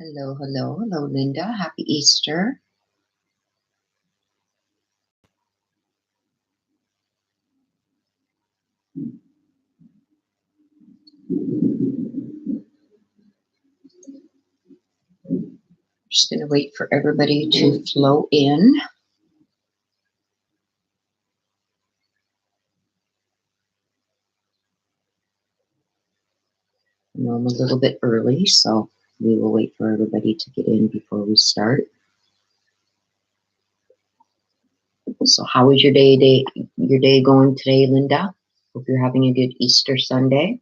Hello, hello, hello, Linda. Happy Easter. Just going to wait for everybody to flow in. I know I'm a little bit early, so we will wait for everybody to get in before we start. So how is your day going today, Linda? Hope you're having a good Easter Sunday.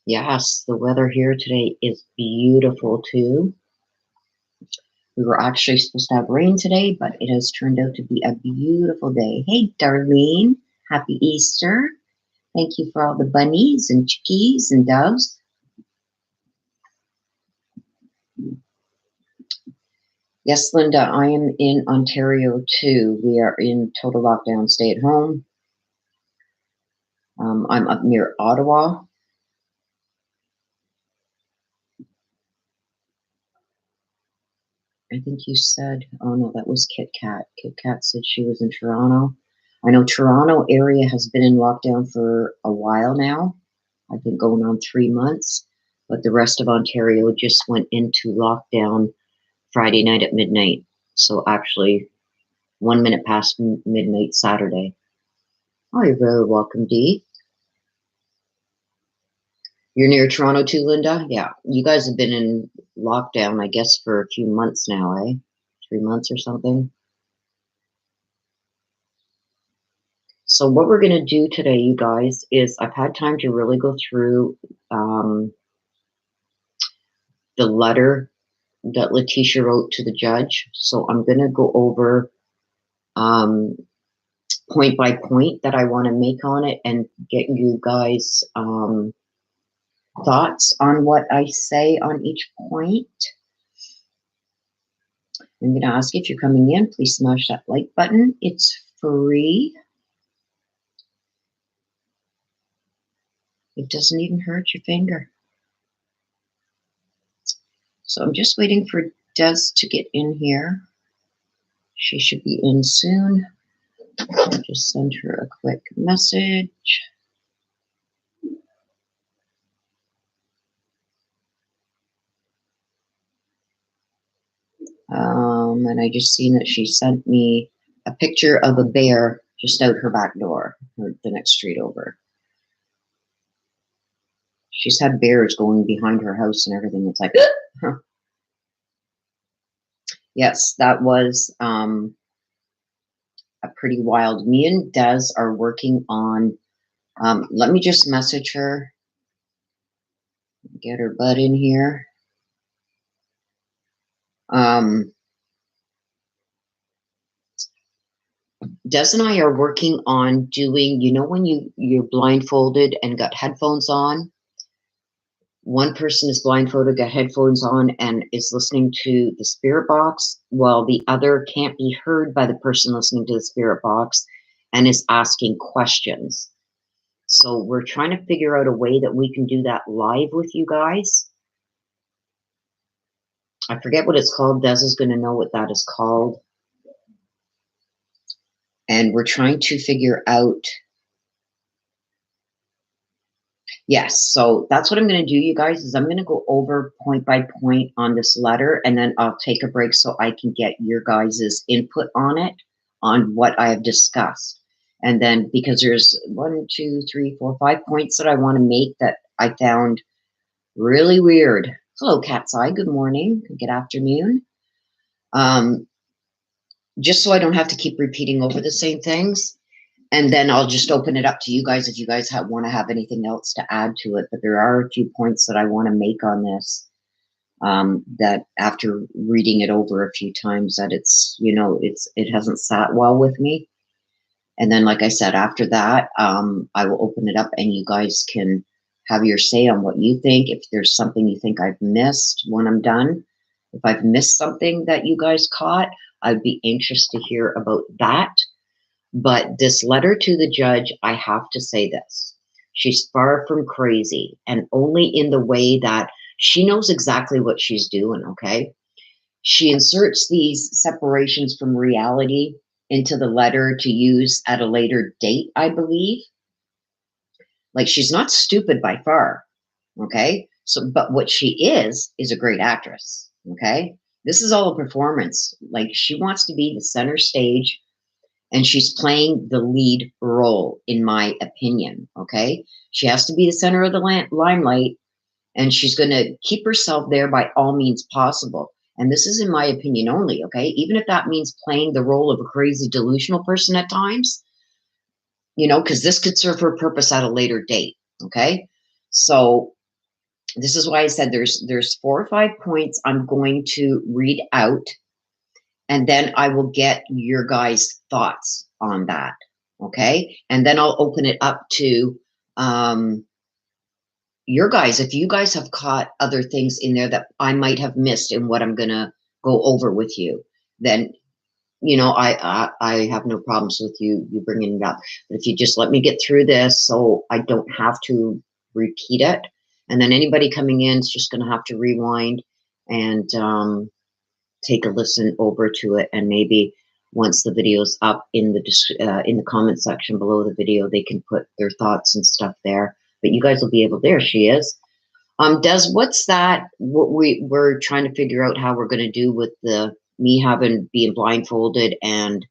Yes, the weather here today is beautiful too. We were actually supposed to have rain today, but it has turned out to be a beautiful day. Hey, Darlene, happy Easter. Thank you for all the bunnies and chickies and doves. Yes, Linda, I am in Ontario too. We are in total lockdown, stay at home. I'm up near Ottawa. I think you said, oh no, that was Kit Kat. Kit Kat said she was in Toronto. I know Toronto area has been in lockdown for a while now. I think going on 3 months, but the rest of Ontario just went into lockdown Friday night at midnight. So actually 1 minute past midnight Saturday. Oh, you're very welcome, Dee. You're near Toronto too, Linda? Yeah. You guys have been in lockdown, I guess, for a few months now, eh? 3 months or something. So what we're going to do today, you guys, is I've had time to really go through the letter that LETECIA wrote to the judge. So I'm going to go over point by point that I want to make on it and get you guys thoughts on what I say on each point. I'm going to ask you if you're coming in, please smash that like button. It's free. It doesn't even hurt your finger. So I'm just waiting for Des to get in here. She should be in soon. I'll just send her a quick message. And I just seen that she sent me a picture of a bear just out her back door, or the next street over. She's had bears going behind her house and everything. It's like, huh. Yes, that was a pretty wild. Me and Des are working on, let me just message her, get her butt in here. Des and I are working on doing, you know, when you're blindfolded and got headphones on, one person is blindfolded, got headphones on, and is listening to the spirit box, while the other can't be heard by the person listening to the spirit box and is asking questions. So we're trying to figure out a way that we can do that live with you guys. I forget what it's called. Des is going to know what that is called. And we're trying to figure out. Yes, so that's what I'm going to do, you guys, is I'm going to go over point by point on this letter, and then I'll take a break so I can get your guys' input on it, on what I have discussed. And then, because there's 1, 2, 3, 4, 5 points that I want to make that I found really weird. Hello, Cat's Eye. Good morning. Good afternoon. Just so I don't have to keep repeating over the same things. And then I'll just open it up to you guys if you guys want to have anything else to add to it. But there are a few points that I want to make on this, that after reading it over a few times, that it's, you know, it hasn't sat well with me. And then, like I said, after that, I will open it up and you guys can have your say on what you think. If there's something you think I've missed when I'm done, if I've missed something that you guys caught, I'd be anxious to hear about that. But this letter to the judge, I have to say this. She's far from crazy, and only in the way that she knows exactly what she's doing, okay? She inserts these separations from reality into the letter to use at a later date, I believe. Like, she's not stupid by far, okay? So, but what she is a great actress, okay? This is all a performance. Like, she wants to be the center stage, and she's playing the lead role, in my opinion, okay? She has to be the center of the limelight, and she's going to keep herself there by all means possible. And this is in my opinion only, okay? Even if that means playing the role of a crazy delusional person at times, you know, because this could serve her purpose at a later date, okay? So this is why I said there's 4 or 5 points I'm going to read out, and then I will get your guys' thoughts on that, okay? And then I'll open it up to your guys. If you guys have caught other things in there that I might have missed in what I'm gonna go over with you, then, you know, I have no problems with you bringing it up. But if you just let me get through this so I don't have to repeat it, and then anybody coming in is just gonna have to rewind and take a listen over to it, and maybe once the video's up in the comment section below the video, they can put their thoughts and stuff there. But you guys will be able. There she is. Des, what's that? What we're trying to figure out how we're going to do with the me being blindfolded and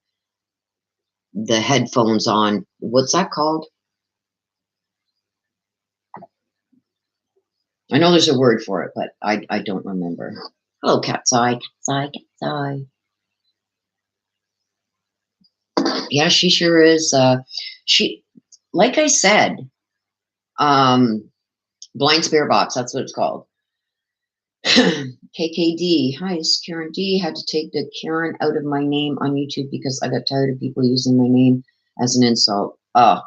the headphones on. What's that called? I know there's a word for it, but I don't remember. Hello, Cat's Eye, Cat's Eye, Cat's Eye. Yeah, she sure is. She, like I said, blind spare box. That's what it's called. KKD. Hi, it's Karen D. Had to take the Karen out of my name on YouTube because I got tired of people using my name as an insult. Oh,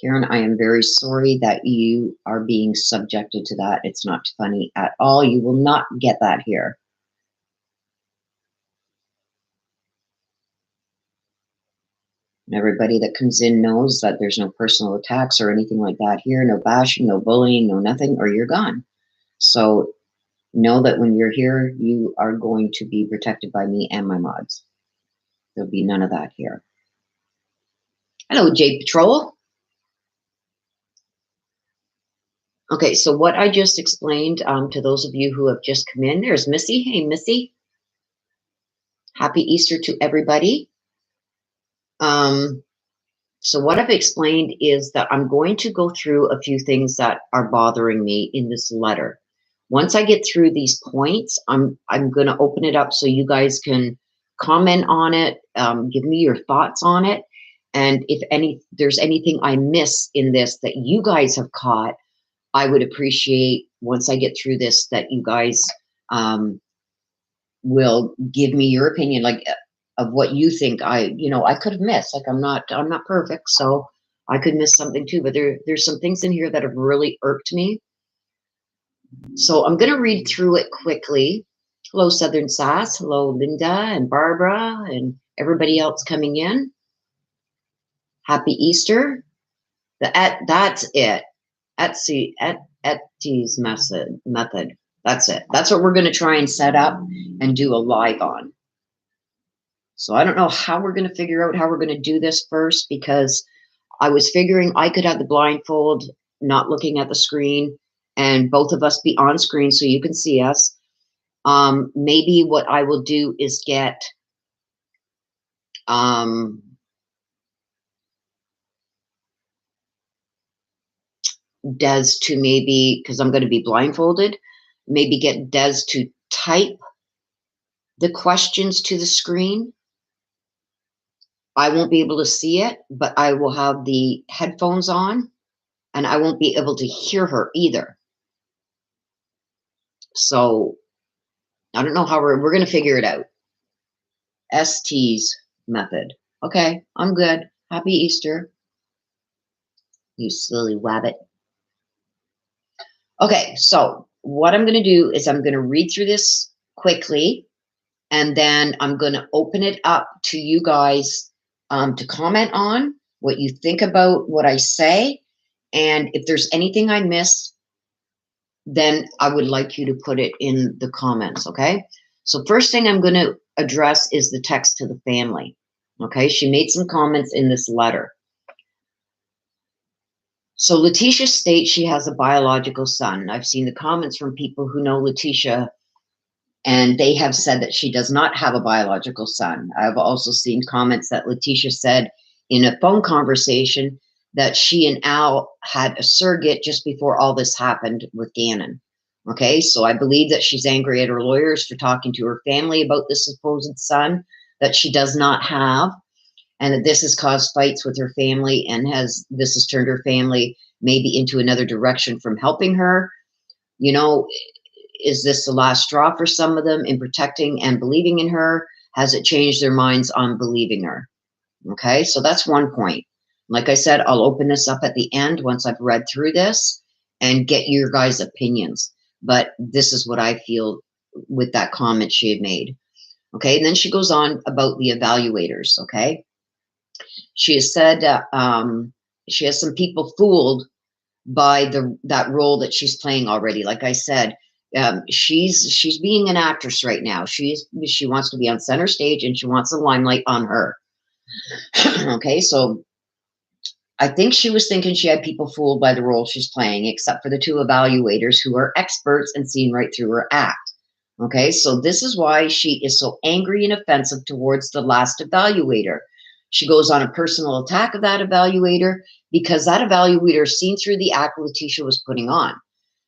Karen, I am very sorry that you are being subjected to that. It's not funny at all. You will not get that here. And everybody that comes in knows that there's no personal attacks or anything like that here. No bashing, no bullying, no nothing, or you're gone. So know that when you're here, you are going to be protected by me and my mods. There'll be none of that here. Hello, Jade Patrol. Okay, so what I just explained to those of you who have just come in, there's Missy. Hey, Missy. Happy Easter to everybody. So what I've explained is that I'm going to go through a few things that are bothering me in this letter. Once I get through these points, I'm going to open it up so you guys can comment on it, give me your thoughts on it, and if there's anything I miss in this that you guys have caught, I would appreciate, once I get through this, that you guys will give me your opinion, like of what you think I could have missed. Like, I'm not perfect, so I could miss something too, but there's some things in here that have really irked me. So I'm going to read through it quickly. Hello, Southern Sass. Hello, Linda and Barbara and everybody else coming in. Happy Easter. That's it. Etsy's method. That's it. That's what we're going to try and set up and do a live on. So I don't know how we're going to figure out how we're going to do this first, because I was figuring I could have the blindfold, not looking at the screen, and both of us be on screen so you can see us. Maybe what I will do is get Des to, maybe, because I'm going to be blindfolded, maybe get Des to type the questions to the screen. I won't be able to see it, but I will have the headphones on and I won't be able to hear her either. So I don't know how we're going to figure it out. ST's method. Okay, I'm good. Happy Easter, you silly wabbit. Okay, so what I'm going to do is I'm going to read through this quickly, and then I'm going to open it up to you guys to comment on what you think about what I say. And if there's anything I missed, then I would like you to put it in the comments, okay? So first thing I'm going to address is the text to the family, okay? She made some comments in this letter. So LETECIA states she has a biological son. I've seen the comments from people who know LETECIA, and they have said that she does not have a biological son. I've also seen comments that LETECIA said in a phone conversation that she and Al had a surrogate just before all this happened with Gannon. Okay, so I believe that she's angry at her lawyers for talking to her family about this supposed son that she does not have, and that this has caused fights with her family, and this has turned her family maybe into another direction from helping her. You know, is this the last straw for some of them in protecting and believing in her? Has it changed their minds on believing her? Okay, so that's one point. Like I said, I'll open this up at the end once I've read through this and get your guys' opinions. But this is what I feel with that comment she had made. Okay, and then she goes on about the evaluators. Okay, she has said she has some people fooled by that role that she's playing already. Like I said, she's being an actress right now. She wants to be on center stage, and she wants the limelight on her. Okay, so I think she was thinking she had people fooled by the role she's playing, except for the two evaluators who are experts and seen right through her act. Okay, so this is why she is so angry and offensive towards the last evaluator. She goes on a personal attack of that evaluator because that evaluator seen through the act LETECIA was putting on.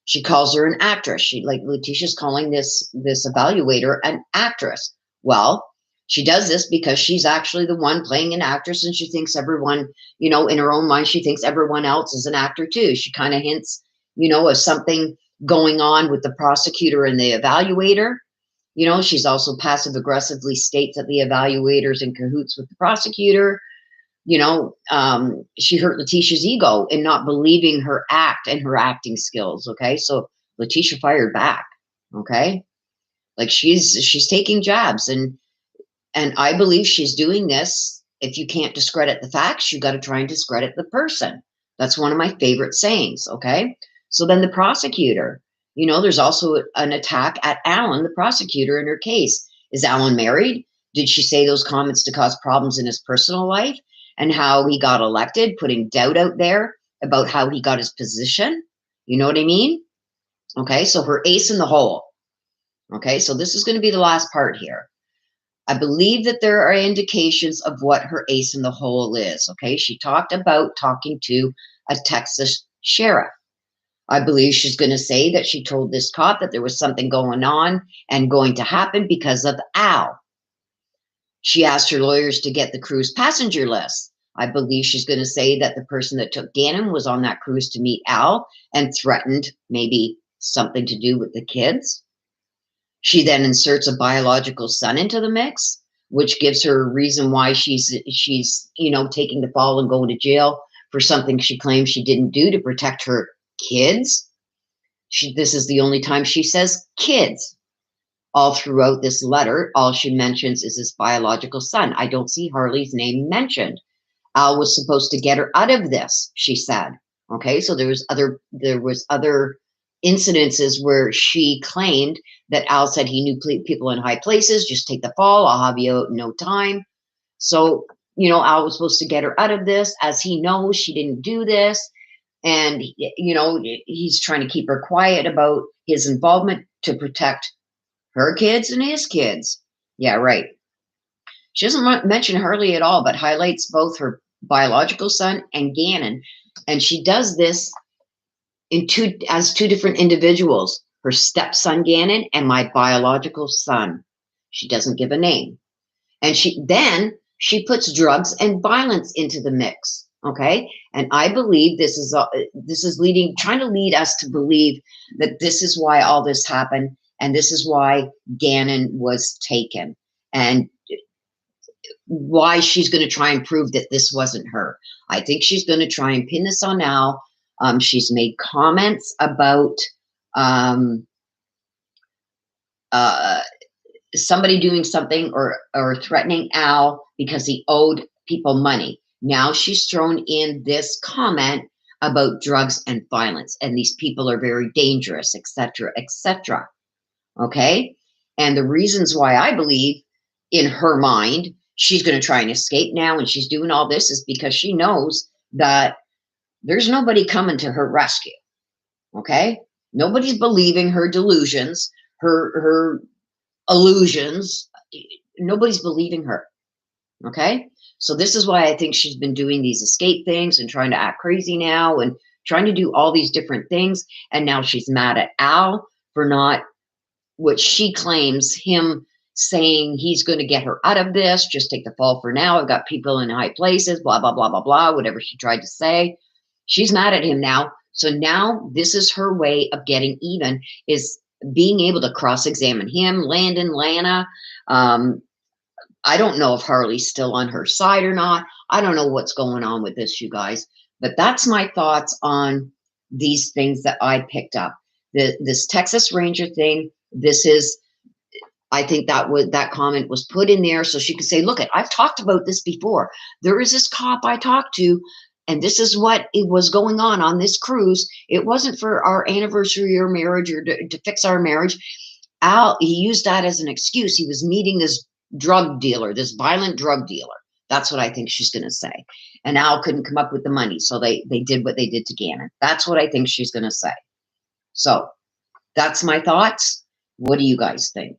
She calls her an actress. She, like, LETECIA's calling this evaluator an actress. Well, she does this because she's actually the one playing an actress, and she thinks everyone, you know, in her own mind, she thinks everyone else is an actor too. She kind of hints, you know, of something going on with the prosecutor and the evaluator. You know, she's also passive aggressively states that the evaluator's in cahoots with the prosecutor. You know, she hurt LETECIA's ego in not believing her act and her acting skills. Okay, so LETECIA fired back. Okay, like she's taking jabs, and I believe she's doing this. If you can't discredit the facts, you got to try and discredit the person. That's one of my favorite sayings. Okay, so then the prosecutor, you know, there's also an attack at Alan, the prosecutor, in her case. Is Alan married? Did she say those comments to cause problems in his personal life and how he got elected, putting doubt out there about how he got his position? You know what I mean? Okay, so her ace in the hole. Okay, so this is going to be the last part here. I believe that there are indications of what her ace in the hole is. Okay, she talked about talking to a Texas sheriff. I believe she's going to say that she told this cop that there was something going on and going to happen because of Al. She asked her lawyers to get the cruise passenger list. I believe she's going to say that the person that took Gannon was on that cruise to meet Al and threatened maybe something to do with the kids. She then inserts a biological son into the mix, which gives her a reason why she's you know, taking the fall and going to jail for something she claims she didn't do to protect her kids. This is the only time she says kids. All throughout this letter, all she mentions is his biological son. I don't see Harley's name mentioned. Al was supposed to get her out of this, she said. Okay, so there was other incidences where she claimed that Al said he knew people in high places, just take the fall, I'll have you out in no time. So, you know, Al was supposed to get her out of this, as he knows she didn't do this. And, you know, he's trying to keep her quiet about his involvement to protect her kids and his kids. Yeah, right. She doesn't mention Harley at all, but highlights both her biological son and Gannon. And she does this as two different individuals, her stepson Gannon and my biological son. She doesn't give a name. And she puts drugs and violence into the mix. Okay. And I believe this is trying to lead us to believe that this is why all this happened. And this is why Gannon was taken, and why she's going to try and prove that this wasn't her. I think she's going to try and pin this on Al. She's made comments about Somebody doing something or threatening Al because he owed people money. Now she's thrown in this comment about drugs and violence, and these people are very dangerous, etc., etc. Okay, and the reasons why I believe in her mind she's going to try and escape now, and she's doing all this is because she knows that there's nobody coming to her rescue. Okay, nobody's believing her delusions, her illusions. Nobody's believing her. Okay, so this is why I think she's been doing these escape things and trying to act crazy now and trying to do all these different things. And now she's mad at Al for not, what she claims, him saying he's going to get her out of this, just take the fall for now, I've got people in high places, blah blah blah blah blah, whatever she tried to say. She's mad at him now. So now this is her way of getting even, is being able to cross-examine him, Landon, Lana. I don't know if Harley's still on her side or not. I don't know what's going on with this, you guys, but that's my thoughts on these things that I picked up. This Texas Ranger thing, this is, I think that comment was put in there so she could say, look, I've talked about this before. There is this cop I talked to, and this is what it was going on this cruise. It wasn't for our anniversary or marriage or to fix our marriage. Al, he used that as an excuse. He was meeting this drug dealer, this violent drug dealer. That's what I think she's going to say. And Al couldn't come up with the money, so they did what they did to Gannon. That's what I think she's going to say. So that's my thoughts. What do you guys think?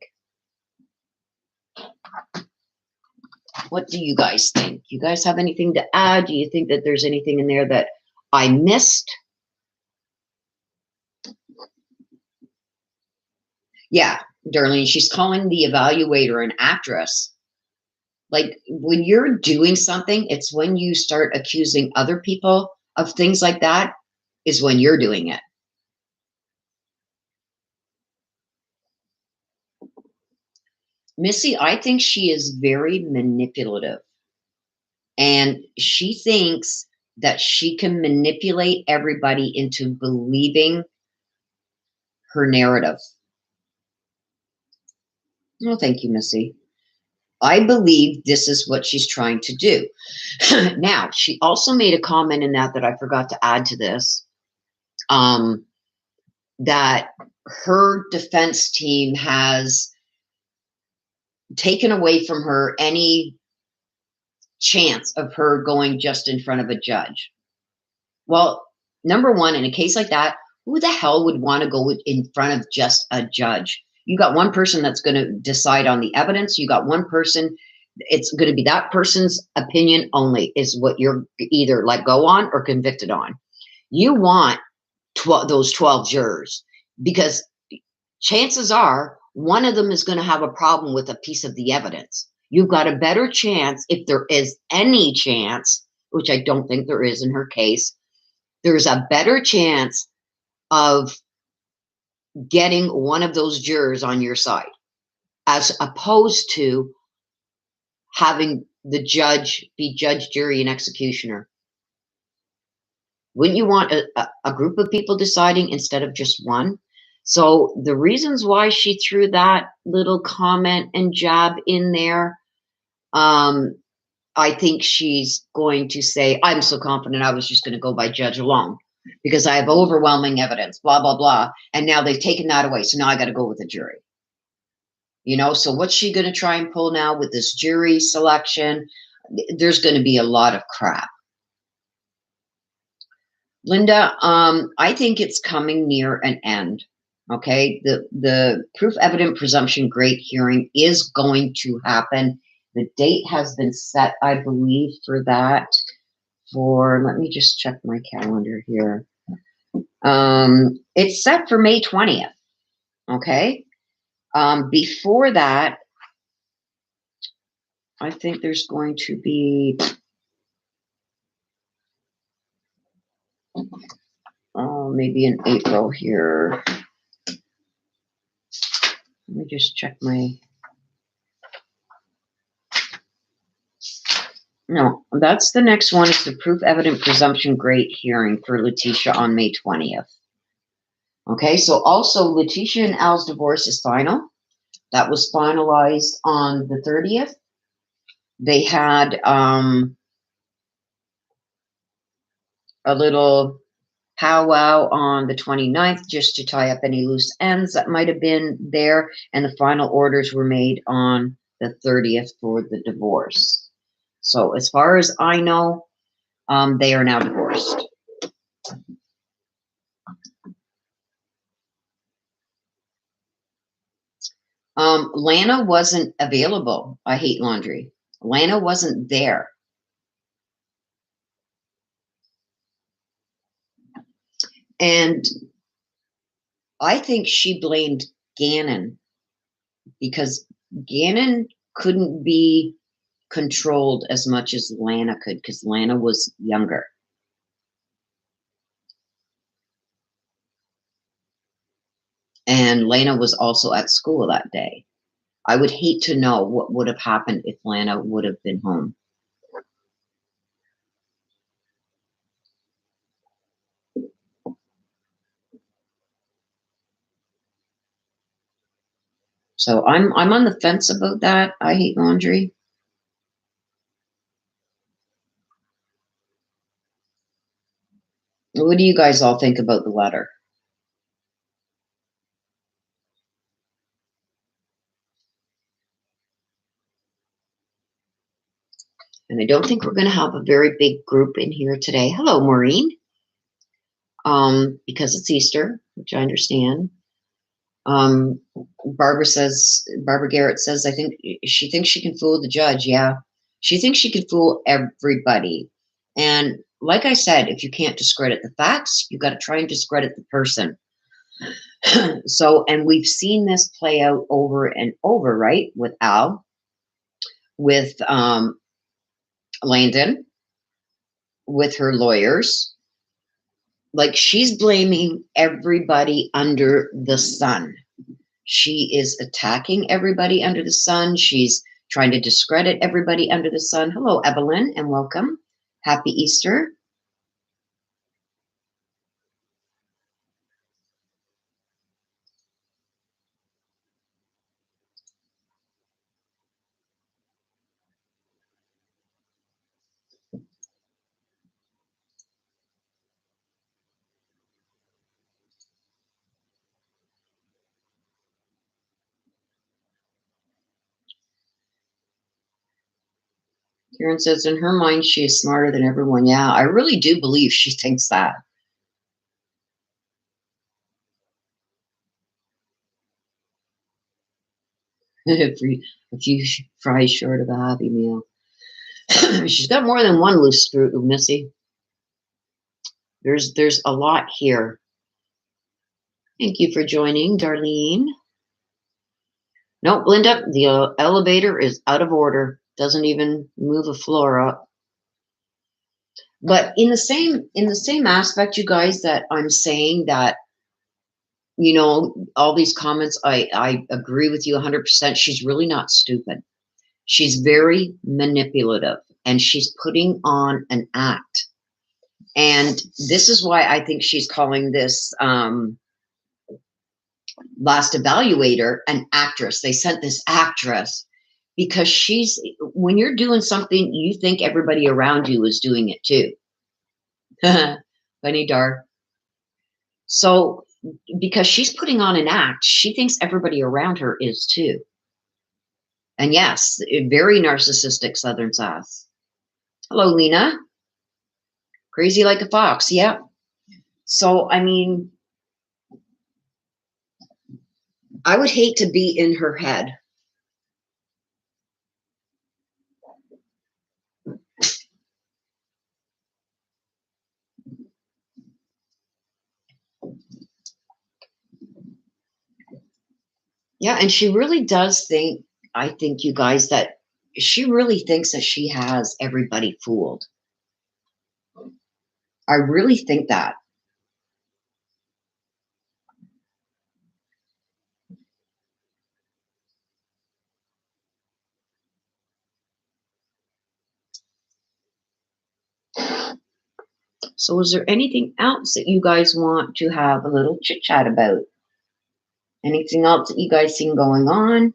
What do you guys think? You guys have anything to add? Do you think that there's anything in there that I missed? Yeah, Darlene, she's calling the evaluator an actress. Like, when you're doing something, it's when you start accusing other people of things like that is when you're doing it. Missy, I think she is very manipulative. And she thinks that she can manipulate everybody into believing her narrative. Oh, thank you, Missy. I believe this is what she's trying to do. Now, she also made a comment in that I forgot to add to this, that her defense team has taken away from her any chance of her going just in front of a judge. Well, number one, in a case like that, who the hell would want to go in front of just a judge? You got one person that's going to decide on the evidence. You got one person, it's going to be that person's opinion only is what you're either let go on or convicted on. You want those 12 jurors, because chances are one of them is going to have a problem with a piece of the evidence. You've got a better chance, if there is any chance, which I don't think there is in her case, there's a better chance of getting one of those jurors on your side, as opposed to having the judge be judge, jury, and executioner. Wouldn't you want a group of people deciding instead of just one? So the reasons why she threw that little comment and jab in there, I think she's going to say, I'm so confident I was just going to go by judge alone because I have overwhelming evidence, blah, blah, blah. And now they've taken that away. So now I got to go with a jury. You know, so what's she going to try and pull now with this jury selection? There's going to be a lot of crap. Linda, I think it's coming near an end. Okay, the proof evident presumption great hearing is going to happen. The date has been set, I believe, for that. Let me just check my calendar here. It's set for May 20th. Okay. Before that, I think there's going to be, maybe in April here. Let me just check my. No, that's the next one. It's the proof evident presumption great hearing for LETECIA on May 20th. Okay, so also LETECIA and Al's divorce is final. That was finalized on the 30th. They had a little powwow on the 29th just to tie up any loose ends that might have been there, and the final orders were made on the 30th for the divorce. So as far as I know, they are now divorced. Lana wasn't available. I hate laundry. Lana wasn't there. And I think she blamed Gannon because Gannon couldn't be controlled as much as Lana could because Lana was younger. And Lana was also at school that day. I would hate to know what would have happened if Lana would have been home. So I'm on the fence about that. I hate laundry. What do you guys all think about the letter? And I don't think we're going to have a very big group in here today. Hello, Maureen. Because it's Easter, which I understand. Barbara Garrett says, I think she thinks she can fool the judge. Yeah, she thinks she can fool everybody. And like I said, if you can't discredit the facts, you got to try and discredit the person. So, and we've seen this play out over and over, right? With Al, with Landon, with her lawyers. Like she's blaming everybody under the sun. She is attacking everybody under the sun. She's trying to discredit everybody under the sun. Hello, Evelyn, and welcome. Happy Easter. Karen says, in her mind, she is smarter than everyone. Yeah, I really do believe she thinks that. a few fries short of a Happy Meal. She's got more than one loose screw, Missy. There's a lot here. Thank you for joining, Darlene. Nope, Linda, the elevator is out of order. Doesn't even move a floor up. But in the same aspect, you guys, that I'm saying that, you know, all these comments, I agree with you 100%. She's really not stupid. She's very manipulative, and she's putting on an act. And this is why I think she's calling this last evaluator an actress. They sent this actress because she's, when you're doing something, you think everybody around you is doing it too. Funny, Dar. So because she's putting on an act, she thinks everybody around her is too. And yes, very narcissistic Southern sass. Hello, Lena. Crazy like a fox. Yeah. So, I mean, I would hate to be in her head. Yeah, and she really does think, I think, you guys, that she really thinks that she has everybody fooled. I really think that. So is there anything else that you guys want to have a little chit chat about? Anything else that you guys seen going on?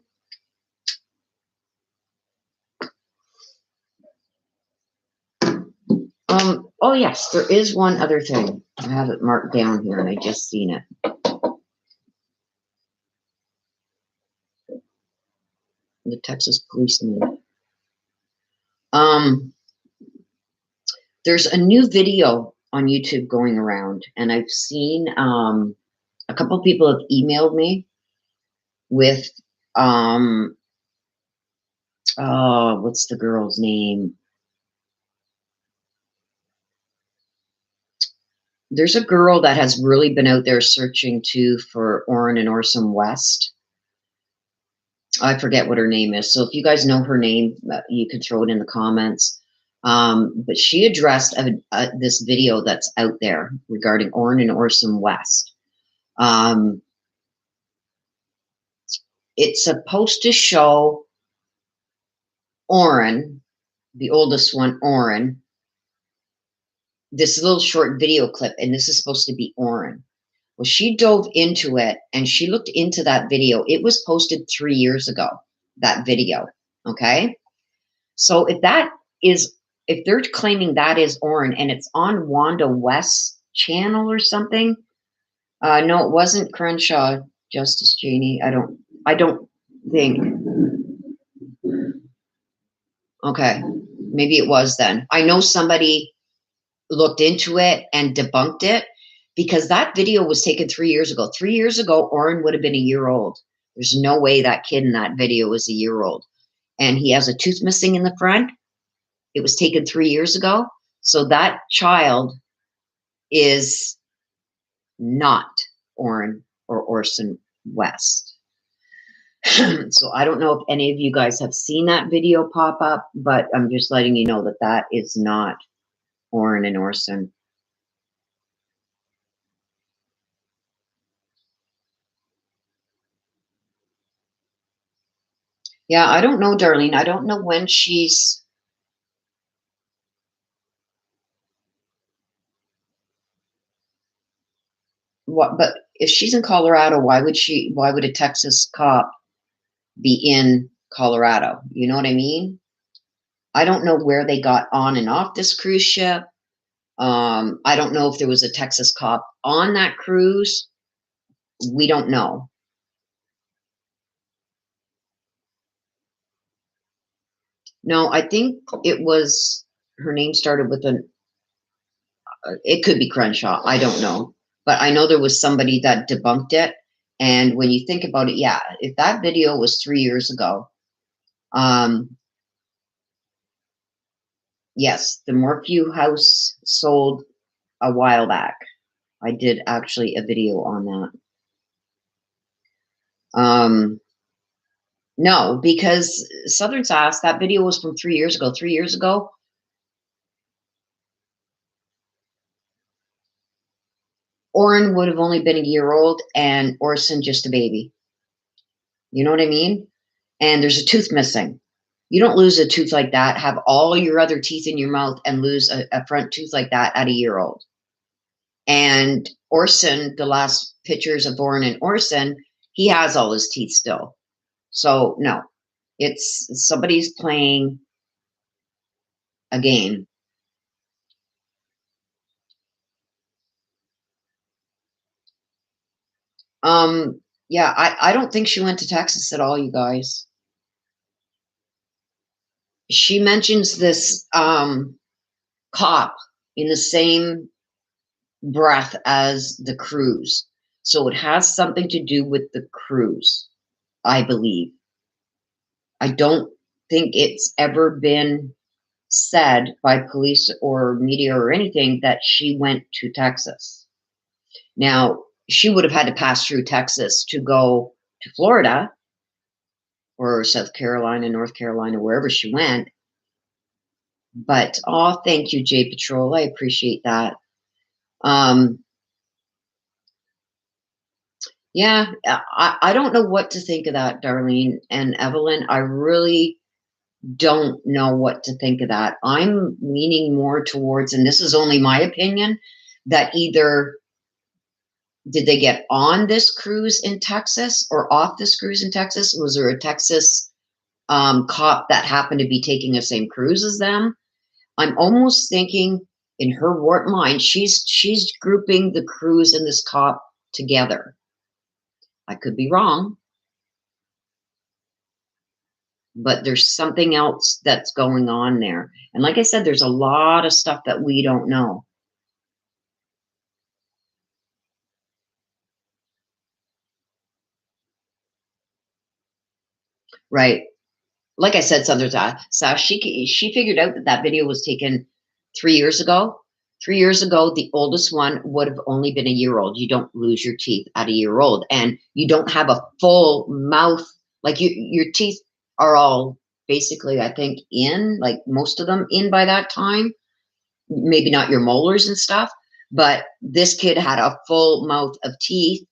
Oh yes, there is one other thing. I have it marked down here and I just seen it. The Texas policeman. There's a new video on YouTube going around, and I've seen a couple people have emailed me with what's the girl's name? There's a girl that has really been out there searching too for Orrin and Orson West. I forget what her name is. So if you guys know her name, you can throw it in the comments. But she addressed this video that's out there regarding Orrin and Orson West. It's supposed to show Orrin, the oldest one, Orrin, this little short video clip, and this is supposed to be Orrin. Well, she dove into it and she looked into that video. It was posted 3 years ago, that video. Okay. So if they're claiming that is Orrin and it's on Wanda West's channel or something. No, it wasn't Crenshaw, Justice Janie. I don't think. Okay. Maybe it was then. I know somebody looked into it and debunked it because that video was taken 3 years ago. 3 years ago, Orrin would have been a year old. There's no way that kid in that video was a year old. And he has a tooth missing in the front. It was taken 3 years ago. So that child is not Orrin or Orson West. So I don't know if any of you guys have seen that video pop up, but I'm just letting you know that that is not Orrin and Orson. Yeah, I don't know, Darlene. I don't know when she's... But if she's in Colorado, why would a Texas cop be in Colorado? You know what I mean? I don't know where they got on and off this cruise ship. I don't know if there was a Texas cop on that cruise. We don't know. No, I think it was, her name started with it could be Crenshaw. I don't know. But I know there was somebody that debunked it. And when you think about it, yeah, if that video was 3 years ago, yes, the Morphew house sold a while back. I did actually a video on that. No, because Southern Sass, that video was from 3 years ago. 3 years ago, Orrin would have only been a year old and Orson just a baby. You know what I mean? And there's a tooth missing. You don't lose a tooth like that, have all your other teeth in your mouth and lose a front tooth like that at a year old. And Orson, the last pictures of Orrin and Orson, he has all his teeth still. So no, it's somebody's playing a game. Yeah, I don't think she went to Texas at all, you guys. She mentions this cop in the same breath as the cruise. So it has something to do with the cruise, I believe. I don't think it's ever been said by police or media or anything that she went to Texas. Now, she would have had to pass through Texas to go to Florida or South Carolina, North Carolina, wherever she went. But, oh, thank you, J Patrol. I appreciate that. Yeah, I don't know what to think of that, Darlene and Evelyn. I really don't know what to think of that. I'm leaning more towards, and this is only my opinion, that either did they get on this cruise in Texas or off this cruise in Texas? Was there a Texas cop that happened to be taking the same cruise as them? I'm almost thinking in her warped mind, she's grouping the cruise and this cop together. I could be wrong, but there's something else that's going on there. And like I said, there's a lot of stuff that we don't know. Right. Like I said, Sash, she figured out that that video was taken 3 years ago. 3 years ago, the oldest one would have only been a year old. You don't lose your teeth at a year old, and you don't have a full mouth. Like your teeth are all basically, I think, in, like most of them in by that time. Maybe not your molars and stuff, but this kid had a full mouth of teeth,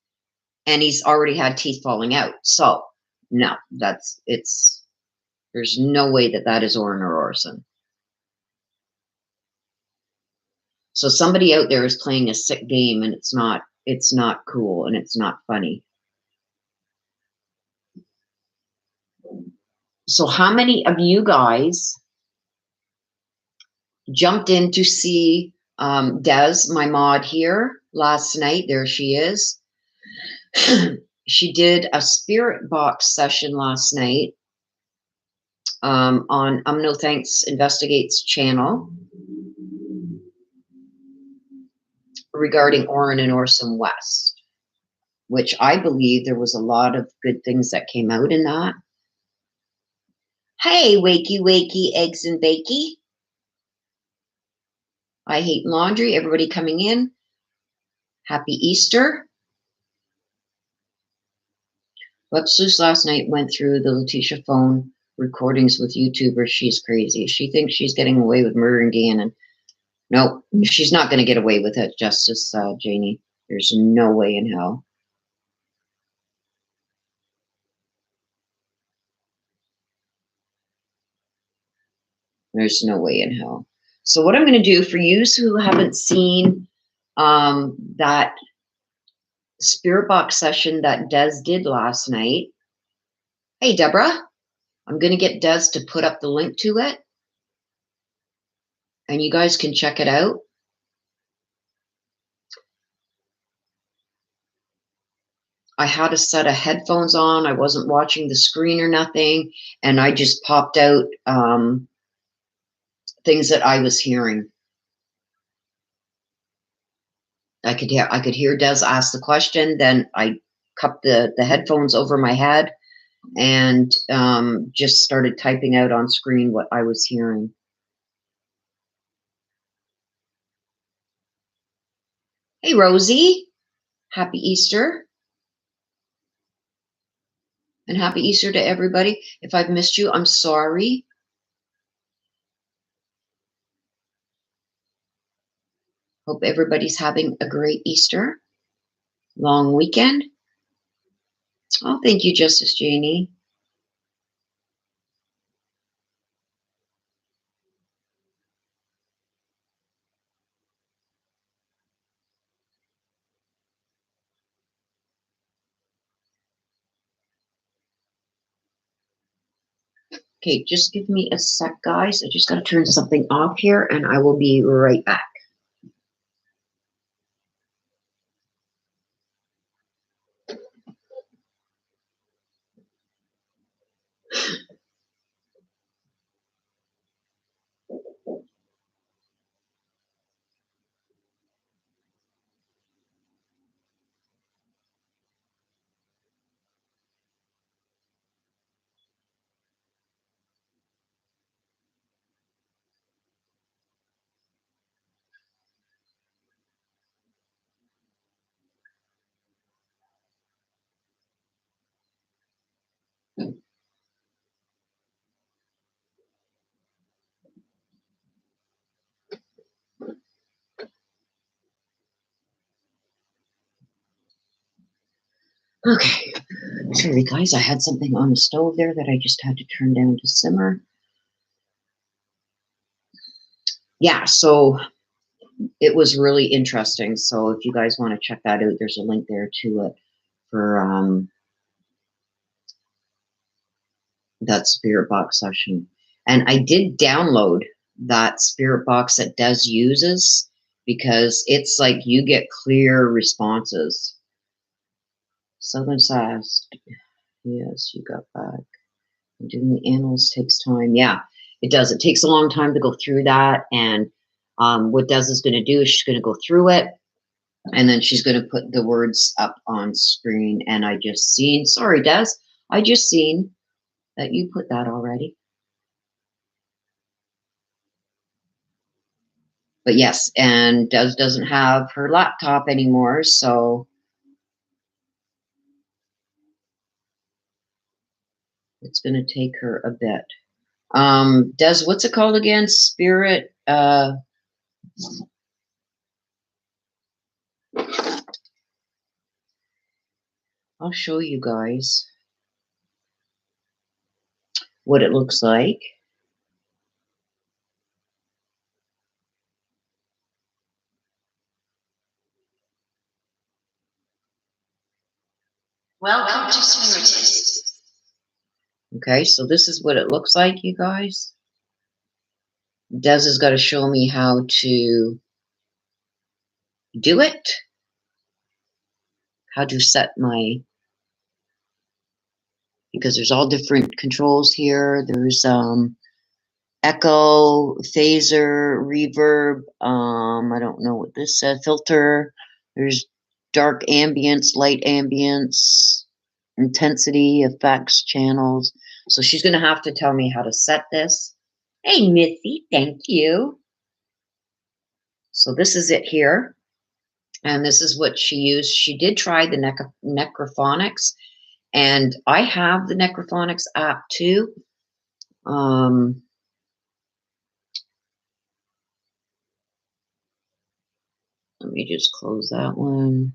and he's already had teeth falling out. So no, there's no way that that is Orrin or Orson. So somebody out there is playing a sick game, and it's not cool, and it's not funny. So how many of you guys jumped in to see Des, my mod here, last night? There she is. She did a spirit box session last night on No Thanks Investigates channel regarding Orrin and Orson West, which I believe there was a lot of good things that came out in that. Hey, wakey, wakey, eggs and bakey. I hate laundry. Everybody coming in. Happy Easter. Websleuth last night went through the LETECIA phone recordings with YouTubers. She's crazy. She thinks she's getting away with murdering Gannon. No, she's not going to get away with it, Justice Janie. There's no way in hell. There's no way in hell. So what I'm going to do for you who haven't seen that spirit box session that Des did last night. Hey, Deborah, I'm going to get Des to put up the link to it, and you guys can check it out. I had a set of headphones on. I wasn't watching the screen or nothing, and I just popped out things that I was hearing. I could hear Des ask the question. Then I cupped the headphones over my head and just started typing out on screen what I was hearing. Hey, Rosie, happy Easter. And happy Easter to everybody. If I've missed you, I'm sorry. Hope everybody's having a great Easter. Long weekend. Oh, thank you, Justice Janie. Okay, just give me a sec, guys. I just got to turn something off here, and I will be right back. Okay, sorry guys, I had something on the stove there that I just had to turn down to simmer. yeah, so it was really interesting. So if you guys want to check that out, there's a link there to it for that spirit box session. And I did download that spirit box that Des uses because it's like you get clear responses. Southern Sass, yes, you got back. Doing the animals takes time. Yeah, it does. It takes a long time to go through that. And what Des is going to do is she's going to go through it, and then she's going to put the words up on screen. And I just seen, sorry, Des, I just seen that you put that already. But yes, and Des doesn't have her laptop anymore, so it's going to take her a bit. Des, what's it called again? Spirit, I'll show you guys what it looks like. Welcome to SWEATSHIRTS. Okay, so this is what it looks like, you guys. Des has got to show me how to do it, how to set my, because there's all different controls here. There's echo, phaser, reverb, I don't know what this said, filter. There's dark ambience, light ambience, intensity, effects, channels. So she's going to have to tell me how to set this. Hey, Missy, thank you. So this is it here. And this is what she used. She did try the Necrophonics, and I have the Necrophonics app too. Let me just close that one.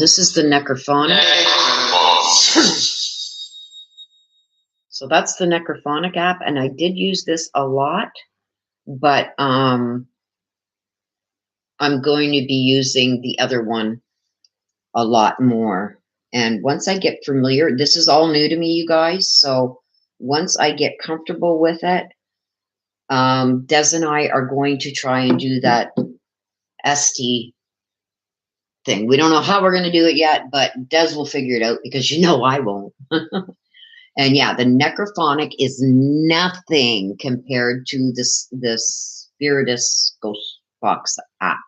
This is the Necrophonic. So that's the Necrophonic app, and I did use this a lot, but I'm going to be using the other one a lot more. And once I get familiar, this is all new to me, you guys. So once I get comfortable with it, Des and I are going to try and do that ST thing. We don't know how we're going to do it yet, but Des will figure it out because you know I won't. And yeah, the Necrophonic is nothing compared to this Spiritus Ghost Box app.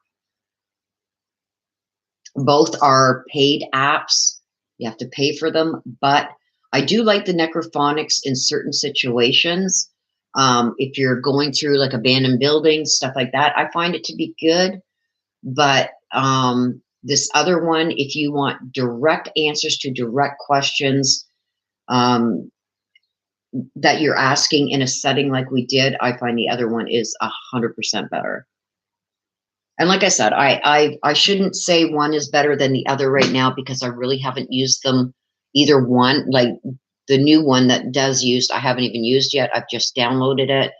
Both are paid apps. You have to pay for them, but I do like the Necrophonics in certain situations. If you're going through like abandoned buildings, stuff like that, I find it to be good. But this other one, if you want direct answers to direct questions that you're asking in a setting like we did, I find the other one is 100% better. And like I said, I shouldn't say one is better than the other right now because I really haven't used them, either one. Like the new one that Des used, I haven't even used yet. I've just downloaded it.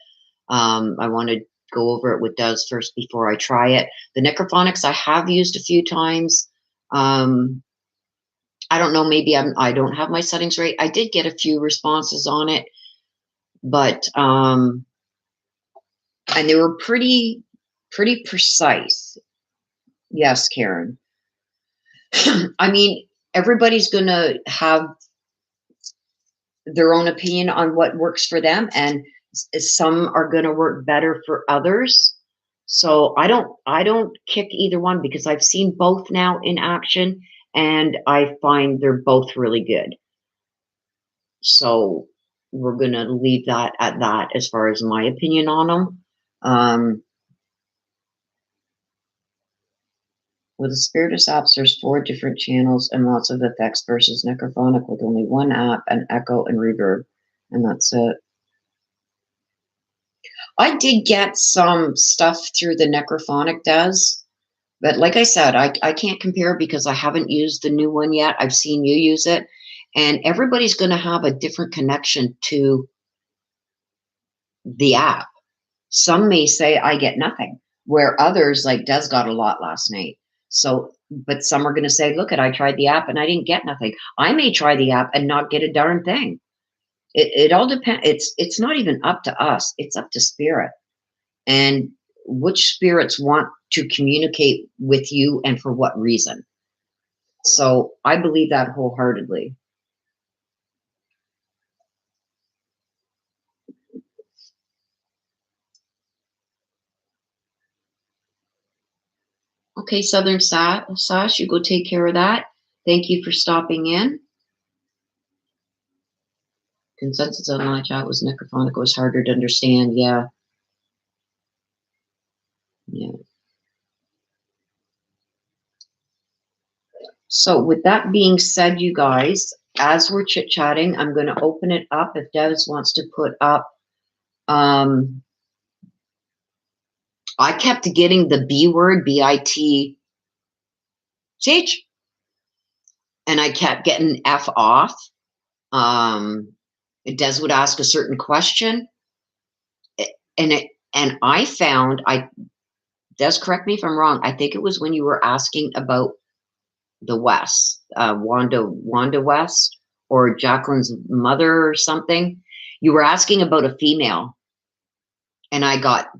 I want to go over it with Des first before I try it. The Necrophonics I have used a few times. I don't know, maybe I don't have my settings right. I did get a few responses on it, but and they were pretty precise. Yes, Karen. I mean, everybody's going to have their own opinion on what works for them, and some are going to work better for others. So I don't kick either one because I've seen both now in action, and I find they're both really good. So we're going to leave that at that as far as my opinion on them. With the Spiritus apps, there's 4 different channels and lots of effects versus Necrophonic with only one app and echo and reverb, and that's it. I did get some stuff through the Necrophonic does, but like I said, I can't compare because I haven't used the new one yet. I've seen you use it, And everybody's going to have a different connection to the app. Some may say, I get nothing, where others, like Des, got a lot last night. So, but some are going to say, look, I tried the app and I didn't get nothing. I may try the app and not get a darn thing. It all depends. It's not even up to us. It's up to spirit. And which spirits want to communicate with you and for what reason. So I believe that wholeheartedly. Okay, Southern Sash, you go take care of that. Thank you for stopping in. Consensus on live chat was necrophonic. It was harder to understand. Yeah. Yeah. So with that being said, you guys, as we're chit-chatting, I'm going to open it up if Des wants to put up. I kept getting the B word, B-I-T-C-H, and I kept getting F off. Des would ask a certain question, and I found, Des, correct me if I'm wrong, I think it was when you were asking about the West, Wanda West, or Jacqueline's mother or something. You were asking about a female, and I got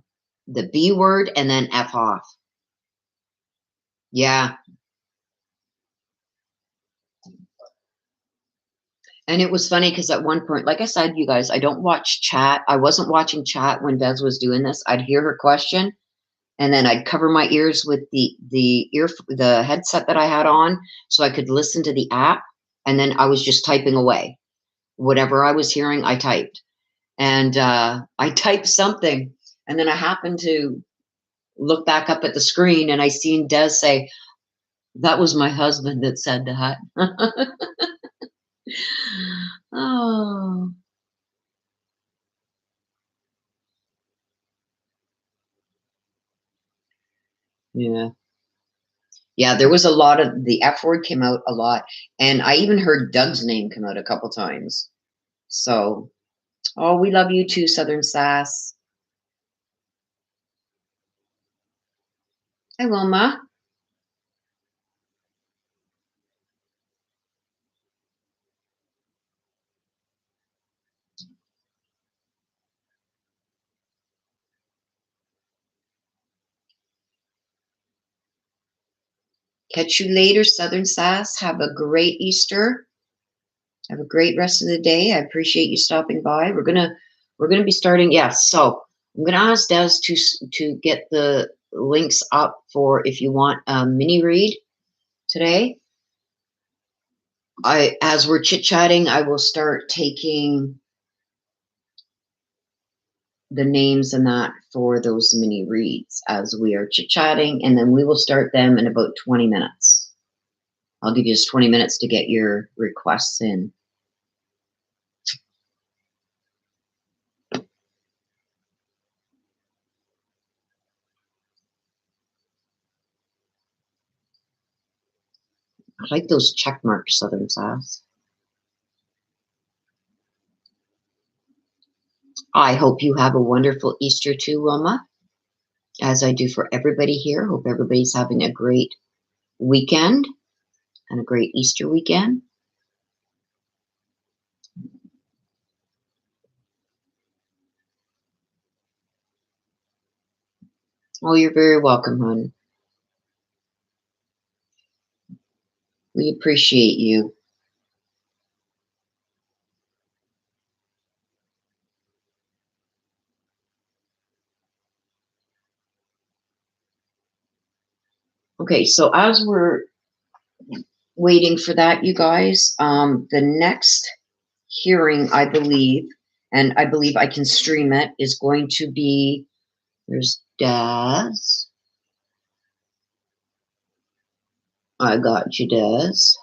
the B word and then F off. Yeah. And it was funny because at one point, like I said, you guys, I don't watch chat. I wasn't watching chat when Des was doing this. I'd hear her question, and then I'd cover my ears with the headset that I had on so I could listen to the app, and then I was just typing away. Whatever I was hearing, I typed. And I typed something, and then I happened to look back up at the screen, and I seen Des say, that was my husband that said that. Oh, yeah. Yeah, there was a lot of, the F word came out a lot. And I even heard Doug's name come out a couple times. So, oh, we love you too, Southern Sass. Hi, Wilma. Catch you later, Southern Sass. Have a great Easter. Have a great rest of the day. I appreciate you stopping by. We're gonna be starting. Yes, so I'm gonna ask Des to get the links up for if you want a mini read today. As we're chit-chatting, I will start taking the names and that for those mini reads as we are chit-chatting, and then we will start them in about 20 minutes. I'll give you just 20 minutes to get your requests in. I like those check marks, Southern Sass. I hope you have a wonderful Easter too, Wilma, as I do for everybody here. Hope everybody's having a great weekend and a great Easter weekend. Oh, you're very welcome, hon. We appreciate you. Okay, so as we're waiting for that, you guys, the next hearing, I believe, and I believe I can stream it, is going to be, there's Daz. I got you, Daz.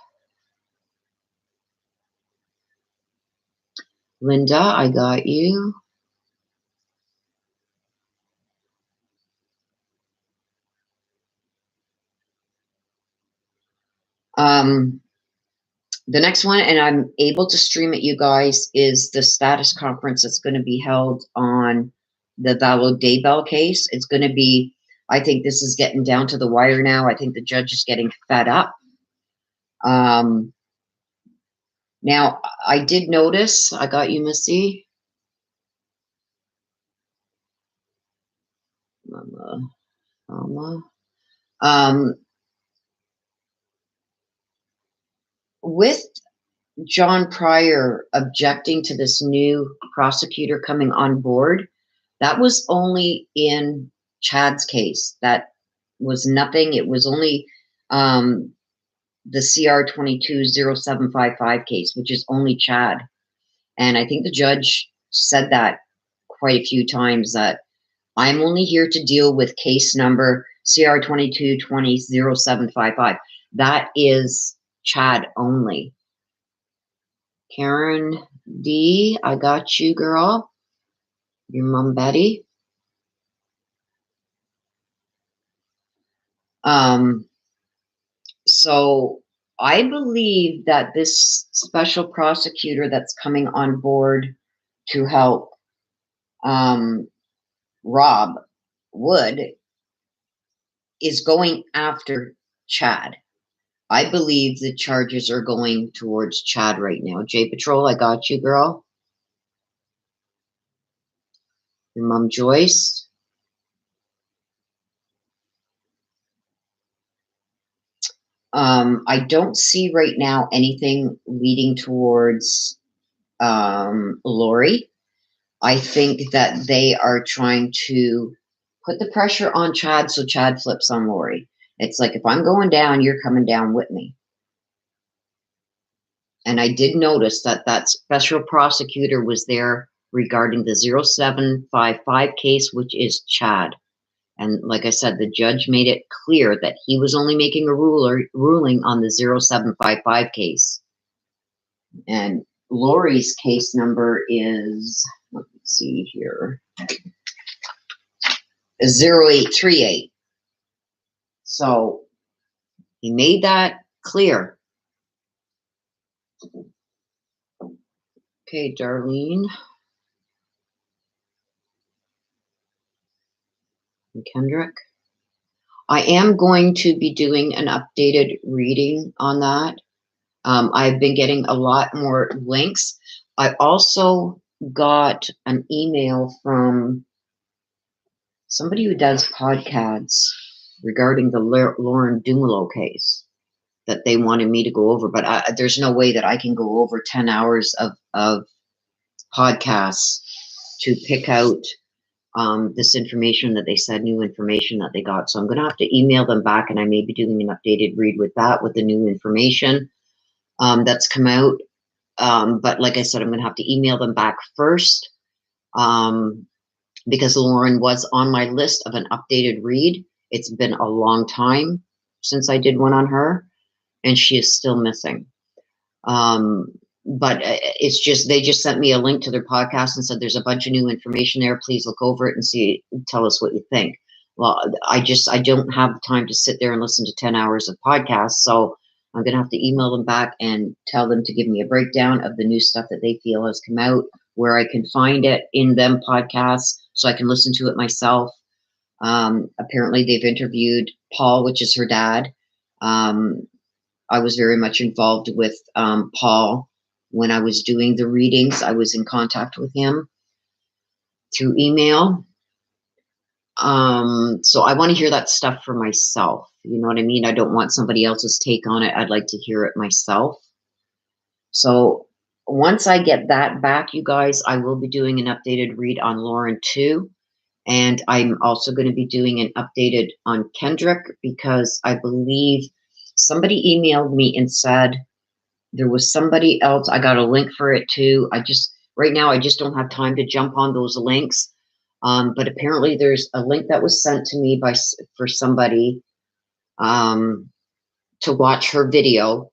Linda, I got you. The next one, and I'm able to stream it, you guys, is the status conference that's going to be held on the Valo Daybell case. It's going to be, I think this is getting down to the wire now. I think the judge is getting fed up. Now, I did notice, I got you, Missy. Mama. With John Pryor objecting to this new prosecutor coming on board, that was only in Chad's case. That was nothing. It was only the CR 220755 case, which is only Chad. And I think the judge said that quite a few times, that I'm only here to deal with case number CR 22200755. That is Chad only. Karen D, I got you, girl. Your mom, Betty. So I believe that this special prosecutor that's coming on board to help Rob Wood is going after Chad. I believe the charges are going towards Chad right now. J Patrol, I got you, girl. Your mom, Joyce. I don't see right now anything leading towards Lori. I think that they are trying to put the pressure on Chad so Chad flips on Lori. It's like, if I'm going down, you're coming down with me. And I did notice that that special prosecutor was there regarding the 0755 case, which is Chad. And like I said, the judge made it clear that he was only making a ruling on the 0755 case. And Lori's case number is, let's see here, 0838. So he made that clear. Okay, Darlene and Kendrick. I am going to be doing an updated reading on that. I've been getting a lot more links. I also got an email from somebody who does podcasts regarding the Lauren Dumoulin case that they wanted me to go over, but there's no way that I can go over 10 hours of podcasts to pick out this information that they said, new information that they got. So I'm going to have to email them back, and I may be doing an updated read with that, with the new information that's come out. But like I said, I'm going to have to email them back first because Lauren was on my list of an updated read. It's been a long time since I did one on her, and she is still missing. But it's just, they just sent me a link to their podcast and said, there's a bunch of new information there. Please look over it and see, tell us what you think. Well, I don't have the time to sit there and listen to 10 hours of podcasts. So I'm going to have to email them back and tell them to give me a breakdown of the new stuff that they feel has come out, where I can find it in them podcasts so I can listen to it myself. Apparently they've interviewed Paul, which is her dad. I was very much involved with Paul when I was doing the readings. I was in contact with him through email. So I want to hear that stuff for myself. You know what I mean? I don't want somebody else's take on it. I'd like to hear it myself. So once I get that back, you guys, I will be doing an updated read on Lauren too. And I'm also going to be doing an updated on Kendrick, because I believe somebody emailed me and said there was somebody else. I got a link for it too. Right now, I just don't have time to jump on those links. But apparently there's a link that was sent to me for somebody to watch her video,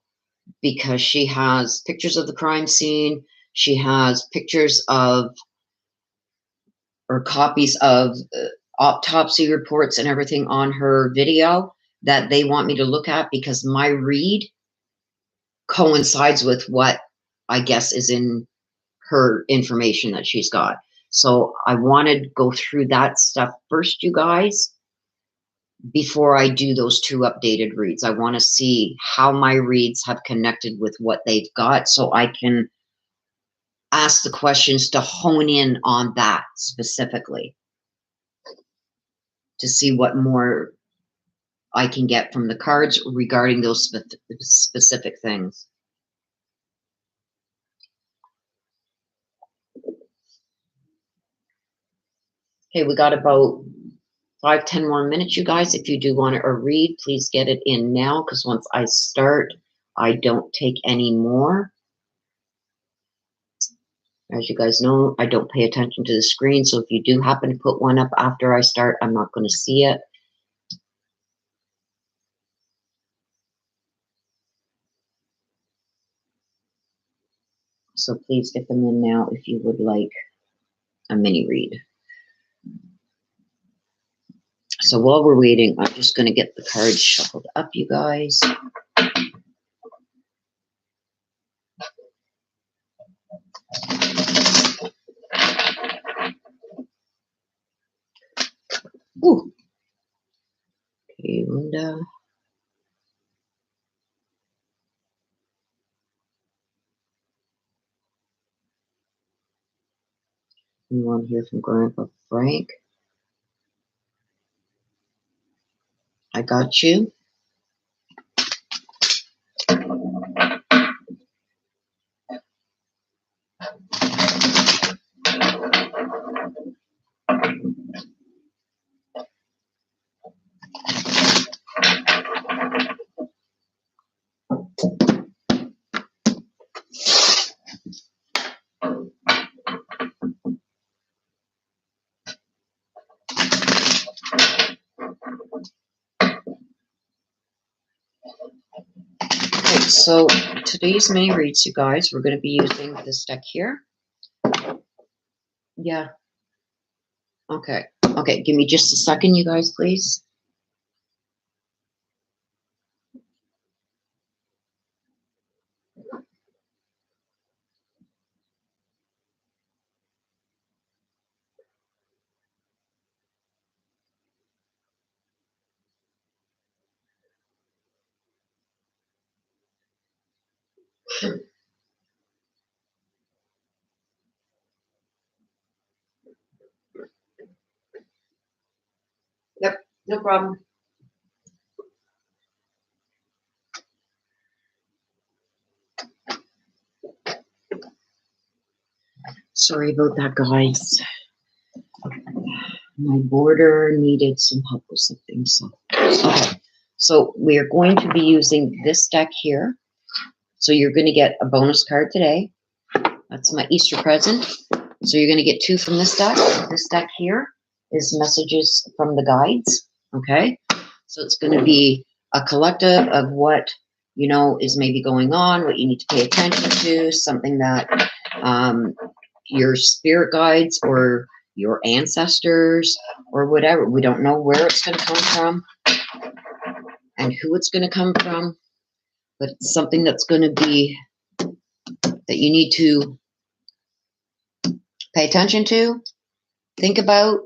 because she has pictures of the crime scene. She has pictures of, or copies of autopsy reports and everything on her video that they want me to look at, because my read coincides with what I guess is in her information that she's got. So I wanted to go through that stuff first, you guys, before I do those 2 updated reads. I want to see how my reads have connected with what they've got so I can ask the questions to hone in on that specifically to see what more I can get from the cards regarding those specific things. Okay, we got about 5-10 more minutes, you guys. If you do want to read, please get it in now, because once I start, I don't take any more. As you guys know, I don't pay attention to the screen, so if you do happen to put one up after I start, I'm not going to see it. So please get them in now if you would like a mini read. So while we're waiting, I'm just going to get the cards shuffled up, you guys. Ooh. Okay, Linda. You want to hear from Grandpa Frank? I got you. Okay, so today's mini reads, you guys, we're going to be using this deck here. Yeah. Okay. Okay, give me just a second, you guys, please. Yep, no problem. Sorry about that, guys. My border needed some help with something, so. Okay, so we are going to be using this deck here. So you're going to get a bonus card today. That's my Easter present. So you're going to get 2 from this deck. This deck here is messages from the guides. Okay, so it's going to be a collective of what you know is maybe going on, what you need to pay attention to, something that your spirit guides or your ancestors or whatever. We don't know where it's going to come from and who it's going to come from, but it's something that's going to be that you need to pay attention to, think about.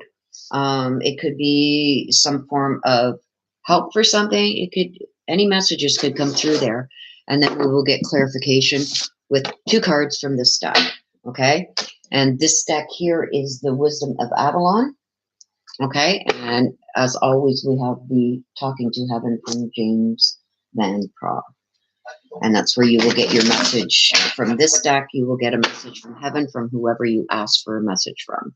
It could be some form of help for something. It could, any messages could come through there, and then we will get clarification with 2 cards from this deck. Okay, and this deck here is the Wisdom of Avalon. Okay, and as always, we have the Talking to Heaven from James Van Praagh. And that's where you will get your message from this deck. You will get a message from heaven from whoever you ask for a message from.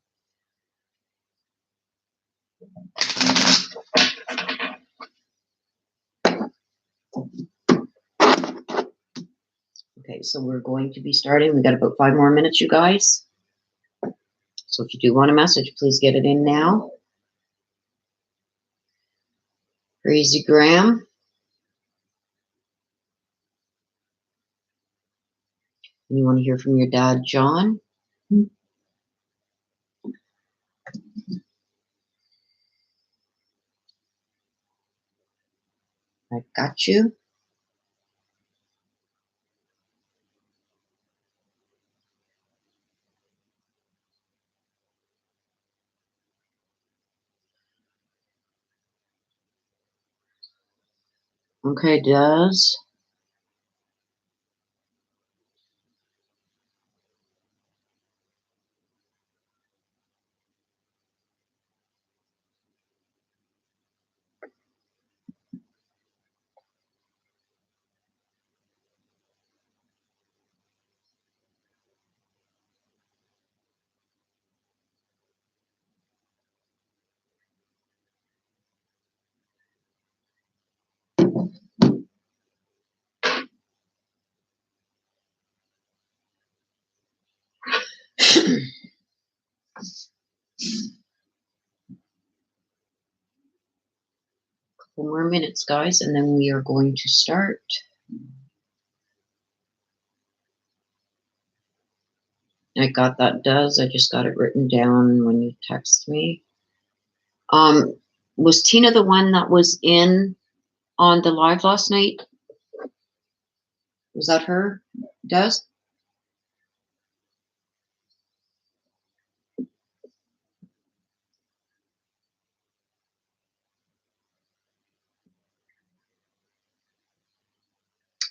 Okay, so we're going to be starting. We got about 5 more minutes, you guys. So if you do want a message, please get it in now. Crazy Graham. You want to hear from your dad, John? I got you. Okay, Des. Couple more minutes, guys, and then we are going to start. I got that, Des. I just got it written down when you text me. Was Tina the one that was in on the live last night? Was that her, Des?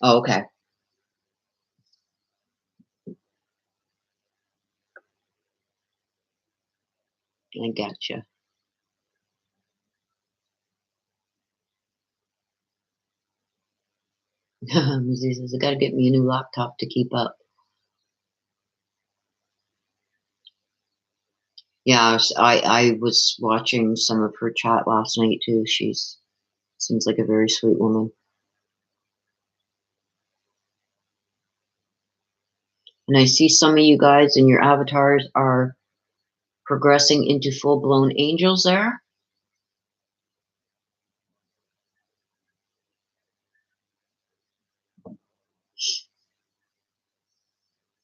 Oh, okay. I gotcha. Missy says, I gotta get me a new laptop to keep up. Yeah, I was watching some of her chat last night too. She's seems like a very sweet woman. And I see some of you guys and your avatars are progressing into full-blown angels there.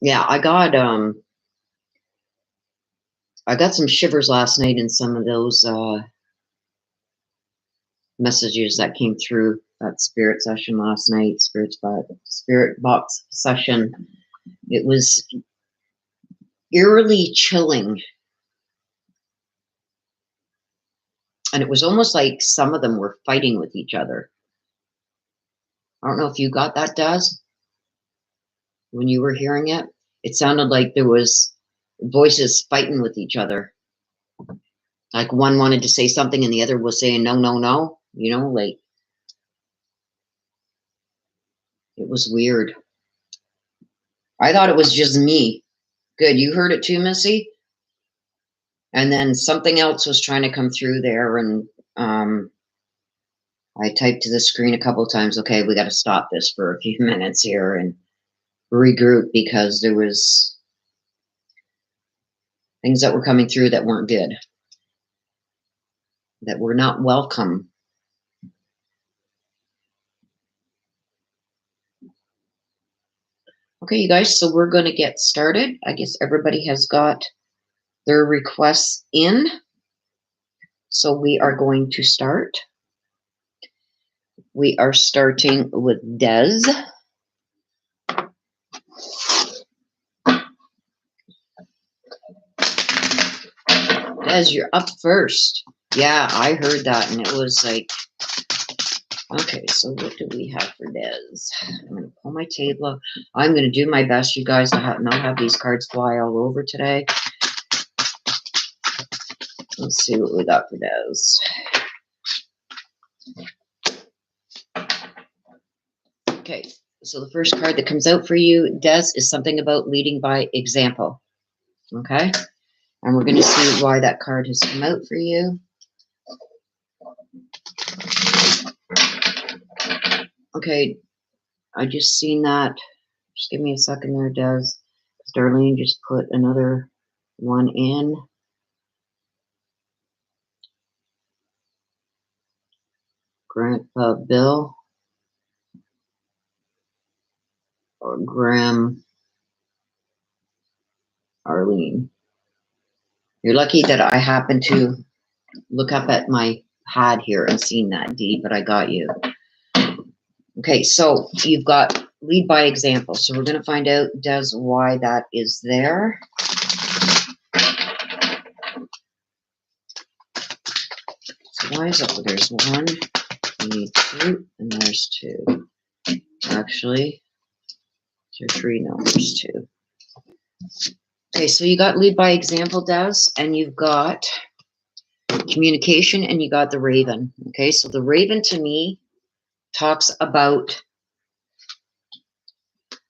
Yeah, I got some shivers last night in some of those messages that came through that spirit session last night, spirit box session. It was eerily chilling. And it was almost like some of them were fighting with each other. I don't know if you got that, Des, when you were hearing it. It sounded like there was voices fighting with each other. Like one wanted to say something and the other was saying, no, no, no. You know, like, it was weird. I thought it was just me. Good, you heard it too, Missy? And then something else was trying to come through there, and I typed to the screen a couple of times, okay, we got to stop this for a few minutes here and regroup, because there was things that were coming through that weren't good, that were not welcome. Okay, you guys, so we're going to get started. I guess everybody has got their requests in. So we are going to start. We are starting with Des. Des, you're up first. Yeah, I heard that, and it was like, okay, so what do we have for Des? I'm going to pull my table. I'm going to do my best, you guys, to not have these cards fly all over today. Let's see what we got for Des. Okay, so the first card that comes out for you, Des, is something about leading by example. Okay, and we're going to see why that card has come out for you. Okay, I just seen that. Just give me a second there, Des. Darlene just put another one in. Grandpa Bill or Graham Arlene. You're lucky that I happened to look up at my pad here and seen that, Dee, but I got you. Okay, so you've got lead by example. So we're going to find out, Des, why that is there. So why is it? There's 1, You need 2, and there's 2. Actually, there's 3, no, there's 2. Okay, so you got lead by example, Des, and you've got communication, and you got the Raven. Okay, so the Raven to me talks about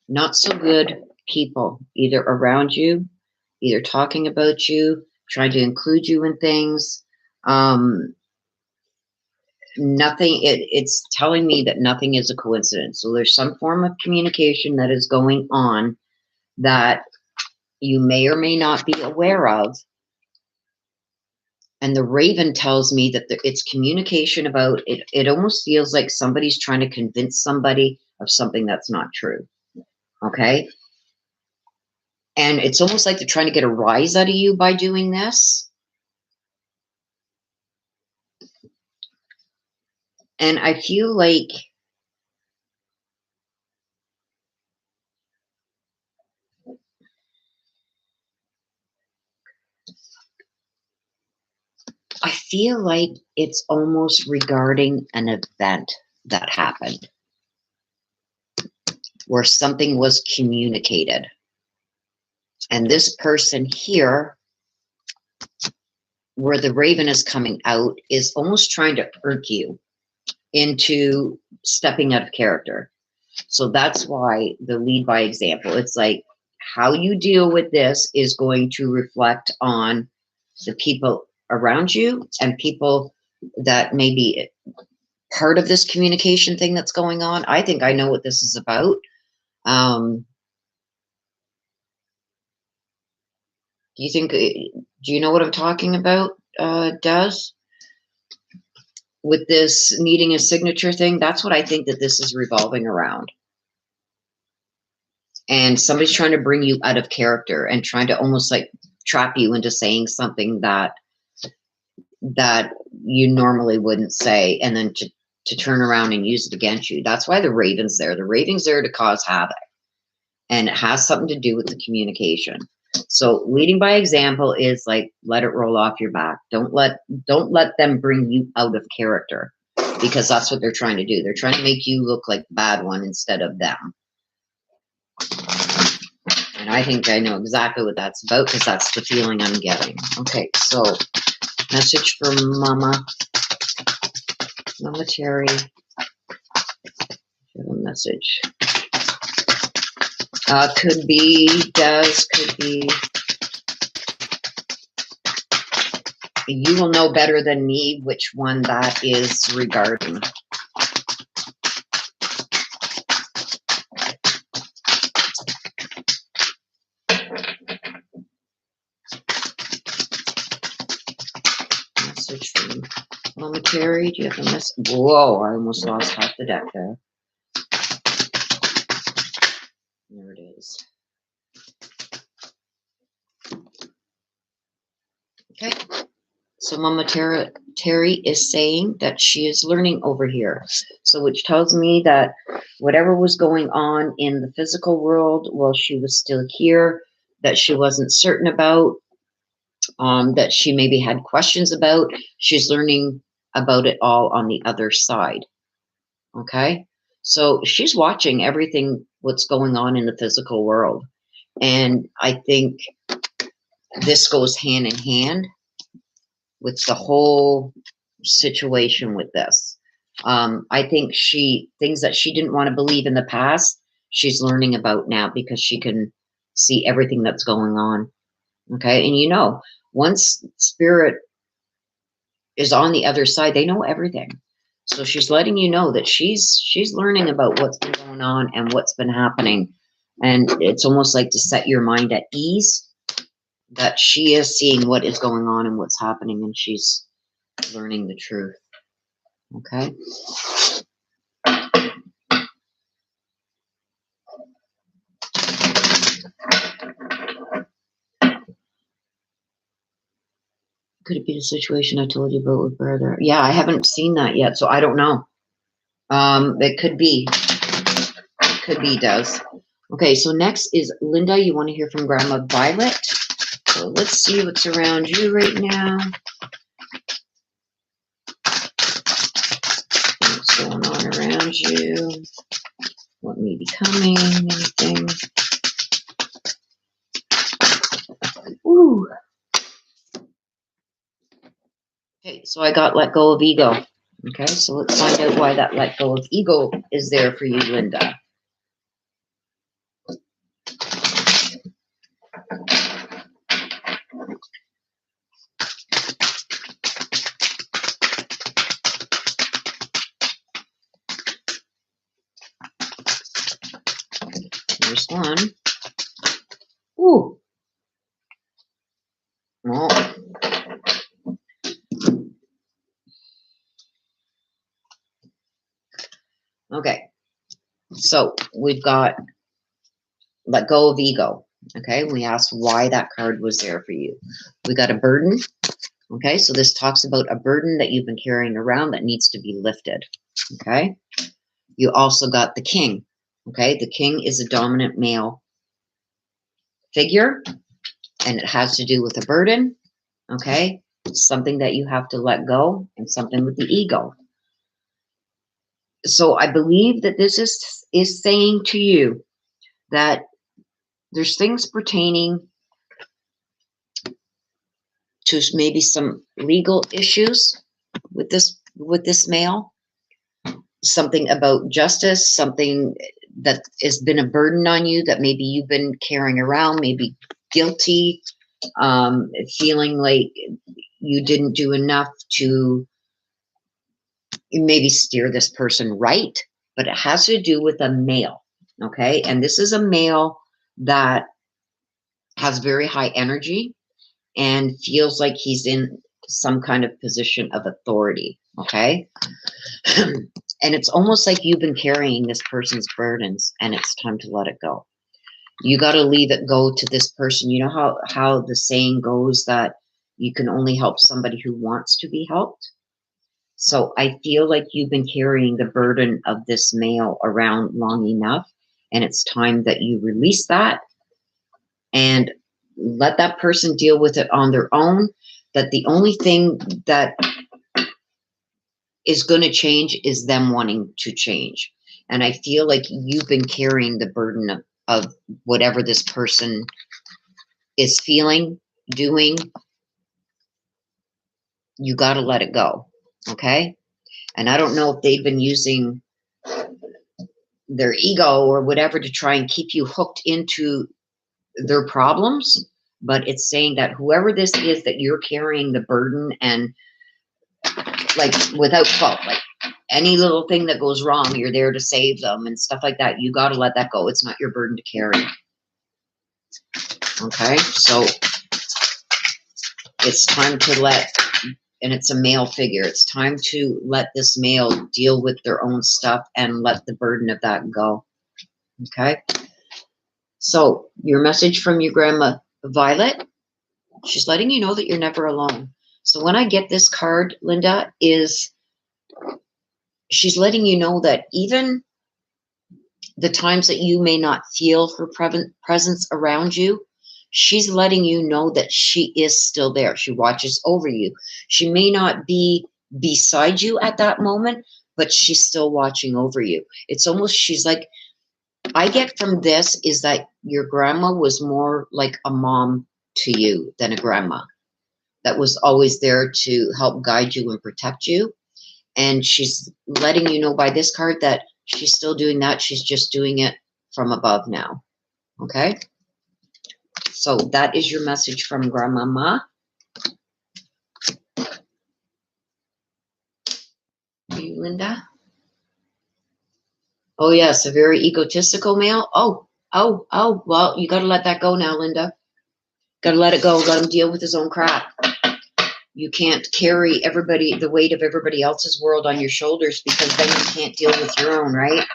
not so good people, either around you, either talking about you, trying to include you in things. Nothing, it's telling me that nothing is a coincidence. So there's some form of communication that is going on that you may or may not be aware of. And the Raven tells me that it's communication about it. It almost feels like somebody's trying to convince somebody of something that's not true. Okay. And it's almost like they're trying to get a rise out of you by doing this. And I feel like it's almost regarding an event that happened where something was communicated. And this person here, where the Raven is coming out, is almost trying to irk you into stepping out of character. So that's why the lead by example. It's like how you deal with this is going to reflect on the people around you and people that may be part of this communication thing that's going on. I think I know what this is about. Do you know what I'm talking about, Des? With this needing a signature thing, that's what I think that this is revolving around. And somebody's trying to bring you out of character and trying to almost like trap you into saying something that you normally wouldn't say, and then to turn around and use it against you. That's why the Raven's there. The Raven's there to cause havoc. And it has something to do with the communication. So leading by example is like, let it roll off your back. Don't let them bring you out of character, because that's what they're trying to do. They're trying to make you look like the bad one instead of them. And I think I know exactly what that's about, because that's the feeling I'm getting. Okay, so message for Mama Terry. Give a message. Could be, could be. You will know better than me which one that is regarding. Message from Mama Terry. Do you have a message? Whoa, I almost lost half the deck there. There it is. Okay. So Mama Terry is saying that she is learning over here. So which tells me that whatever was going on in the physical world while she was still here, that she wasn't certain about, that she maybe had questions about, she's learning about it all on the other side. Okay. So she's watching everything, what's going on in the physical world. And I think this goes hand in hand with the whole situation with this. I think things that she didn't want to believe in the past, she's learning about now, because she can see everything that's going on. Okay. And you know, once spirit is on the other side, they know everything. So she's letting you know that she's learning about what's been going on and what's been happening. And it's almost like to set your mind at ease that she is seeing what is going on and what's happening, and she's learning the truth. Okay. Could it be the situation I told you about with brother? Yeah, I haven't seen that yet, so I don't know. It could be. It could be, does. Okay, so next is Linda. You want to hear from Grandma Violet. So let's see what's around you right now. going on around you? What may be coming? Anything? Ooh. Okay, so I got let go of ego. Okay, so let's find out why that let go of ego is there for you, Linda. There's one. Ooh. Oh. Okay, so we've got let go of ego. Okay, we asked why that card was there for you. We got a burden. Okay, so this talks about a burden that you've been carrying around that needs to be lifted. Okay, you also got the king. Okay, the king is a dominant male figure, and it has to do with a burden. Okay, something that you have to let go, and something with the ego. So I believe that this is saying to you that there's things pertaining to maybe some legal issues with this male, something about justice, something that has been a burden on you that maybe you've been carrying around, maybe guilty, feeling like you didn't do enough to maybe steer this person right, but it has to do with a male. Okay, and this is a male that has very high energy and feels like he's in some kind of position of authority. Okay, and it's almost like you've been carrying this person's burdens and it's time to let it go. You got to leave it go to this person. You know how the saying goes that you can only help somebody who wants to be helped. So I feel like you've been carrying the burden of this male around long enough, and it's time that you release that and let that person deal with it on their own. That the only thing that is going to change is them wanting to change. And I feel like you've been carrying the burden of whatever this person is feeling, doing. You got to let it go. Okay. And I don't know if they've been using their ego or whatever to try and keep you hooked into their problems, but it's saying that whoever this is, that you're carrying the burden, and like without fault, like any little thing that goes wrong, you're there to save them and stuff like that. You got to let that go. It's not your burden to carry. Okay, so it's time to let, and it's a male figure, it's time to let this male deal with their own stuff and let the burden of that go. Okay, so your message from your grandma Violet, she's letting you know that you're never alone. So when I get this card, Linda, is she's letting you know that even the times that you may not feel her presence around you, she's letting you know that she is still there. She watches over you. She may not be beside you at that moment, but she's still watching over you. It's almost, she's like, I get from this is that your grandma was more like a mom to you than a grandma, that was always there to help guide you and protect you. And she's letting you know by this card that she's still doing that. She's just doing it from above now. Okay. So that is your message from Grandmama. You, Linda? Oh, yes, a very egotistical male. Oh, well, you got to let that go now, Linda. Got to let it go. Let him deal with his own crap. You can't carry the weight of everybody else's world on your shoulders, because then you can't deal with your own, right?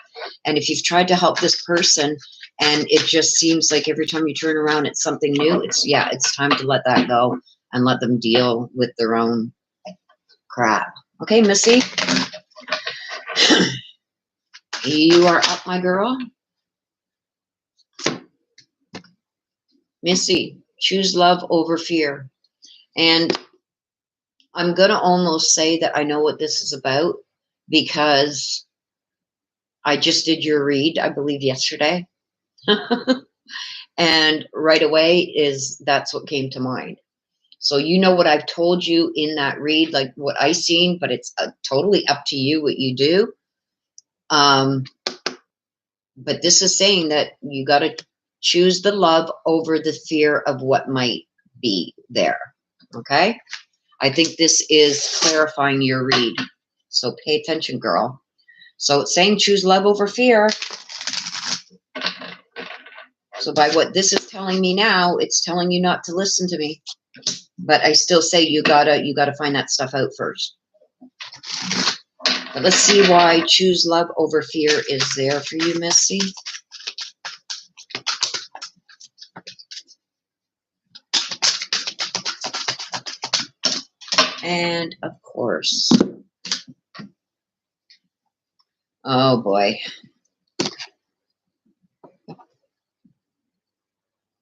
And if you've tried to help this person and it just seems like every time you turn around it's something new, it's time to let that go and let them deal with their own crap. Okay, Missy? You are up, my girl. Missy, choose love over fear. And I'm going to almost say that I know what this is about, because I just did your read, I believe, yesterday. And right away that's what came to mind. So you know what I've told you in that read, like what I seen, but it's totally up to you what you do. But this is saying that you got to choose the love over the fear of what might be there. Okay? I think this is clarifying your read. So pay attention, girl. So it's saying choose love over fear. So by what this is telling me now, it's telling you not to listen to me. But I still say you gotta find that stuff out first. But let's see why choose love over fear is there for you, Missy. And of course, oh boy.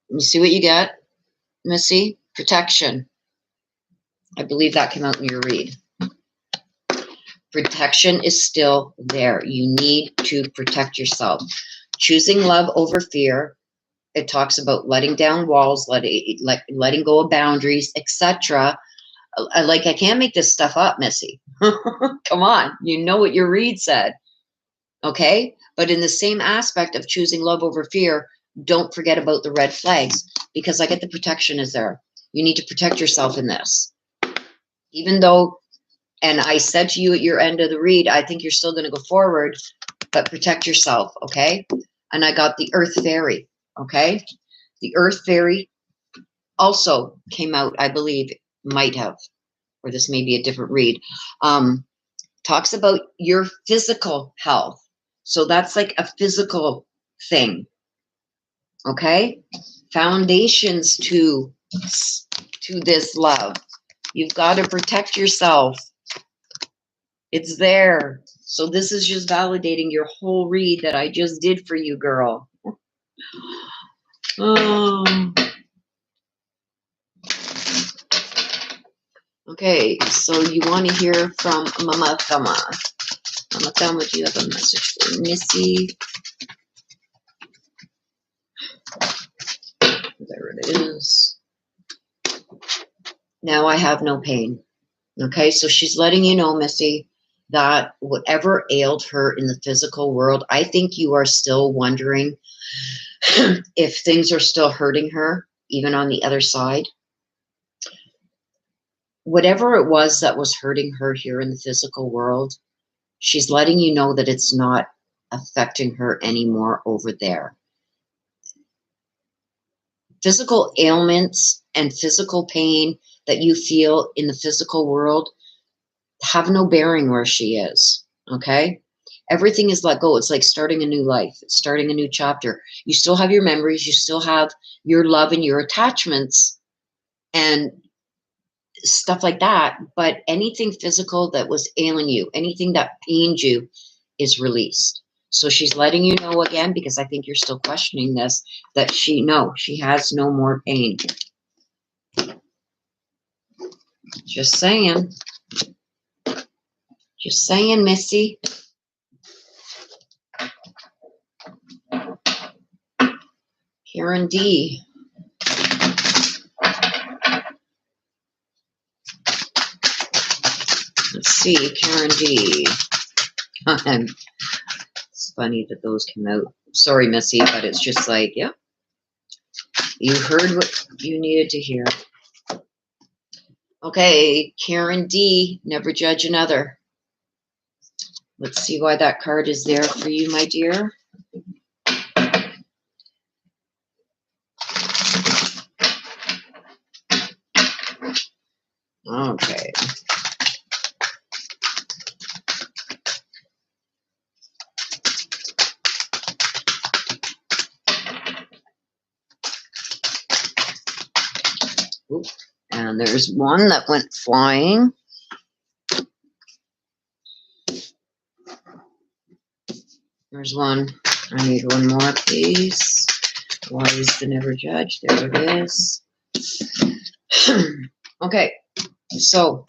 You see what you got, Missy? Protection. I believe that came out in your read. Protection is still there. You need to protect yourself. Choosing love over fear. It talks about letting down walls, letting go of boundaries, etc. Like, I can't make this stuff up, Missy. Come on. You know what your read said. Okay? But in the same aspect of choosing love over fear, don't forget about the red flags, because I get the protection is there. You need to protect yourself in this. Even though, and I said to you at your end of the read, I think you're still going to go forward, but protect yourself, okay? And I got the Earth Fairy, okay? The Earth Fairy also came out, I believe, might have, or this may be a different read, talks about your physical health. So that's like a physical thing, okay? Foundations to this love. You've got to protect yourself. It's there. So this is just validating your whole read that I just did for you, girl. Oh. Okay, so you want to hear from Mama Thama. Mama Thama, do you have a message for Missy? There it is. Now I have no pain. Okay, so she's letting you know, Missy, that whatever ailed her in the physical world, I think you are still wondering if things are still hurting her, even on the other side. Whatever it was that was hurting her here in the physical world, she's letting you know that it's not affecting her anymore over there. Physical ailments and physical pain that you feel in the physical world have no bearing where she is, okay? Everything is let go. It's like starting a new life. It's starting a new chapter. You still have your memories. You still have your love and your attachments and stuff like that. But anything physical that was ailing you, anything that pained you is released. So she's letting you know again, because I think you're still questioning this, that she has no more pain. Just saying. Just saying, Missy. Karen D. Let's see, Karen D. It's funny that those came out. Sorry, Missy, but it's just like, yeah. You heard what you needed to hear. Okay, Karen D. Never judge another. Let's see why that card is there for you, my dear. Okay. Oop. And there's one that went flying. There's one. I need one more, please. Why is the never judge? There it is. Okay, so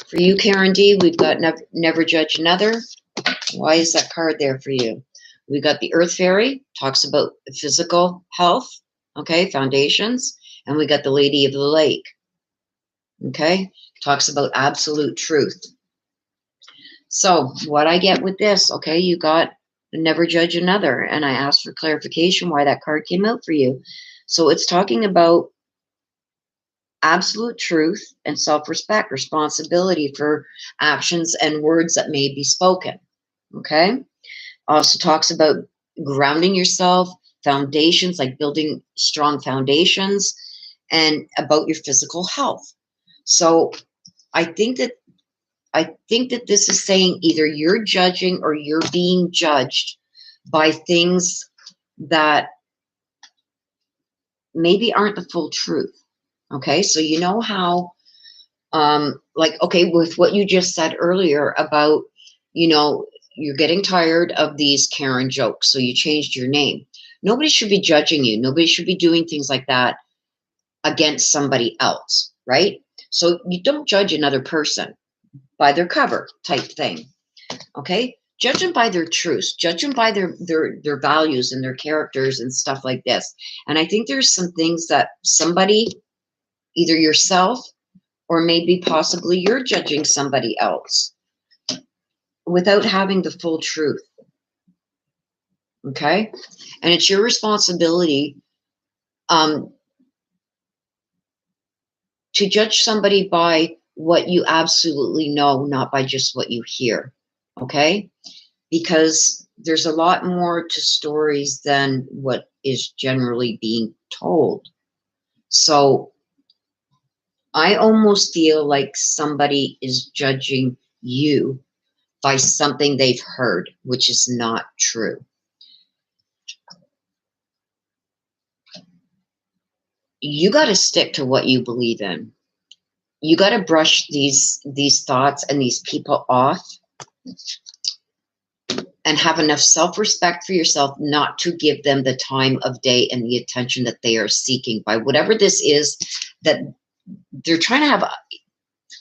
For you, Karen D, we've got never judge another. Why is that card there for you? We got the Earth Fairy, talks about physical health, okay, foundations. And we got the Lady of the Lake, okay, talks about absolute truth. So what I get with this, okay, you got never judge another. And I asked for clarification why that card came out for you. So it's talking about absolute truth and self-respect, responsibility for actions and words that may be spoken, okay? Also talks about grounding yourself, foundations, like building strong foundations, and about your physical health. So I think that this is saying either you're judging or you're being judged by things that maybe aren't the full truth. Okay, so you know how like, okay, with what you just said earlier about, you know, you're getting tired of these Karen jokes, so you changed your name. Nobody should be judging you. Nobody should be doing things like that against somebody else, right? So you don't judge another person by their cover type thing, okay? Judge them by their truths. Judge them by their values and their characters and stuff like this. And I think there's some things that somebody, either yourself or maybe possibly you're judging somebody else without having the full truth, okay? And it's your responsibility to judge somebody by what you absolutely know, not by just what you hear, okay? Because there's a lot more to stories than what is generally being told. So I almost feel like somebody is judging you by something they've heard, which is not true. You got to stick to what you believe in. You got to brush these thoughts and these people off and have enough self-respect for yourself not to give them the time of day and the attention that they are seeking by whatever this is that they're trying to have.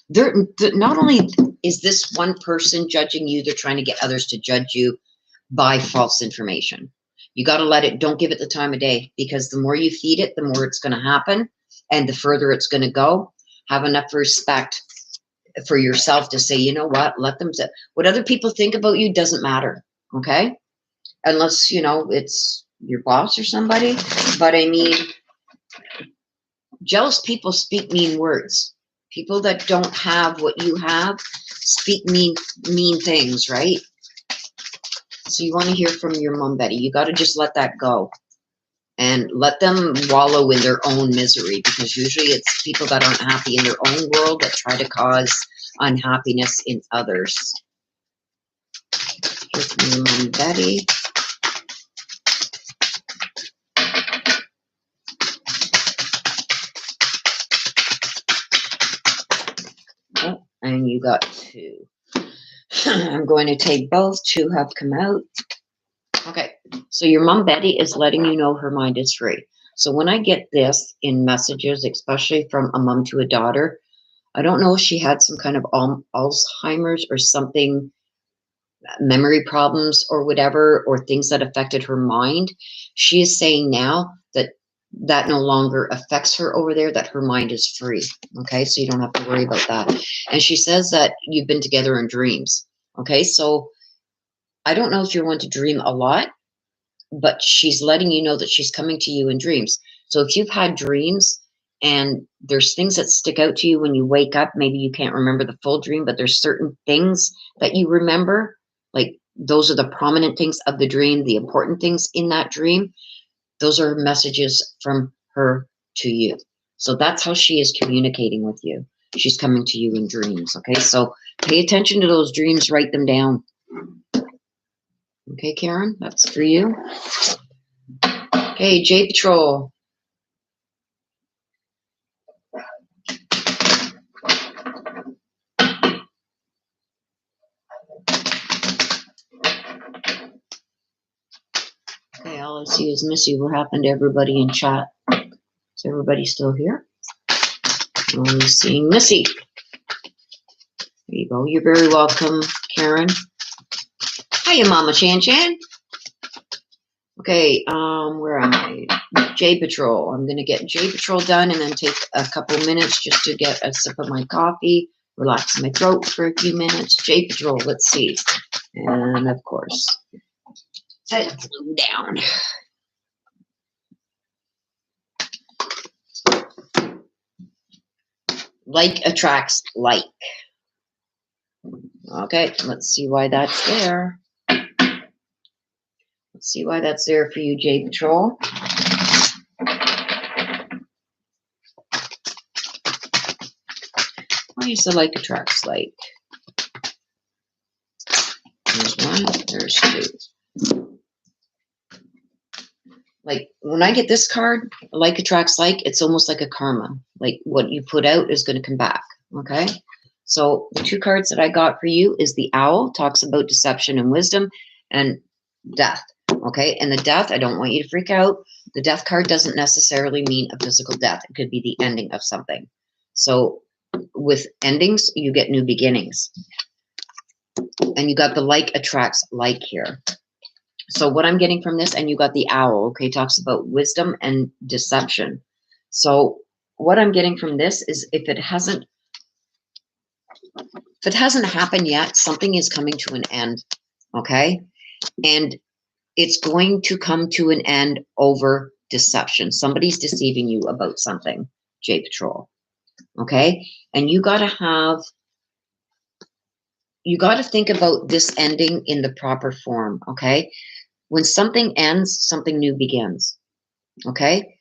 They're not only is this one person judging you, they're trying to get others to judge you by false information. You got to let it, don't give it the time of day, because the more you feed it, the more it's going to happen and the further it's going to go. Have enough respect for yourself to say, you know what, let them say what other people think about you doesn't matter, okay? Unless, you know, it's your boss or somebody. But I mean, jealous people speak mean words. People that don't have what you have speak mean things, right? So you want to hear from your mom, Betty. You got to just let that go and let them wallow in their own misery, because usually it's people that aren't happy in their own world that try to cause unhappiness in others. Hear from your mom, Betty. Oh, and you got 2. I'm going to take both. 2 have come out. Okay, so your mom Betty is letting you know her mind is free. So when I get this in messages, especially from a mom to a daughter, I don't know if she had some kind of Alzheimer's or something, memory problems or whatever, or things that affected her mind. She is saying now that that no longer affects her over there, that her mind is free. Okay, so you don't have to worry about that. And she says that you've been together in dreams. Okay, so I don't know if you're one to dream a lot, but she's letting you know that she's coming to you in dreams. So if you've had dreams and there's things that stick out to you when you wake up, maybe you can't remember the full dream, but there's certain things that you remember, like those are the prominent things of the dream, the important things in that dream. Those are messages from her to you. So that's how she is communicating with you. She's coming to you in dreams. Okay, so pay attention to those dreams, write them down. Okay, Karen, that's for you. Okay, J Patrol. Okay, all I see is Missy. What happened to everybody in chat? Is everybody still here? Only seeing Missy. you go. You're very welcome, Karen. Hiya, Mama Chan Chan. Okay, where am I? J Patrol. I'm going to get J Patrol done and then take a couple minutes just to get a sip of my coffee, relax my throat for a few minutes. J Patrol, let's see. And of course, set it down. Like attracts like. Okay, let's see why that's there. Let's see why that's there for you, J Patrol. Why is the like attracts like? There's one, there's two. Like when I get this card, like attracts like, it's almost like a karma. Like what you put out is going to come back. Okay. So the two cards that I got for you is the Owl, talks about deception and wisdom, and Death. Okay. And the Death, I don't want you to freak out. The Death card doesn't necessarily mean a physical death. It could be the ending of something. So with endings, you get new beginnings. And you got the like attracts like here. So what I'm getting from this, and you got the Owl, okay, talks about wisdom and deception. So what I'm getting from this is if it hasn't happened yet, something is coming to an end, okay? And it's going to come to an end over deception. Somebody's deceiving you about something, J Patrol, okay? And you got to think about this ending in the proper form, okay? When something ends, something new begins, okay?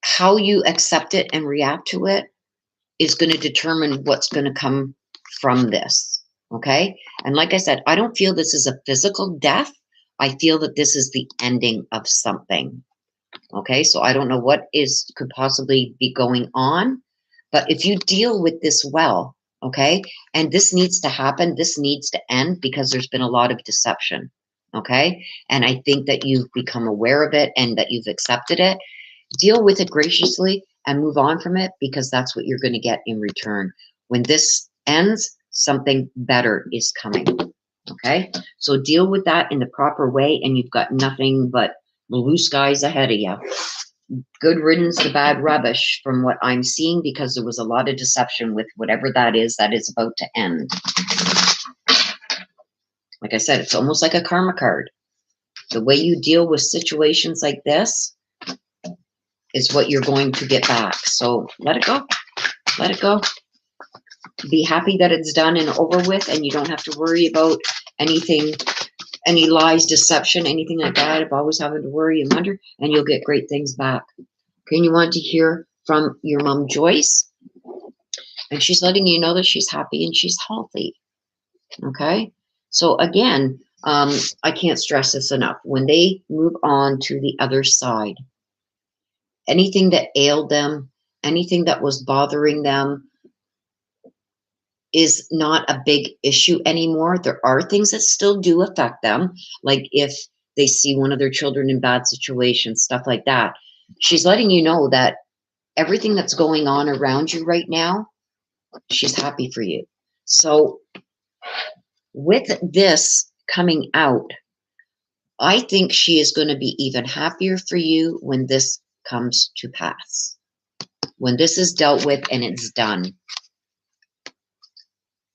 How you accept it and react to it is going to determine what's going to come from this, okay? And like I said, I don't feel this is a physical death. I feel that this is the ending of something, okay? So I don't know what could possibly be going on, but if you deal with this well, okay, and this needs to happen, this needs to end because there's been a lot of deception, okay? And I think that you've become aware of it and that you've accepted it. Deal with it graciously and move on from it because that's what you're going to get in return. When this ends, something better is coming, okay? So deal with that in the proper way and you've got nothing but blue skies ahead of you. Good riddance to bad rubbish from what I'm seeing because there was a lot of deception with whatever that is about to end. Like I said, it's almost like a karma card. The way you deal with situations like this is what you're going to get back. So let it go. Let it go. Be happy that it's done and over with and you don't have to worry about anything, any lies, deception, anything like that. Of always having to worry and wonder, and you'll get great things back. Okay, and you want to hear from your mom, Joyce, and she's letting you know that she's happy and she's healthy. Okay, so again, I can't stress this enough. When they move on to the other side, anything that ailed them, anything that was bothering them, is not a big issue anymore. There are things that still do affect them, like if they see one of their children in bad situations, stuff like that. She's letting you know that everything that's going on around you right now, she's happy for you. So with this coming out, I think she is going to be even happier for you when this comes to pass. When this is dealt with and it's done.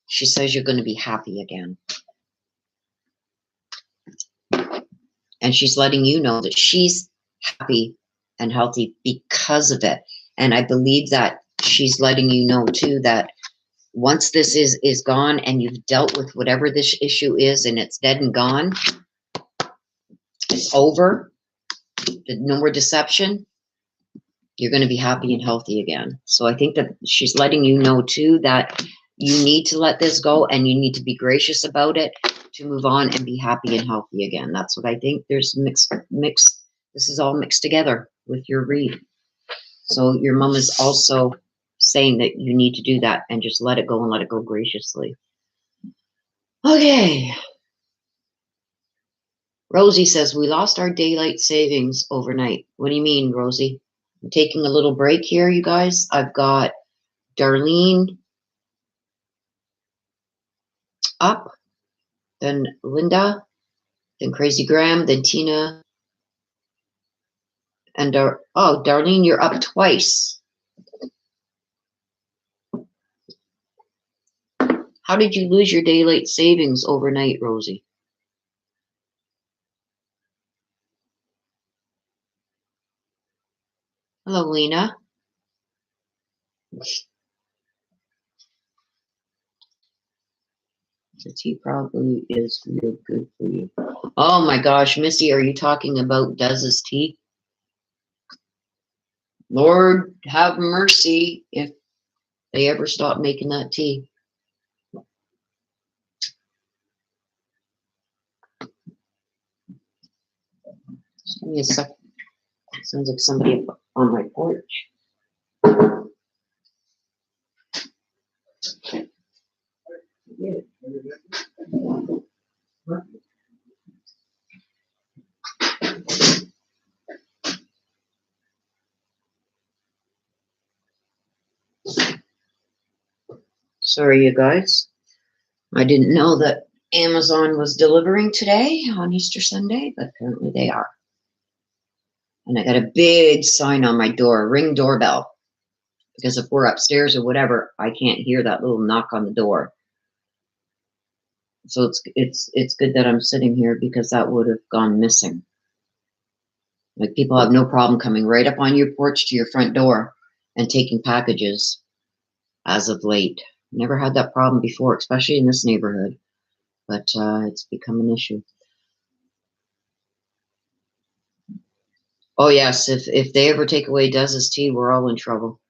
She says you're going to be happy again. And she's letting you know that she's happy and healthy because of it. And I believe that she's letting you know too that once this is gone and you've dealt with whatever this issue is and it's dead and gone, it's over, no more deception, you're going to be happy and healthy again. So I think that she's letting you know too that you need to let this go and you need to be gracious about it to move on and be happy and healthy again. That's what I think. There's mixed. This is all mixed together with your read. So your mom is also saying that you need to do that and just let it go and let it go graciously. Okay. Rosie says, we lost our daylight savings overnight. What do you mean, Rosie? I'm taking a little break here, you guys. I've got Darlene, up, then Linda, then Crazy Graham, then Tina, and oh, Darlene, you're up twice. How did you lose your daylight savings overnight, Rosie? Hello, Lena. The tea probably is real good for you. Oh my gosh, Missy, are you talking about Dez's tea? Lord have mercy if they ever stop making that tea. Just give me a sec. Sounds like somebody on my porch. Yeah. Sorry, you guys. I didn't know that Amazon was delivering today on Easter Sunday, but apparently they are. And I got a big sign on my door, ring doorbell. Because if we're upstairs or whatever, I can't hear that little knock on the door. So it's good that I'm sitting here because that would have gone missing. Like people have no problem coming right up on your porch to your front door and taking packages as of late. Never had that problem before, especially in this neighborhood, but it's become an issue. Oh yes, if they ever take away Dez's tea, we're all in trouble.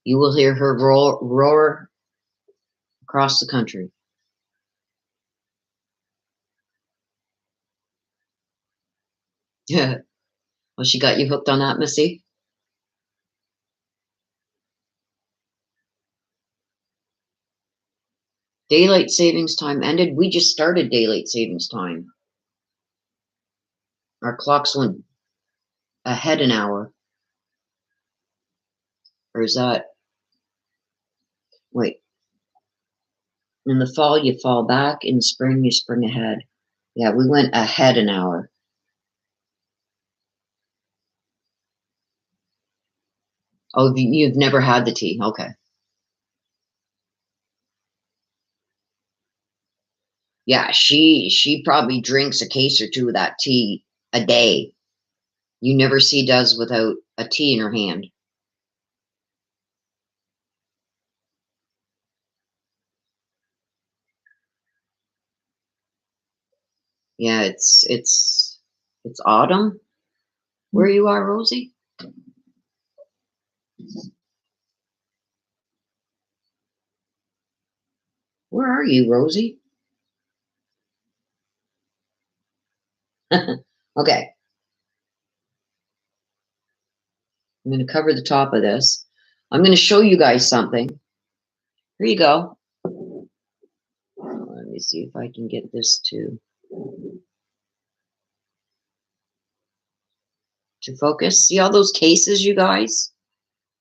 You will hear her roar across the country. Yeah. Well, she got you hooked on that, Missy? Daylight savings time ended. We just started daylight savings time. Our clocks went ahead an hour. Or is that... Wait. In the fall, you fall back. In spring, you spring ahead. Yeah, we went ahead an hour. Oh, you've never had the tea. Okay. Yeah, she probably drinks a case or two of that tea a day. You never see Des without a tea in her hand. Yeah, it's autumn where you are, Rosie. Where are you, Rosie? Okay. I'm going to cover the top of this. I'm going to show you guys something. Here you go. Let me see if I can get this to focus. See all those cases, you guys?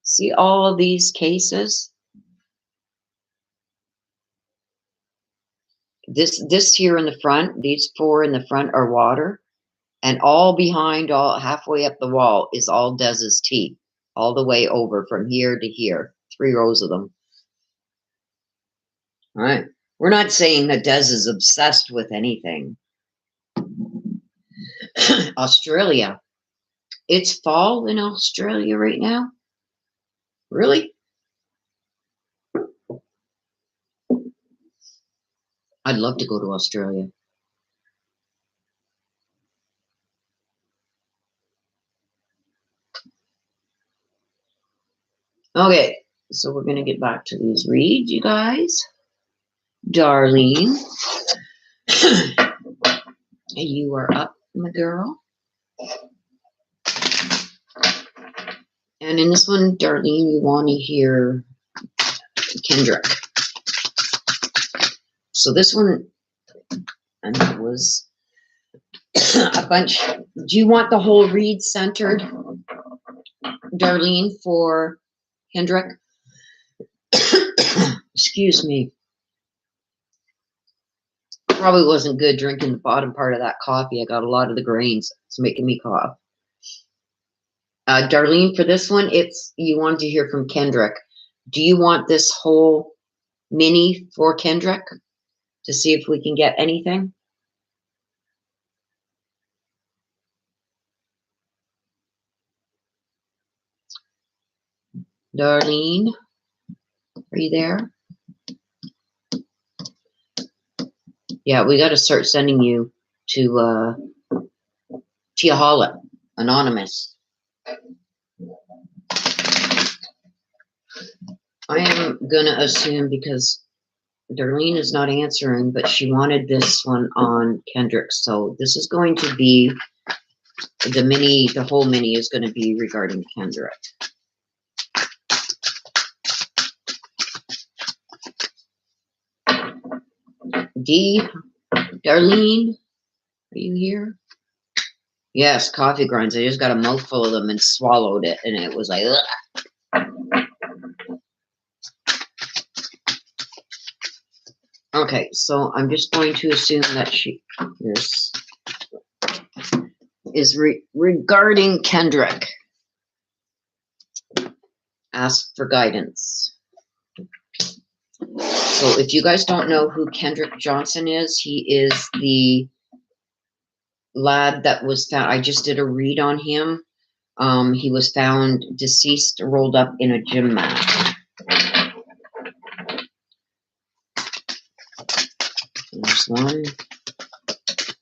See all of these cases? This here in the front, these four in the front are water. And all behind, all halfway up the wall is all Dez's tea. All the way over from here to here. 3 rows of them. All right. We're not saying that Des is obsessed with anything. Australia. It's fall in Australia right now? Really? I'd love to go to Australia. Okay, so we're going to get back to these reads, you guys. Darlene, you are up, my girl. And in this one, Darlene, you want to hear Kendrick. So this one, and it was a bunch. Do you want the whole read centered, Darlene, for Kendrick? Excuse me. Probably wasn't good drinking the bottom part of that coffee. I got a lot of the grains. It's making me cough. Darlene, for this one, you wanted to hear from Kendrick. Do you want this whole mini for Kendrick to see if we can get anything? Darlene, are you there? Yeah, we got to start sending you to Tia Hollett, Anonymous. I am going to assume, because Darlene is not answering, but she wanted this one on Kendrick. So this is going to be the whole mini is going to be regarding Kendrick. Darlene, are you here? Yes, coffee grinds. I just got a mouthful of them and swallowed it, and it was like, ugh. Okay, so I'm just going to assume that this is regarding Kendrick. Ask for guidance. So if you guys don't know who Kendrick Johnson is, he is the lad that was found. I just did a read on him. He was found deceased, rolled up in a gym mat. There's one.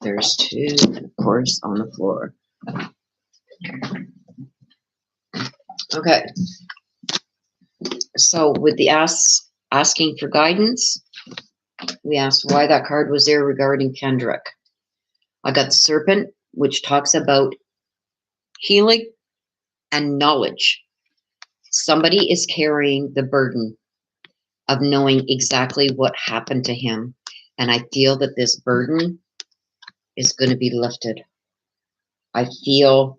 There's two, and of course, on the floor. Okay. So with the asking for guidance, we asked why that card was there regarding Kendrick. I got the Serpent, which talks about healing and knowledge. Somebody is carrying the burden of knowing exactly what happened to him. And I feel that this burden is going to be lifted. I feel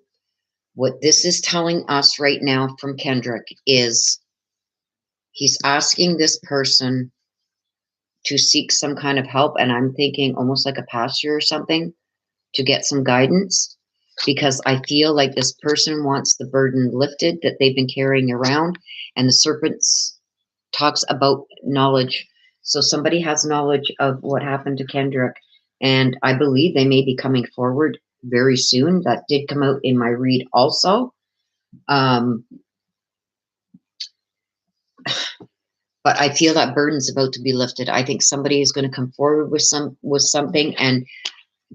what this is telling us right now from Kendrick is he's asking this person to seek some kind of help. And I'm thinking almost like a pastor or something to get some guidance, because I feel like this person wants the burden lifted that they've been carrying around. And the Serpents talks about knowledge. So somebody has knowledge of what happened to Kendrick, and I believe they may be coming forward very soon. That did come out in my read also. But I feel that burden's about to be lifted. I think somebody is going to come forward with something, and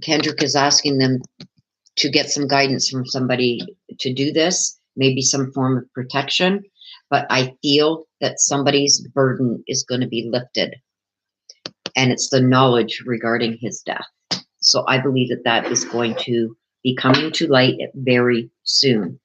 Kendrick is asking them to get some guidance from somebody to do this, maybe some form of protection. But I feel that somebody's burden is going to be lifted, and it's the knowledge regarding his death. So I believe that that is going to be coming to light very soon.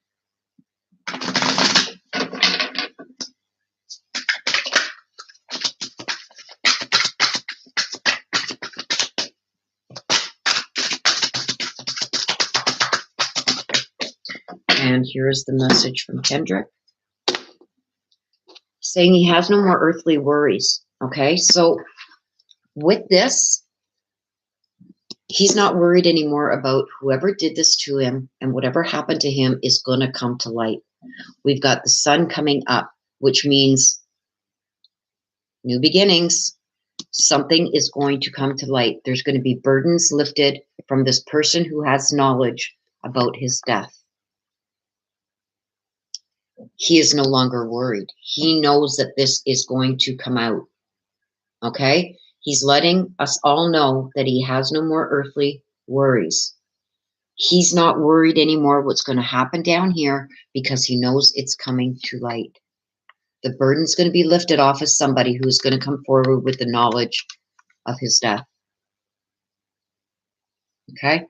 And here's the message from Kendrick, saying he has no more earthly worries. Okay, so with this, he's not worried anymore about whoever did this to him, and whatever happened to him is going to come to light. We've got the sun coming up, which means new beginnings. Something is going to come to light. There's going to be burdens lifted from this person who has knowledge about his death. He is no longer worried. He knows that this is going to come out. Okay? He's letting us all know that he has no more earthly worries. He's not worried anymore what's going to happen down here, because he knows it's coming to light. The burden's going to be lifted off of somebody who's going to come forward with the knowledge of his death. Okay?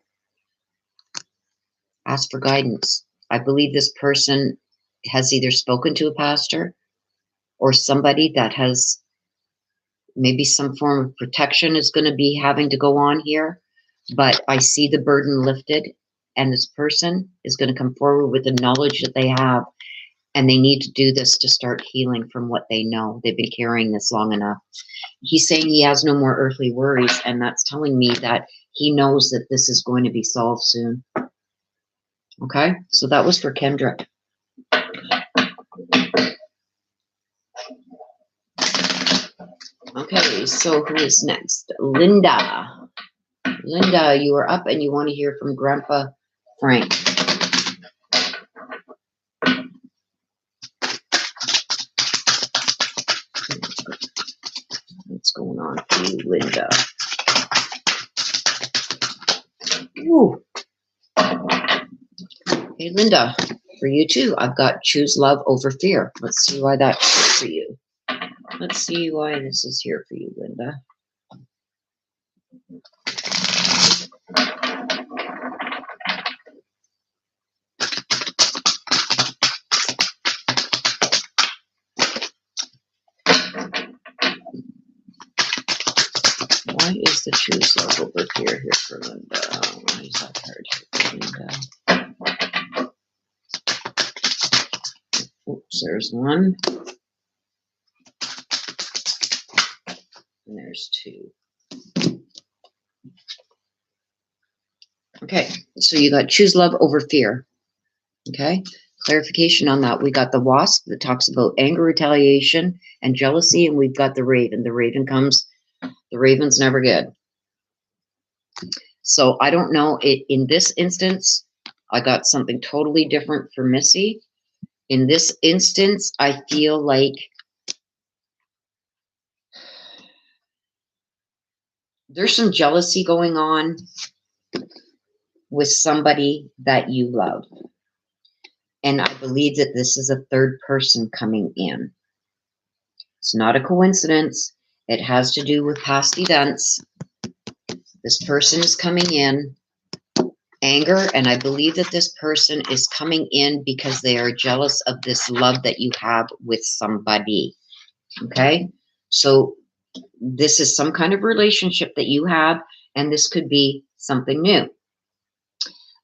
Ask for guidance. I believe this person has either spoken to a pastor or somebody that has maybe some form of protection is going to be having to go on here. But I see the burden lifted, and this person is going to come forward with the knowledge that they have. And they need to do this to start healing from what they know. They've been carrying this long enough. He's saying he has no more earthly worries, and that's telling me that he knows that this is going to be solved soon. Okay, so that was for Kendra. Okay, so who is next? Linda. Linda, you are up and you want to hear from Grandpa Frank. What's going on for you, Linda? Ooh. Hey, Linda, for you too, I've got choose love over fear. Let's see why that's for you. Let's see why this is here for you, Linda. Why is the choose love over fear here for Linda? Why is that card here for Linda? Oops, there's one. And there's two. Okay, so you got choose love over fear. Okay, clarification on that. We got the wasp that talks about anger, retaliation, and jealousy, and we've got the raven. The raven comes, the raven's never good. So I don't know, in this instance, I got something totally different for Missy. In this instance, I feel like there's some jealousy going on with somebody that you love. And I believe that this is a third person coming in. It's not a coincidence. It has to do with past events. This person is coming in, anger, and I believe that this person is coming in because they are jealous of this love that you have with somebody. Okay? So this is some kind of relationship that you have, and this could be something new.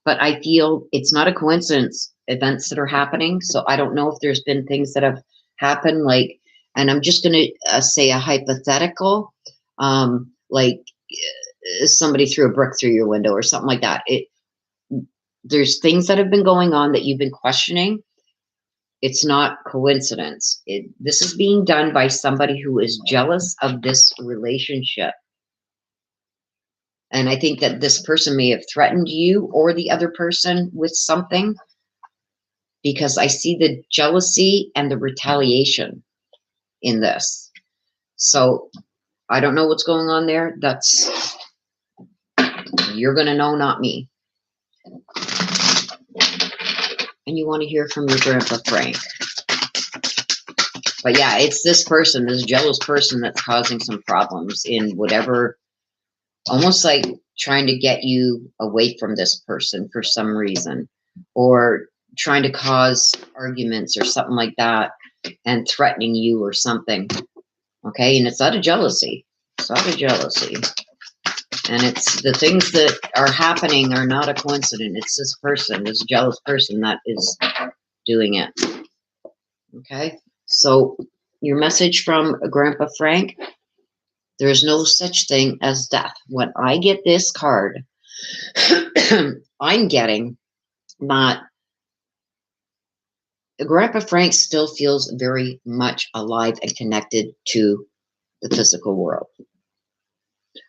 But I feel it's not a coincidence, events that are happening. So I don't know if there's been things that have happened, like, and I'm just going to say a hypothetical, like somebody threw a brick through your window or something like that. There's things that have been going on that you've been questioning. It's not coincidence. This is being done by somebody who is jealous of this relationship. And I think that this person may have threatened you or the other person with something, because I see the jealousy and the retaliation in this. So I don't know what's going on there. That's, you're going to know, not me. And you want to hear from your Grandpa Frank. But yeah, it's this person, this jealous person, that's causing some problems in whatever, almost like trying to get you away from this person for some reason, or trying to cause arguments or something like that, and threatening you or something. Okay, and it's out of jealousy. It's out of jealousy. And it's the things that are happening are not a coincidence. It's this person, this jealous person, that is doing it. Okay, so your message from Grandpa Frank: there's no such thing as death. When I get this card, I'm getting that Grandpa Frank still feels very much alive and connected to the physical world.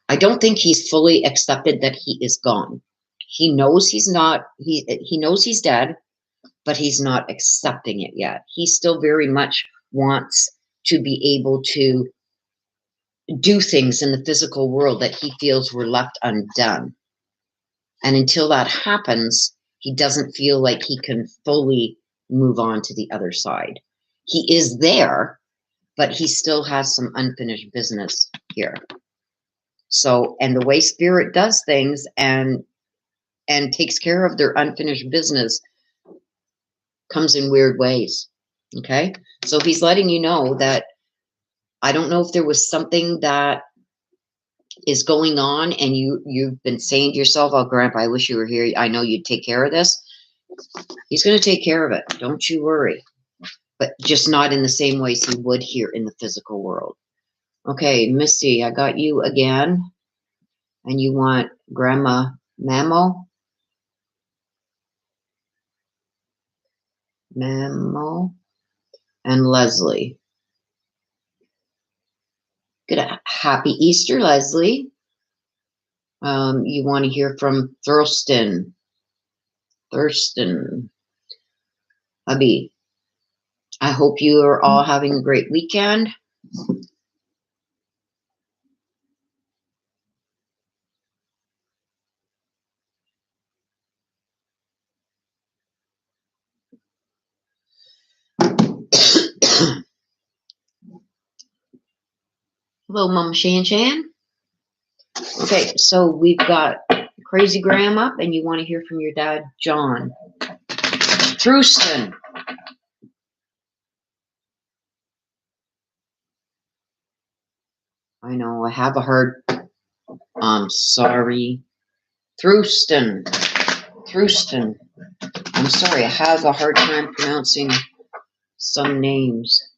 I don't think he's fully accepted that he is gone. He knows he's not, he knows he's dead, but he's not accepting it yet. He still very much wants to be able to do things in the physical world that he feels were left undone. And until that happens, he doesn't feel like he can fully move on to the other side. He is there, but he still has some unfinished business here. So, and the way Spirit does things and takes care of their unfinished business comes in weird ways. Okay, so he's letting you know that, I don't know if there was something that is going on and you've been saying to yourself, oh, Grandpa, I wish you were here. I know you'd take care of this. He's going to take care of it. Don't you worry. but just not in the same ways he would here in the physical world. Okay, Missy, I got you again. And you want Grandma Mamo? Mamo and Leslie. Good. Happy Easter, Leslie. You want to hear from Thurston. Hubby. I hope you are all having a great weekend. Hello, Mama Shan. Okay, so we've got Crazy Graham up, and you want to hear from your dad, John. Truston. I know, I have a hard... I'm sorry. Truston. I'm sorry, I have a hard time pronouncing some names.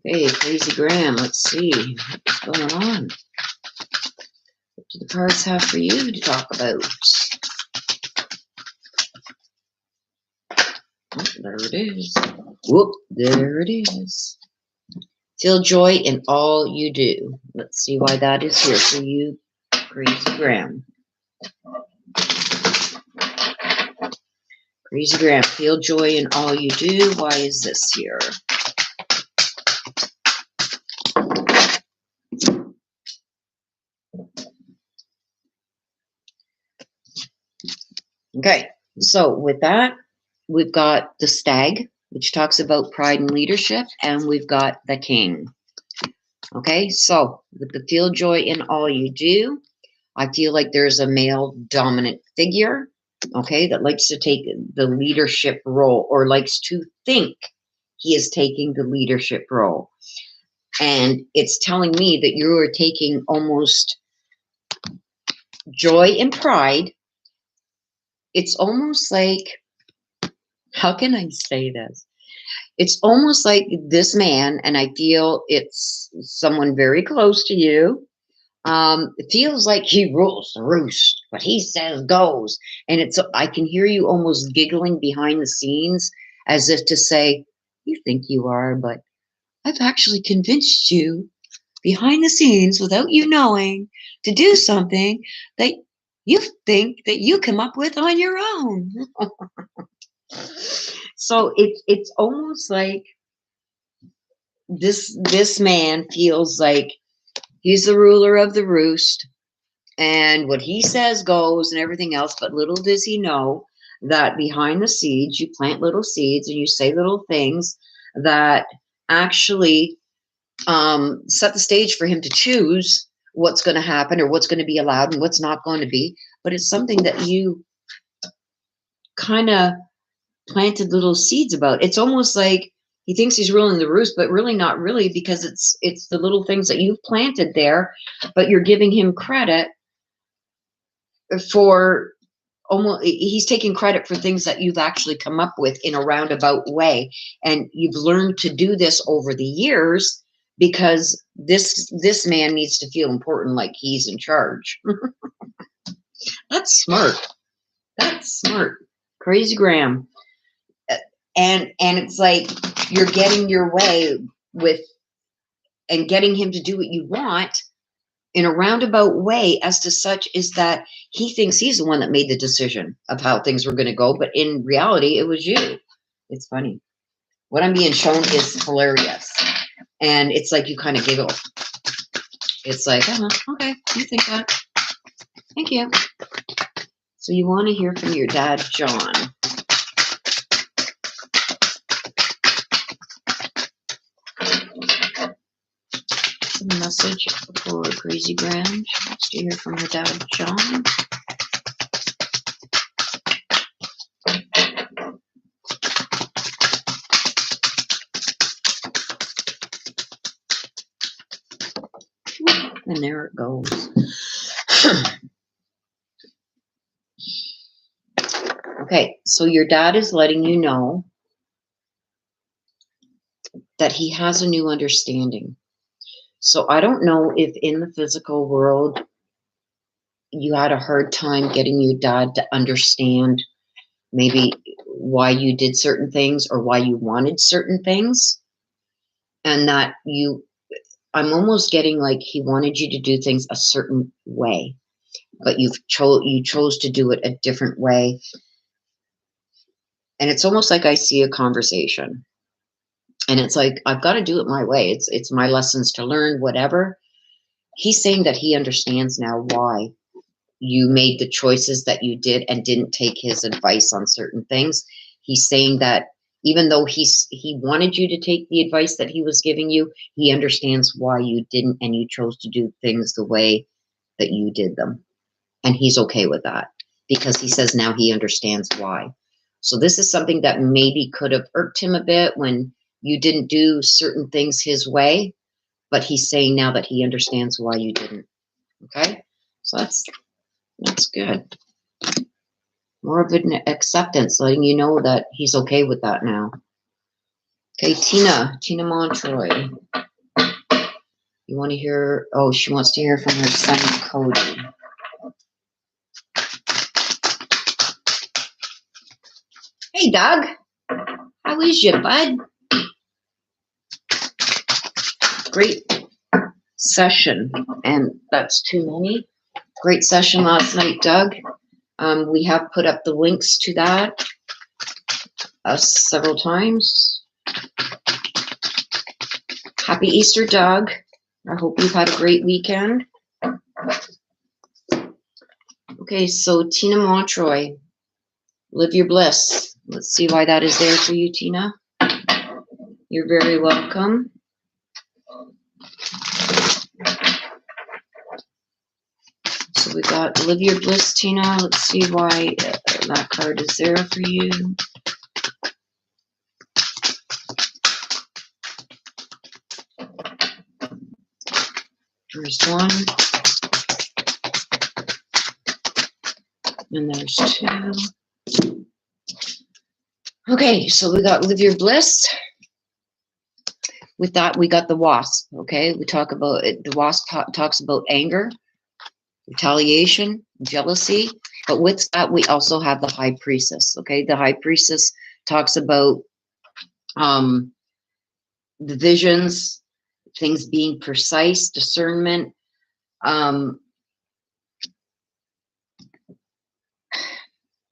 Okay, Crazy Graham, let's see what's going on. What do the cards have for you to talk about? Oh, there it is. Whoop, there it is. Feel joy in all you do. Let's see why that is here for you, Crazy Graham. Crazy Graham, feel joy in all you do. Why is this here? Okay, so with that, we've got the Stag, which talks about pride and leadership, and we've got the King. Okay, so with the feel joy in all you do, I feel like there's a male dominant figure, okay, that likes to take the leadership role or likes to think he is taking the leadership role. And it's telling me that you are taking almost joy and pride. It's almost like, how can I say this? It's almost like this man, and I feel it's someone very close to you. It feels like he rules the roost. What he says goes. And I can hear you almost giggling behind the scenes as if to say, you think you are, but I've actually convinced you behind the scenes without you knowing to do something that you think that you come up with on your own. So it's almost like this man feels like he's the ruler of the roost, and what he says goes and everything else, but little does he know that behind the seeds, you plant little seeds and you say little things that actually set the stage for him to choose what's going to happen or what's going to be allowed and what's not going to be. But it's something that you kind of planted little seeds about. It's almost like he thinks he's ruling the roost, but really not really, because it's the little things that you've planted there, but you're giving him credit for almost, he's taking credit for things that you've actually come up with in a roundabout way. And you've learned to do this over the years because this man needs to feel important, like he's in charge. That's smart. That's smart. Crazy Graham. And it's like you're getting your way with and getting him to do what you want in a roundabout way, as to such is that he thinks he's the one that made the decision of how things were going to go, but in reality it was you. It's funny. What I'm being shown is hilarious, and it's like you kind of giggle. It's like, okay, you think that. Thank you. So you want to hear from your dad, John. A message for Crazy Graham. She wants to hear from her dad, John. And there it goes. Okay, so your dad is letting you know that he has a new understanding. So I don't know if in the physical world you had a hard time getting your dad to understand maybe why you did certain things or why you wanted certain things, and that I'm almost getting like he wanted you to do things a certain way, but you chose to do it a different way. And it's almost like I see a conversation, and it's like, I've got to do it my way. It's my lessons to learn, whatever. He's saying that he understands now why you made the choices that you did and didn't take his advice on certain things. He's saying that even though he wanted you to take the advice that he was giving you, he understands why you didn't, and you chose to do things the way that you did them. And he's okay with that, because he says now he understands why. So this is something that maybe could have irked him a bit when you didn't do certain things his way, but he's saying now that he understands why you didn't. Okay? So that's good. More of an acceptance, letting you know that he's okay with that now. Okay, Tina Montroy. You want to hear, oh, she wants to hear from her son, Cody. Hey, Doug. How is you, bud? Great session, and that's too many. Great session last night, Doug. We have put up the links to that several times. Happy Easter, Doug. I hope you've had a great weekend. Okay, so Tina Montroy, live your bliss. Let's see why that is there for you, Tina. You're very welcome. So we got live your bliss, Tina. Let's see why that card is there for you. There's one. And there's two. Okay, so we got live your bliss. With that, we got the wasp. Okay, we talk about it. The wasp talks about anger, retaliation, jealousy. But with that, we also have the high priestess. Okay, the high priestess talks about the visions, things being precise, discernment.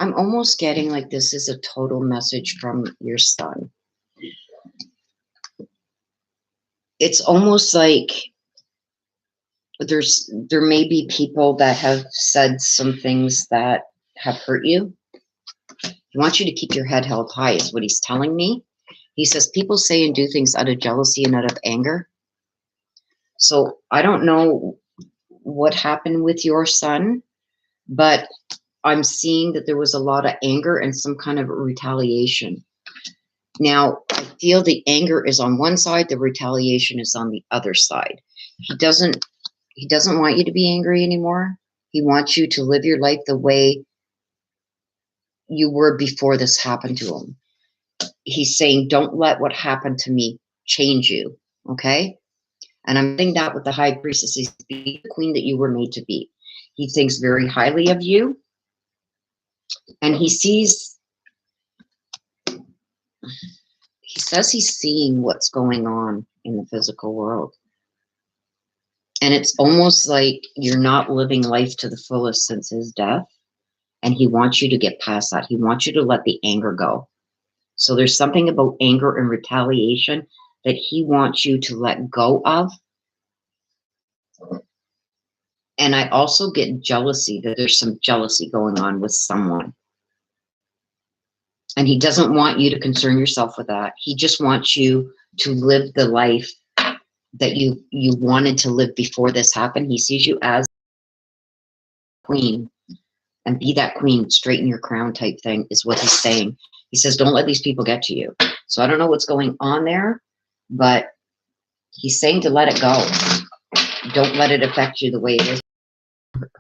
I'm almost getting like this is a total message from your son. It's almost like there may be people that have said some things that have hurt you. He wants you to keep your head held high, is what he's telling me. He says people say and do things out of jealousy and out of anger. So I don't know what happened with your son, but I'm seeing that there was a lot of anger and some kind of retaliation. Now, I feel the anger is on one side, the retaliation is on the other side. He doesn't want you to be angry anymore. He wants you to live your life the way you were before this happened to him. He's saying, don't let what happened to me change you, okay? And I'm saying that with the high priestess, he's the queen that you were made to be. He thinks very highly of you. And he says he's seeing what's going on in the physical world. And it's almost like you're not living life to the fullest since his death. And he wants you to get past that. He wants you to let the anger go. So there's something about anger and retaliation that he wants you to let go of. And I also get jealousy, that there's some jealousy going on with someone. And he doesn't want you to concern yourself with that. He just wants you to live the life that you wanted to live before this happened. He sees you as queen, and be that queen, straighten your crown type thing is what he's saying. He says, don't let these people get to you. So I don't know what's going on there, but he's saying to let it go. Don't let it affect you the way it is,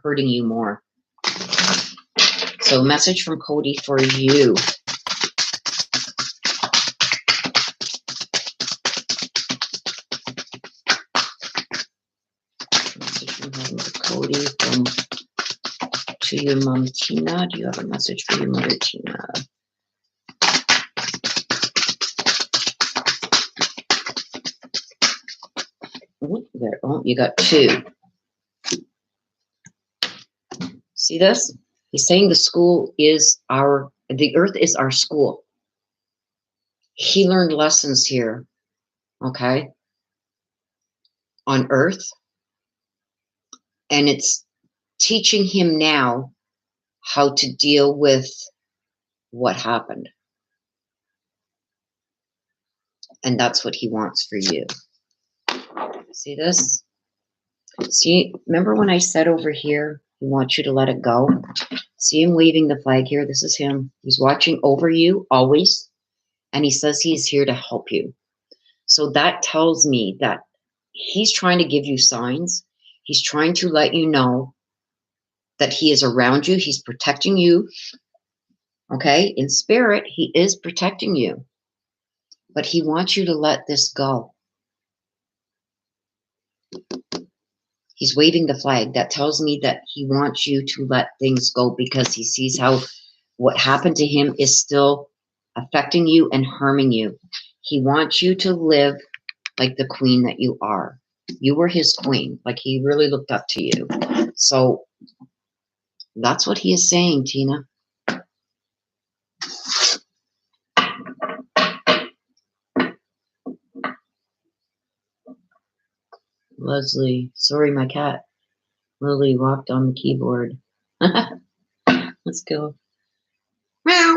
hurting you more. So message from Cody for you. Message from Cody to your mom, Tina. Do you have a message for your mother, Tina? There. Oh, you got 2. See this? He's saying the school is the earth is our school. He learned lessons here, okay, on earth. And it's teaching him now how to deal with what happened. And that's what he wants for you. See this? See, remember when I said over here, he wants you to let it go? See him waving the flag here? This is him. He's watching over you always. And he says he's here to help you. So that tells me that he's trying to give you signs. He's trying to let you know that he is around you. He's protecting you. Okay? In spirit, he is protecting you. But he wants you to let this go. He's waving the flag. That tells me that he wants you to let things go because he sees how what happened to him is still affecting you and harming you. He wants you to live like the queen that you are. You were his queen. Like he really looked up to you. So that's what he is saying, Tina. Leslie, sorry, my cat Lily walked on the keyboard. Let's go. Meow.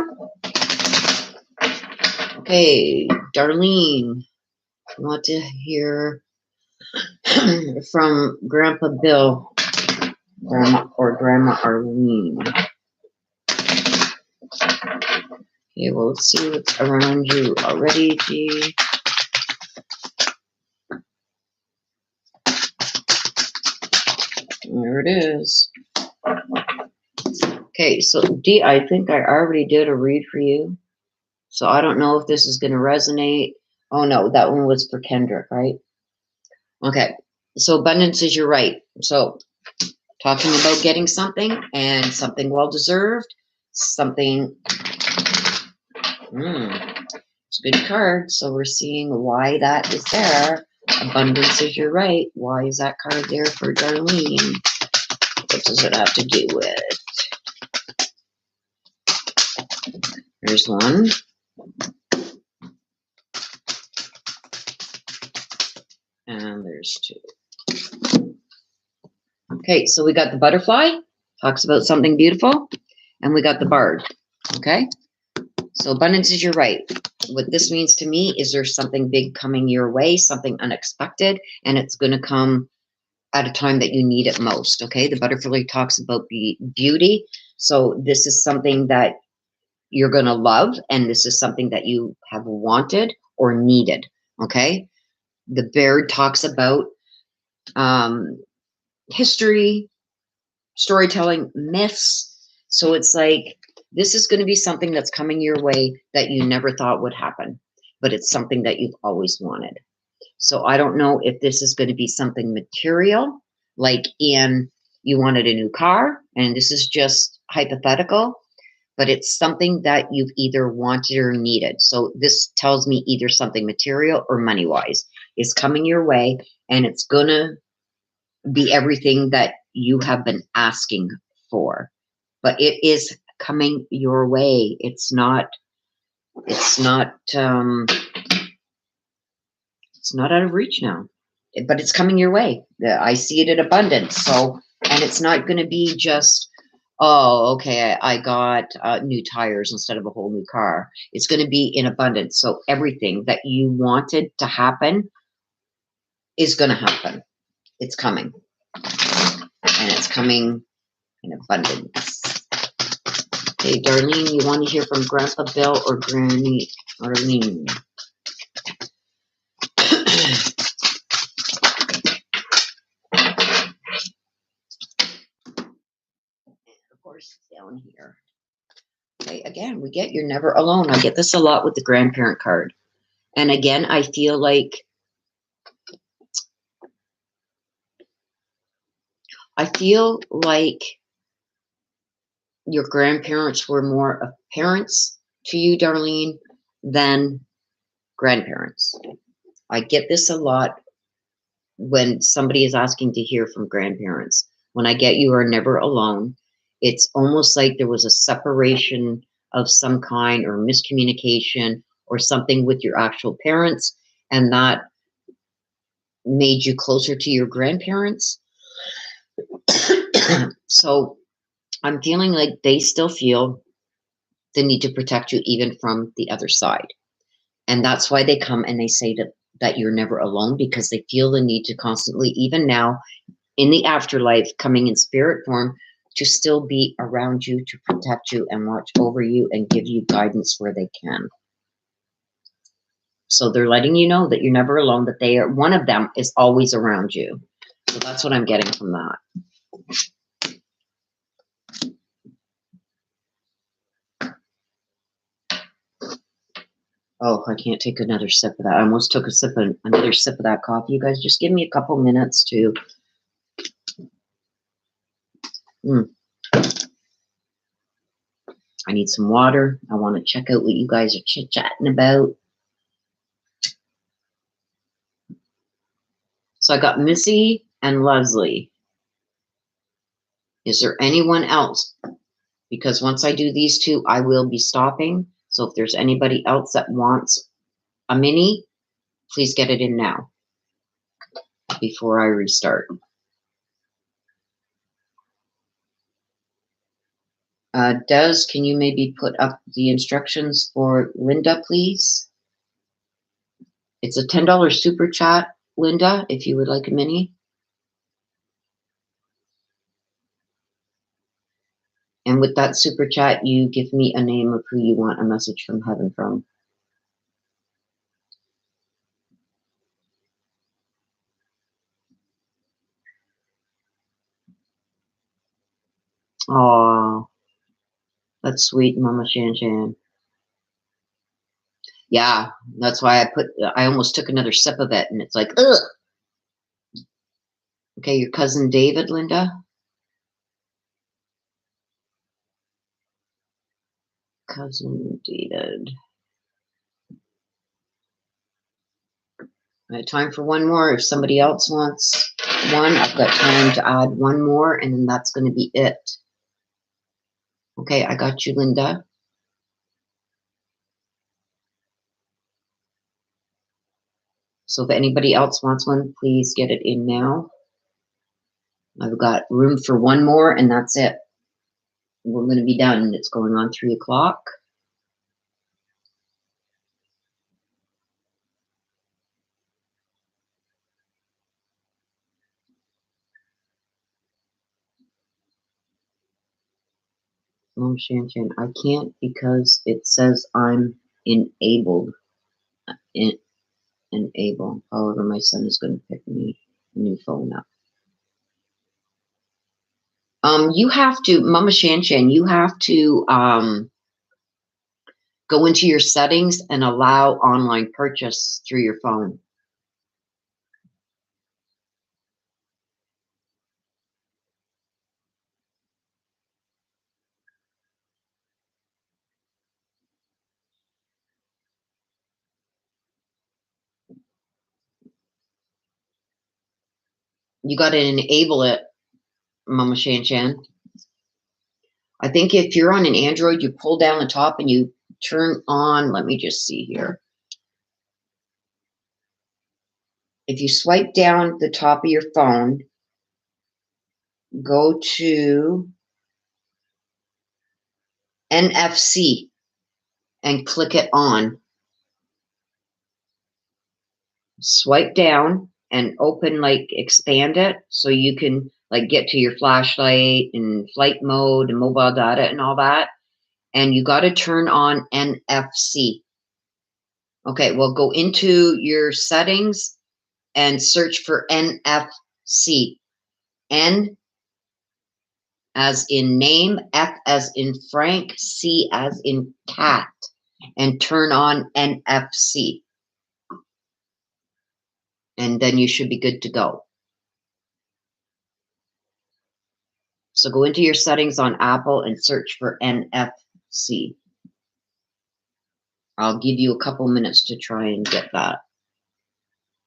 Okay, Darlene, I want to hear from Grandpa Bill, Grandma Arlene. Okay, well, let's see what's around you already, G. There it is. Okay, so D, I think I already did a read for you. So I don't know if this is going to resonate. Oh, no, that one was for Kendrick, right? Okay, so abundance is your right. So talking about getting something and something well-deserved, something, it's a good card. So we're seeing why that is there. Abundance is your right. Why is that card there for Darlene? What does it have to do with? There's one. And there's 2. Okay, so we got the butterfly, talks about something beautiful, and we got the bard, okay? So abundance is your right. What this means to me is there's something big coming your way, something unexpected, and it's going to come at a time that you need it most, okay? The butterfly talks about beauty, so this is something that you're going to love, and this is something that you have wanted or needed, okay? The bird talks about history, storytelling, myths. So it's like, this is going to be something that's coming your way that you never thought would happen, but it's something that you've always wanted. So I don't know if this is going to be something material, like in you wanted a new car, and this is just hypothetical, but it's something that you've either wanted or needed. So this tells me either something material or money-wise is coming your way, and it's going to be everything that you have been asking for, but it is coming your way. It's not out of reach now, but it's coming your way. I see it in abundance. So, and it's not going to be just, oh, okay, I got new tires instead of a whole new car. It's going to be in abundance. So everything that you wanted to happen is going to happen. It's coming. And it's coming in abundance. Okay, Darlene, you want to hear from Grandpa Bill or Granny Arlene? Of course, down here. Okay, again, we get you're never alone. I get this a lot with the grandparent card. And again, I feel like your grandparents were more of parents to you, Darlene, than grandparents. I get this a lot when somebody is asking to hear from grandparents. When I get you are never alone, it's almost like there was a separation of some kind or miscommunication or something with your actual parents, and that made you closer to your grandparents. So I'm feeling like they still feel the need to protect you even from the other side. And that's why they come and they say that you're never alone, because they feel the need to constantly, even now in the afterlife, coming in spirit form, to still be around you, to protect you and watch over you and give you guidance where they can. So they're letting you know that you're never alone, that they are, one of them is always around you. So that's what I'm getting from that. Oh, I can't take another sip of that. I almost took another sip of that coffee. You guys just give me a couple minutes to... I need some water. I want to check out what you guys are chit-chatting about. So I got Missy and Leslie. Is there anyone else? Because once I do these two, I will be stopping. So if there's anybody else that wants a mini, please get it in now before I restart. Des, can you maybe put up the instructions for Linda, please? It's a $10 super chat, Linda, if you would like a mini. And with that super chat, you give me a name of who you want a message from heaven from. Oh, that's sweet, Mama Shan Shan. Yeah, that's why I almost took another sip of it, and it's like, ugh. Okay, your cousin David, Linda. Cousin David. I have time for one more. If somebody else wants one, I've got time to add one more, and then that's going to be it. Okay, I got you, Linda. So if anybody else wants one, please get it in now. I've got room for one more, and that's it. We're going to be done. It's going on 3 o'clock. Mom Shan, I can't because it says I'm enabled. Enable. However, my son is going to pick me a new phone up. You have to, Mama Shan, you have to go into your settings and allow online purchase through your phone. You got to enable it, Mama Shan. I think if you're on an Android, you pull down the top and you turn on, let me just see here. If you swipe down the top of your phone, go to NFC and click it on. Swipe down and open, like, expand it so you can, like, get to your flashlight and flight mode and mobile data and all that. And you got to turn on NFC. Okay, well, go into your settings and search for NFC. NFC. as in name, F as in Frank, C as in cat, and turn on NFC. And then you should be good to go. So go into your settings on Apple and search for NFC. I'll give you a couple minutes to try and get that.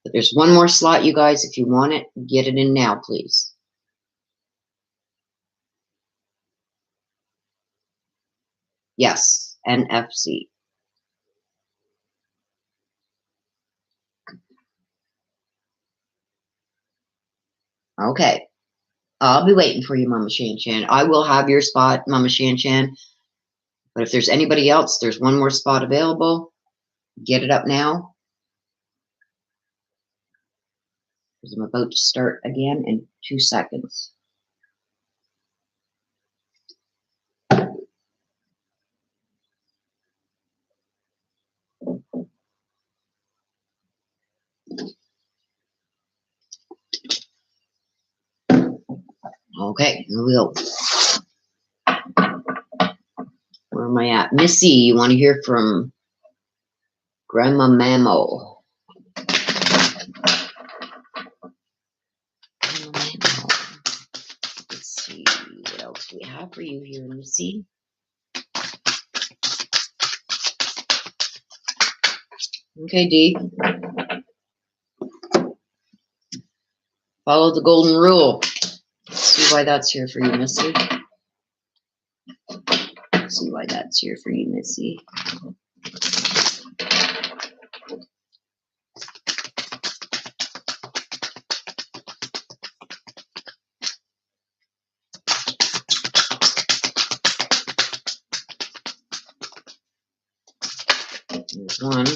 But there's one more slot, you guys. If you want it, get it in now, please. Yes, NFC. Okay. I'll be waiting for you, Mama Shan Shan. I will have your spot, Mama Shan Shan. But if there's anybody else, there's one more spot available. Get it up now. Because I'm about to start again in 2 seconds. Okay, here we go. Where am I at? Missy, you want to hear from Grandma Mammo? Let's see what else we have for you here, Missy. Okay, Dee. Follow the golden rule. Let's see why that's here for you, Missy. Let's see why that's here for you, Missy. There's one.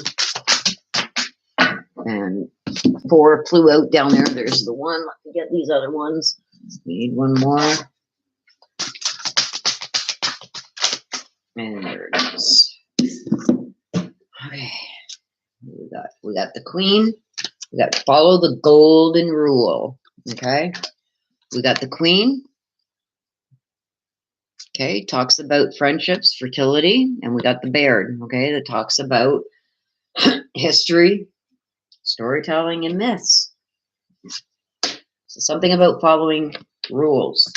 And 4 flew out down there. There's the one. Let me get these other ones. We need one more. And there it is. Okay. We got the queen. We got to follow the golden rule. Okay. We got the queen. Okay, talks about friendships, fertility, and we got the Baird, okay, that talks about history, storytelling, and myths. So something about following rules.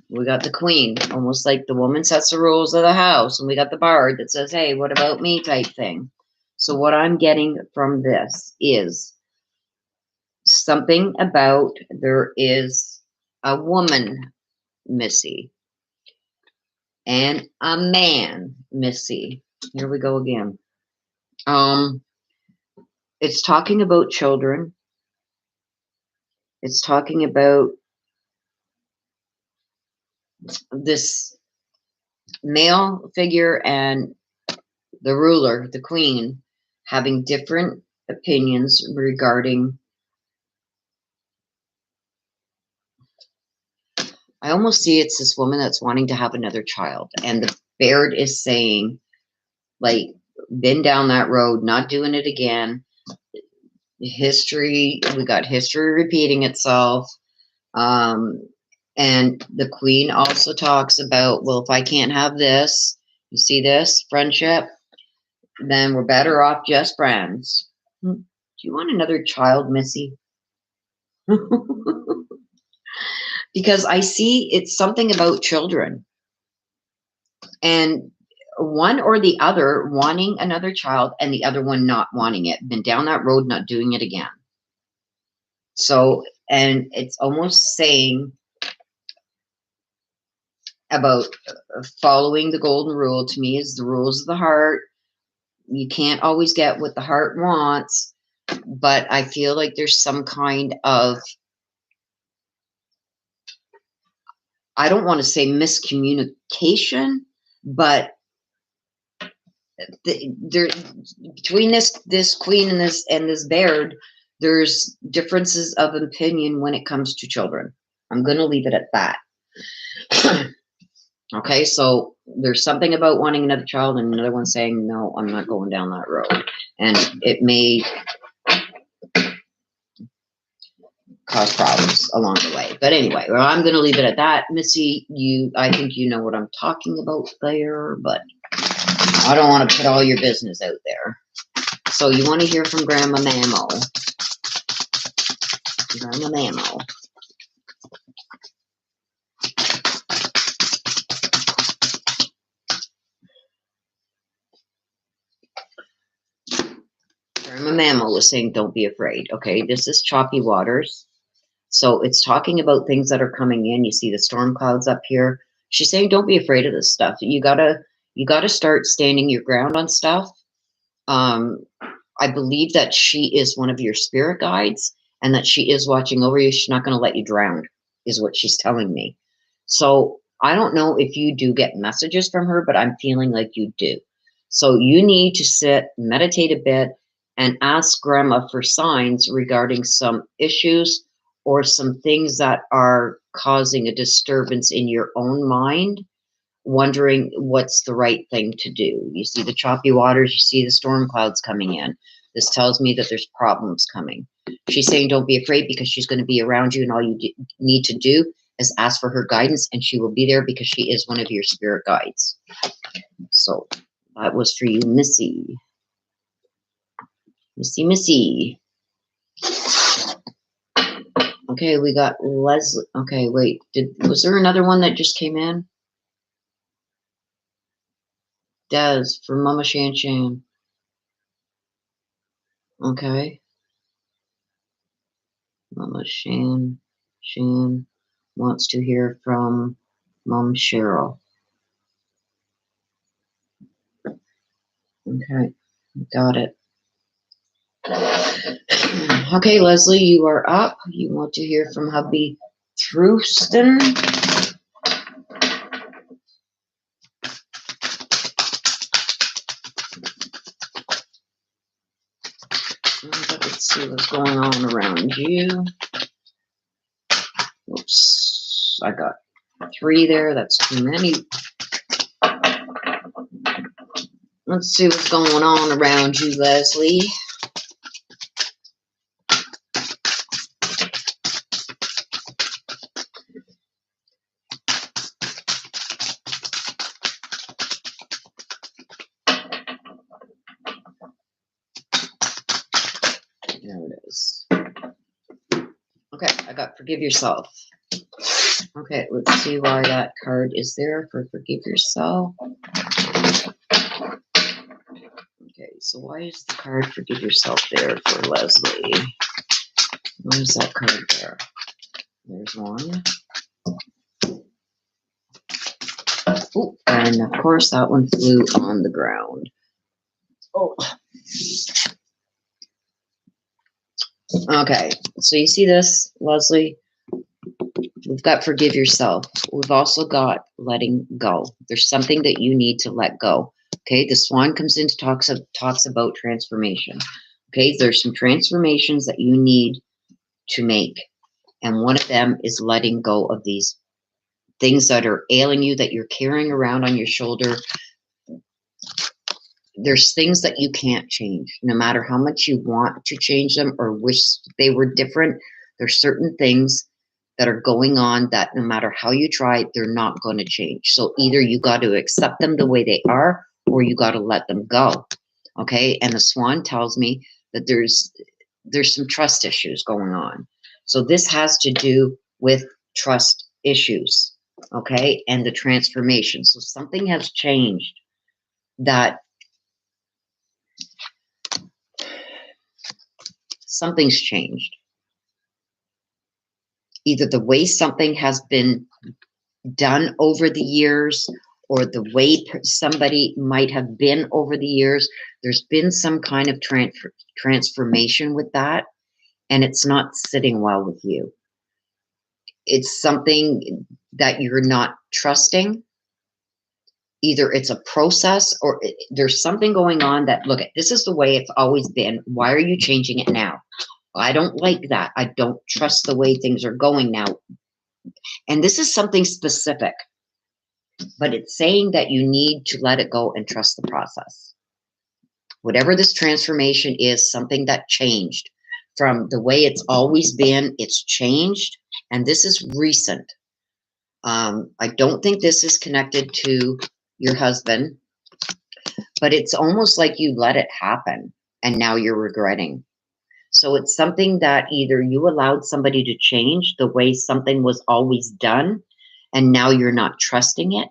We got the queen, almost like the woman sets the rules of the house, and we got the Bard that says, hey, what about me type thing. So what I'm getting from this is something about there is a woman, Missy, and a man, Missy. Here we go again. It's talking about children. It's talking about this male figure and the ruler, the queen, having different opinions regarding. I almost see it's this woman that's wanting to have another child, and the Baird is saying, like, been down that road, not doing it again. History, we got history repeating itself. And the queen also talks about, well, if I can't have this, you see this friendship, then we're better off just friends. Do you want another child, Missy? Because I see it's something about children, and one or the other wanting another child and the other one not wanting it, been down that road, not doing it again. So, and it's almost saying about following the golden rule. To me, is the rules of the heart. You can't always get what the heart wants, but I feel like there's some kind of, I don't want to say miscommunication, but there, between this queen and this Baird, there's differences of opinion when it comes to children. I'm going to leave it at that. Okay, so there's something about wanting another child and another one saying, no, I'm not going down that road. And it may cause problems along the way. But anyway, well, I'm going to leave it at that. Missy, I think you know what I'm talking about there, but I don't want to put all your business out there. So you want to hear from Grandma Mammo. Grandma Mammo. Grandma Mammo was saying, don't be afraid. Okay, this is choppy waters. So it's talking about things that are coming in. You see the storm clouds up here. She's saying, don't be afraid of this stuff. You gotta start standing your ground on stuff. I believe that she is one of your spirit guides and that she is watching over you. She's not going to let you drown, is what she's telling me. So I don't know if you do get messages from her, but I'm feeling like you do. So you need to sit, meditate a bit, and ask Grandma for signs regarding some issues or some things that are causing a disturbance in your own mind, wondering what's the right thing to do. You see the choppy waters, you see the storm clouds coming in. This tells me that there's problems coming. She's saying don't be afraid because she's going to be around you, and all you need to do is ask for her guidance, and she will be there because she is one of your spirit guides. So that was for you, Missy. Missy. Okay, we got Leslie. Okay, wait. Was there another one that just came in? Des for Mama Shan Shan. Okay. Mama Shan wants to hear from Mom Cheryl. Okay, got it. Okay, Leslie, you are up. You want to hear from hubby Truston. Let's see what's going on around you. Oops, I got 3 there. That's too many. Let's see what's going on around you, Leslie. There it is. Okay, I got forgive yourself. Okay, let's see why that card is there for forgive yourself. Okay, so why is the card forgive yourself there for Leslie? Why is that card there? There's one. Ooh, and of course that one flew on the ground. Oh. Okay, so you see this, Leslie? We've got forgive yourself. We've also got letting go. There's something that you need to let go. Okay, the swan comes in to talks about transformation. Okay, there's some transformations that you need to make. And one of them is letting go of these things that are ailing you, that you're carrying around on your shoulder. There's things that you can't change, no matter how much you want to change them or wish they were different. There's certain things that are going on that no matter how you try, they're not going to change. So either you got to accept them the way they are, or you got to let them go. Okay. And the swan tells me that there's some trust issues going on. So this has to do with trust issues. Okay. And the transformation. So something has changed that something's changed. Either the way something has been done over the years or the way somebody might have been over the years. There's been some kind of transformation with that, and it's not sitting well with you. It's something that you're not trusting. Either it's a process or there's something going on that, look, this is the way it's always been. Why are you changing it now? I don't like that. I don't trust the way things are going now. And this is something specific, but it's saying that you need to let it go and trust the process. Whatever this transformation is, something that changed from the way it's always been. It's changed, and this is recent. I don't think this is connected to your husband, but it's almost like you let it happen and now you're regretting. So it's something that either you allowed somebody to change the way something was always done, and now you're not trusting it.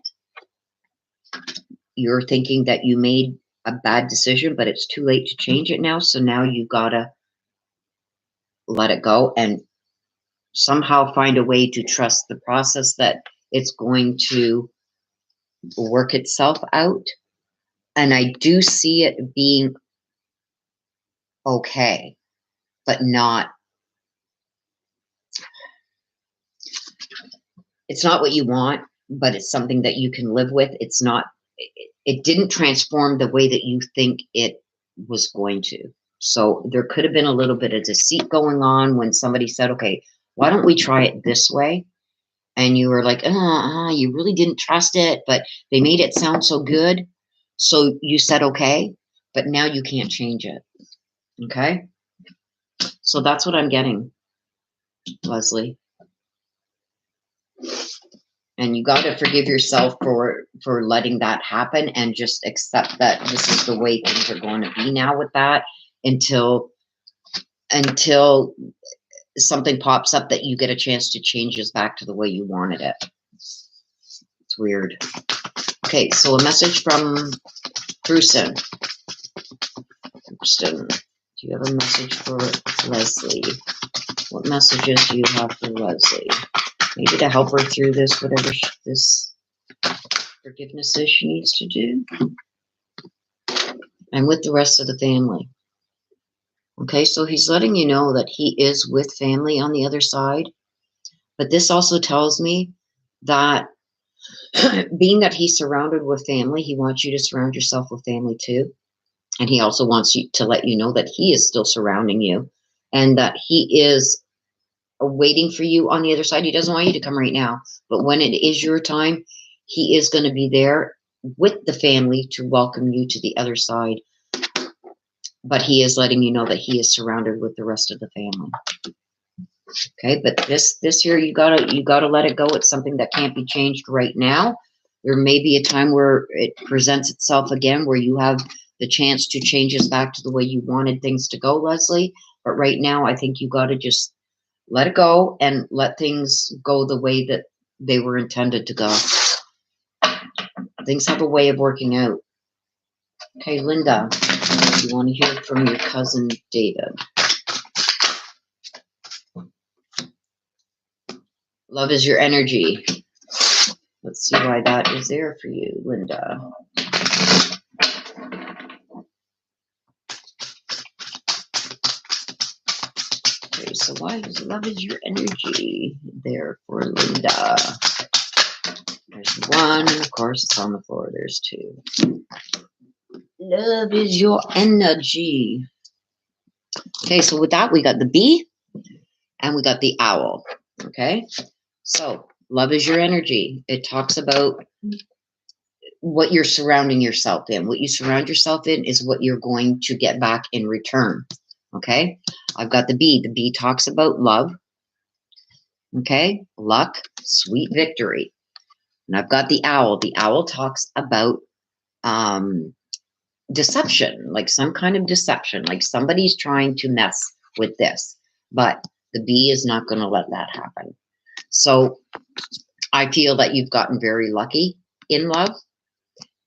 You're thinking that you made a bad decision, but it's too late to change it now. So now you gotta let it go and somehow find a way to trust the process, that it's going to work itself out. And I do see it being okay, but not, it's not what you want, but it's something that you can live with. It's not, it didn't transform the way that you think it was going to. So there could have been a little bit of deceit going on when somebody said, okay, why don't we try it this way? And you were like, you really didn't trust it, but they made it sound so good. So you said, okay, but now you can't change it. Okay. So that's what I'm getting, Leslie. And you got to forgive yourself for letting that happen, and just accept that this is the way things are going to be now with that until something pops up that you get a chance to change this back to the way you wanted it. It's weird. Okay, so a message from Kristen. Do you have a message for Leslie? What messages do you have for Leslie? Maybe to help her through this, whatever this forgiveness is she needs to do. And with the rest of the family. Okay, so he's letting you know that he is with family on the other side. But this also tells me that being that he's surrounded with family, he wants you to surround yourself with family too. And he also wants you to let you know that he is still surrounding you, and that he is waiting for you on the other side. He doesn't want you to come right now, but when it is your time, he is going to be there with the family to welcome you to the other side. But he is letting you know that he is surrounded with the rest of the family. Okay, but this here, you gotta let it go. It's something that can't be changed right now. There may be a time where it presents itself again, where you have the chance to change this back to the way you wanted things to go, Leslie. But right now, I think you gotta just let it go and let things go the way that they were intended to go. Things have a way of working out. Okay, Linda, you want to hear from your cousin David. Love is your energy. Let's see why that is there for you, Linda. Okay, so why is love is your energy there for Linda? There's one, and of course it's on the floor. There's two. Love is your energy. Okay, so with that, we got the bee and we got the owl. Okay, so love is your energy. It talks about what you're surrounding yourself in. What you surround yourself in is what you're going to get back in return. Okay, I've got the bee. The bee talks about love. Okay, luck, sweet victory. And I've got the owl. The owl talks about deception, like some kind of deception, like somebody's trying to mess with this, but the bee is not going to let that happen. So I feel that you've gotten very lucky in love,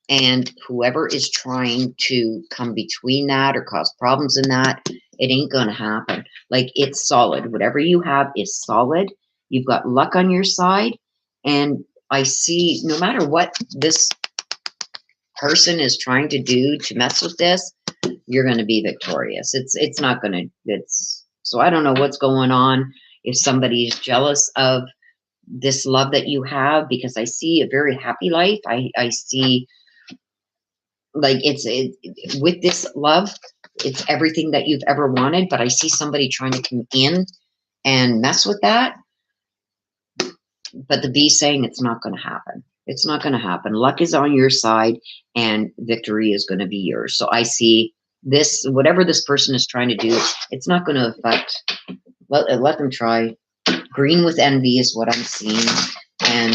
and whoever is trying to come between that or cause problems in that, it ain't going to happen. Like, it's solid. Whatever you have is solid. You've got luck on your side, and I see no matter what this person is trying to do to mess with this, you're going to be victorious. It's not going to, so I don't know what's going on. If somebody's jealous of this love that you have, because I see a very happy life. I see, like, with this love, it's everything that you've ever wanted, but I see somebody trying to come in and mess with that. But the bee saying it's not going to happen. It's not going to happen. Luck is on your side and victory is going to be yours. So I see This, whatever this person is trying to do, it's not going to affect. Let them try. Green with envy is what I'm seeing, and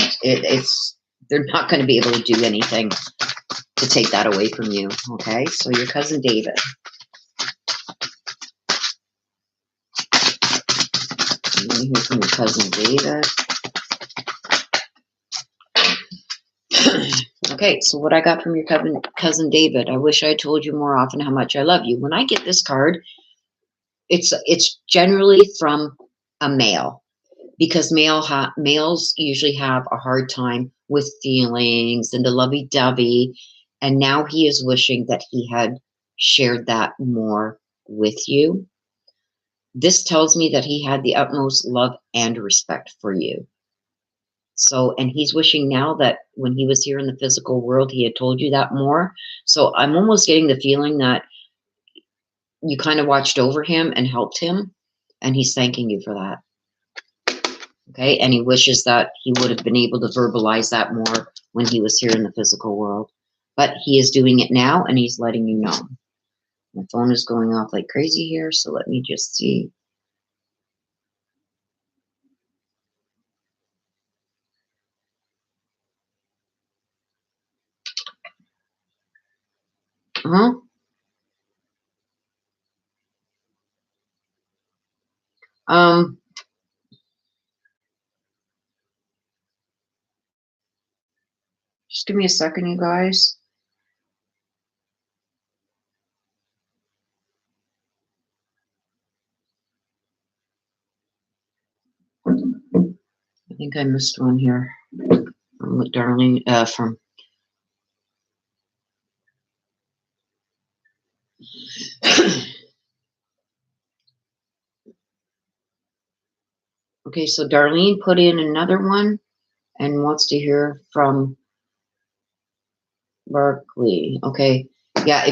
they're not going to be able to do anything to take that away from you. Okay, so your cousin David. I'm going to hear from your cousin David. Okay, so what I got from your cousin David, I wish I told you more often how much I love you. When I get this card, it's generally from a male, because males usually have a hard time with feelings and the lovey-dovey, and now he is wishing that he had shared that more with you. This tells me that he had the utmost love and respect for you. So, and he's wishing now that when he was here in the physical world, he had told you that more. So I'm almost getting the feeling that you kind of watched over him and helped him, and he's thanking you for that. Okay, and he wishes that he would have been able to verbalize that more when he was here in the physical world. But he is doing it now, and he's letting you know. My phone is going off like crazy here, so let me just see. Um, just give me a second, you guys. I think I missed one here from Darlene, from okay, so Darlene put in another one and wants to hear from Barkley. Okay, yeah,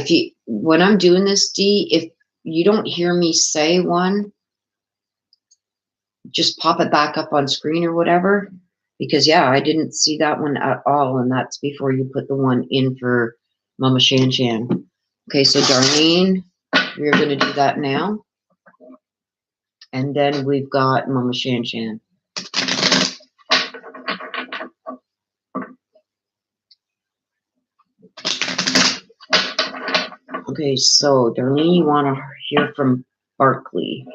when I'm doing this, Dee, if you don't hear me say one, just pop it back up on screen or whatever, because yeah, I didn't see that one at all, and that's before you put the one in for Mama Shan Shan. Okay, so Darlene, we're going to do that now. And then we've got Mama Shan Shan. Okay, so Darlene, you want to hear from Barkley.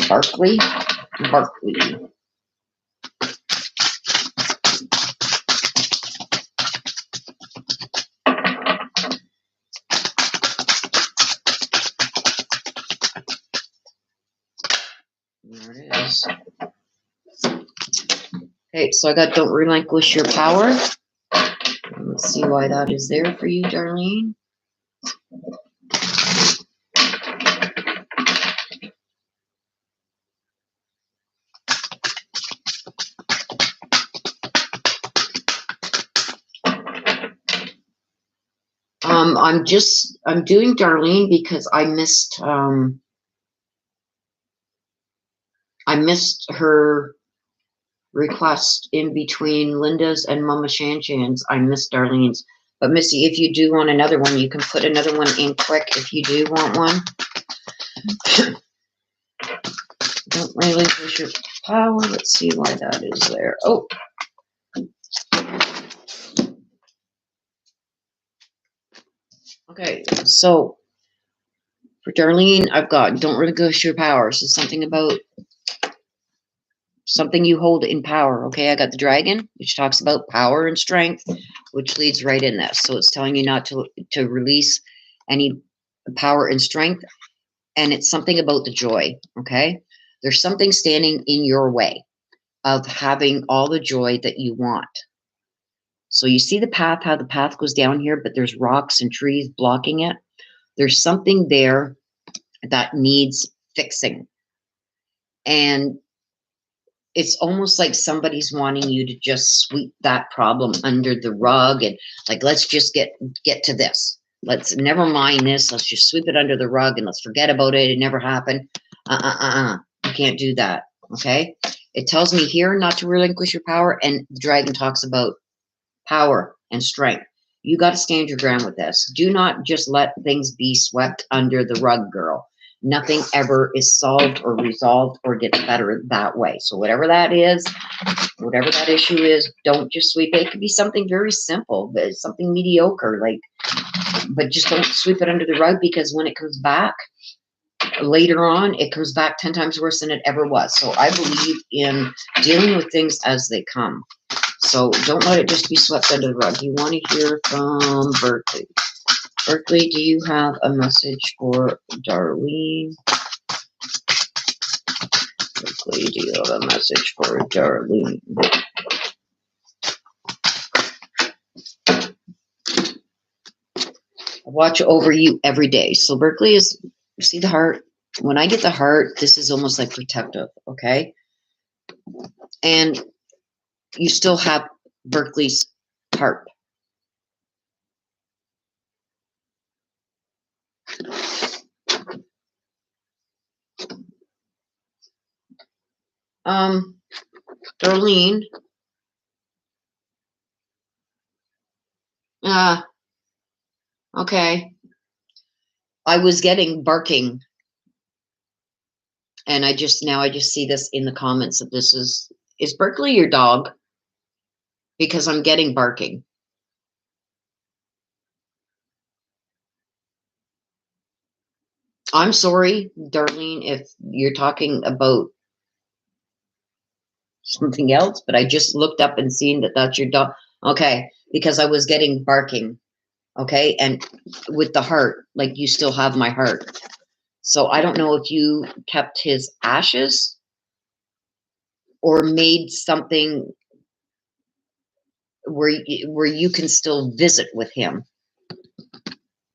Barkley? Barkley. There it is. Okay, so I got Don't Relinquish Your Power. Let's see why that is there for you, Darlene. I'm doing Darlene because I missed her request in between Linda's and Mama Shan Shan's. I missed Darlene's. But Missy, if you do want another one, you can put another one in quick if you do want one. Don't relinquish your power. Let's see why that is there. Oh. Okay, so for Darlene, I've got Don't Relinquish Your Power. So something about something you hold in power. Okay, I got the dragon, which talks about power and strength, which leads right in this. So it's telling you not to release any power and strength. And it's something about the joy. Okay, there's something standing in your way of having all the joy that you want. So you see the path, how the path goes down here, but there's rocks and trees blocking it. There's something there that needs fixing. And it's almost like somebody's wanting you to just sweep that problem under the rug and like, let's just get to this. Let's never mind this. Let's just sweep it under the rug and let's forget about it. It never happened. You can't do that. Okay. It tells me here not to relinquish your power. And the dragon talks about power and strength. You got to stand your ground with this. Do not just let things be swept under the rug, girl. Nothing ever is solved or resolved or gets better that way. So whatever that is, whatever that issue is, don't just sweep it. It could be something very simple, but something mediocre, like, but just don't sweep it under the rug, because when it comes back later on, it comes back 10 times worse than it ever was. So I believe in dealing with things as they come. So don't let it just be swept under the rug. You want to hear from Berkeley. Berkeley, do you have a message for Darlene? Berkeley, do you have a message for Darlene? I watch over you every day. So Berkeley is, you see the heart? When I get the heart, this is almost like protective, okay? And you still have Berkeley's heart. Darlene. Okay. I was getting barking. And I just see this in the comments that this is Berkeley your dog? Because I'm getting barking. I'm sorry, Darlene, if you're talking about something else, but I just looked up and seen that that's your dog. Okay, because I was getting barking. Okay, and with the heart, like you still have my heart. So I don't know if you kept his ashes or made something where you can still visit with him,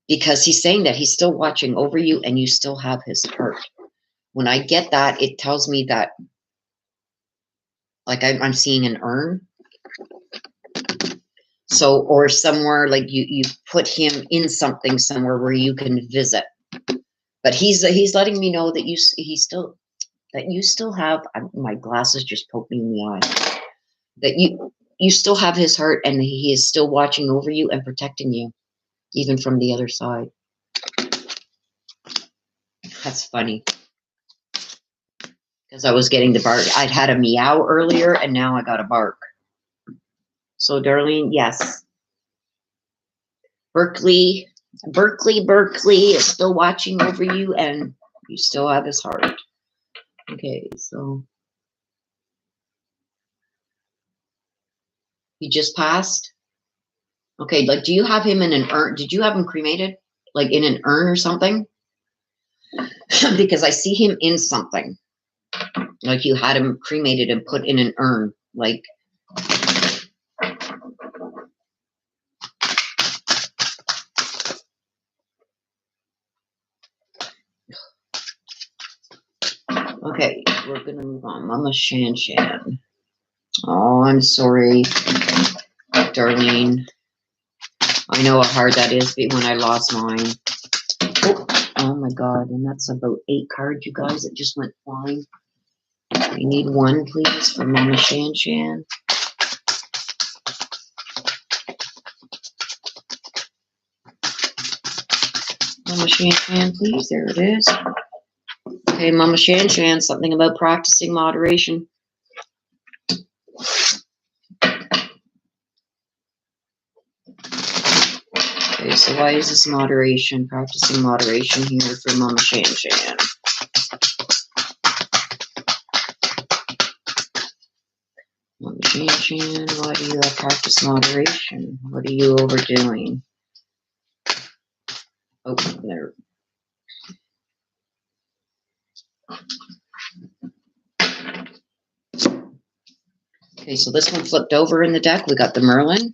because he's saying that he's still watching over you and you still have his heart. When I get that, it tells me that, like, I'm seeing an urn. So, or somewhere like you put him in something somewhere where you can visit. But he's letting me know that you still have, my glasses just poked me in the eye, that you still have his heart and he is still watching over you and protecting you, even from the other side. That's funny. Because I was getting the bark. I'd had a meow earlier and now I got a bark. So Darlene, yes. Berkeley is still watching over you and you still have his heart. Okay, so he just passed. Okay, like, do you have him in an urn? Did you have him cremated? Like in an urn or something? Because I see him in something. Like you had him cremated and put in an urn. Like, okay, we're gonna move on. Mama Shan Shan. Oh, I'm sorry, Darlene. I know how hard that is when I lost mine. Oh my God, and that's about 8 cards, you guys. It just went flying. We need one, please, for Mama Shan Shan. Mama Shan Shan, please. There it is. Okay, Mama Shan Shan, something about practicing moderation. Okay, so why is this moderation, practicing moderation here for Mama Shan Shan? Mama Shan Shan, why do you practice moderation? What are you overdoing? Oh, there. Okay, so this one flipped over in the deck. We got the Merlin,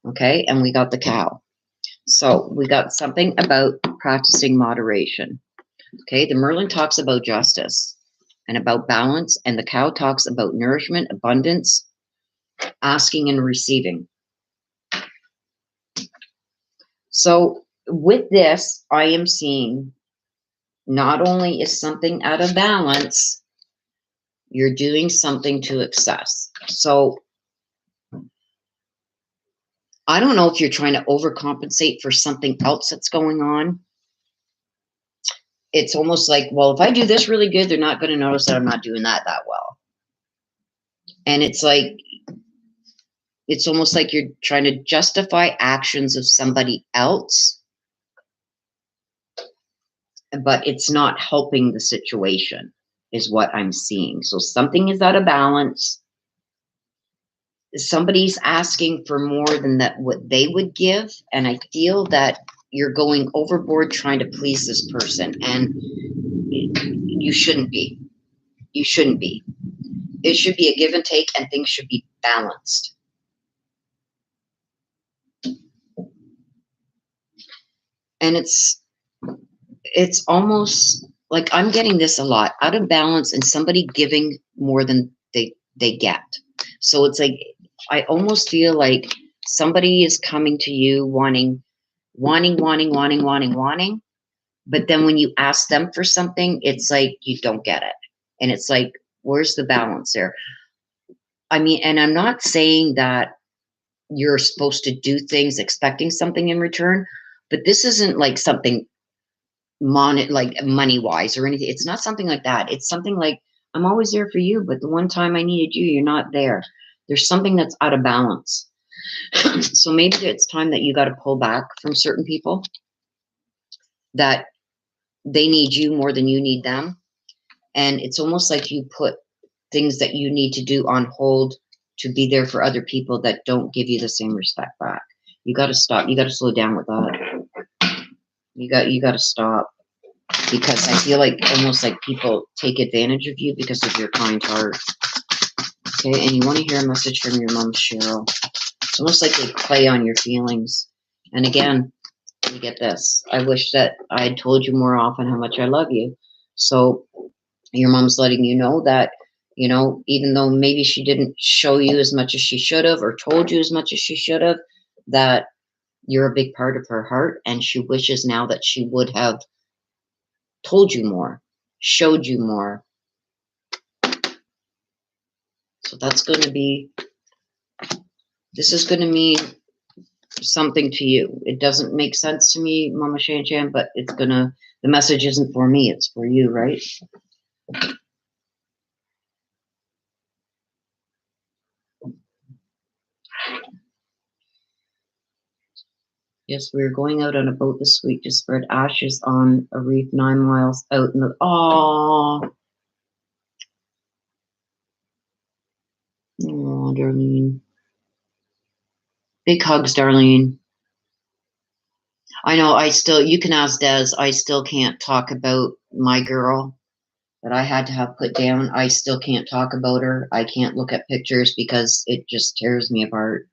okay, and we got the cow. So we got something about practicing moderation. Okay, the Merlin talks about justice and about balance, and the cow talks about nourishment, abundance, asking and receiving. So with this, I am seeing not only is something out of balance, you're doing something to excess. So I don't know if you're trying to overcompensate for something else that's going on. It's almost like, well, if I do this really good, they're not going to notice that I'm not doing that well. And it's like, it's almost like you're trying to justify actions of somebody else, but it's not helping the situation, is what I'm seeing. So something is out of balance. Somebody's asking for more than that what they would give, and I feel that you're going overboard trying to please this person, and you shouldn't be. You shouldn't be. It should be a give and take, and things should be balanced. And it's almost like I'm getting this a lot, out of balance and somebody giving more than they get. So it's like, I almost feel like somebody is coming to you wanting, but then when you ask them for something, it's like you don't get it. And it's like, where's the balance there? I mean, and I'm not saying that you're supposed to do things expecting something in return, but this isn't like something like money wise or anything. It's not something like that. It's something like, I'm always there for you, but the one time I needed you, you're not there. There's something that's out of balance. So maybe it's time that you got to pull back from certain people, that they need you more than you need them. And it's almost like you put things that you need to do on hold to be there for other people that don't give you the same respect back. You got to stop. You got to slow down with that. You got to stop, because I feel like almost like people take advantage of you because of your kind heart. Okay, and you want to hear a message from your mom, Cheryl. It's almost like they play on your feelings. And again, you get this. I wish that I had told you more often how much I love you. So your mom's letting you know that, you know, even though maybe she didn't show you as much as she should have, or told you as much as she should have, that you're a big part of her heart, and she wishes now that she would have told you more, showed you more. So that's going to be, this is going to mean something to you. It doesn't make sense to me, Mama Shan Chan, but it's going to, the message isn't for me, it's for you, right? Yes, we were going out on a boat this week to spread ashes on a reef 9 miles out in the, oh, Darlene. Big hugs, Darlene. I know, you can ask Des, I still can't talk about my girl that I had to have put down. I still can't talk about her. I can't look at pictures because it just tears me apart.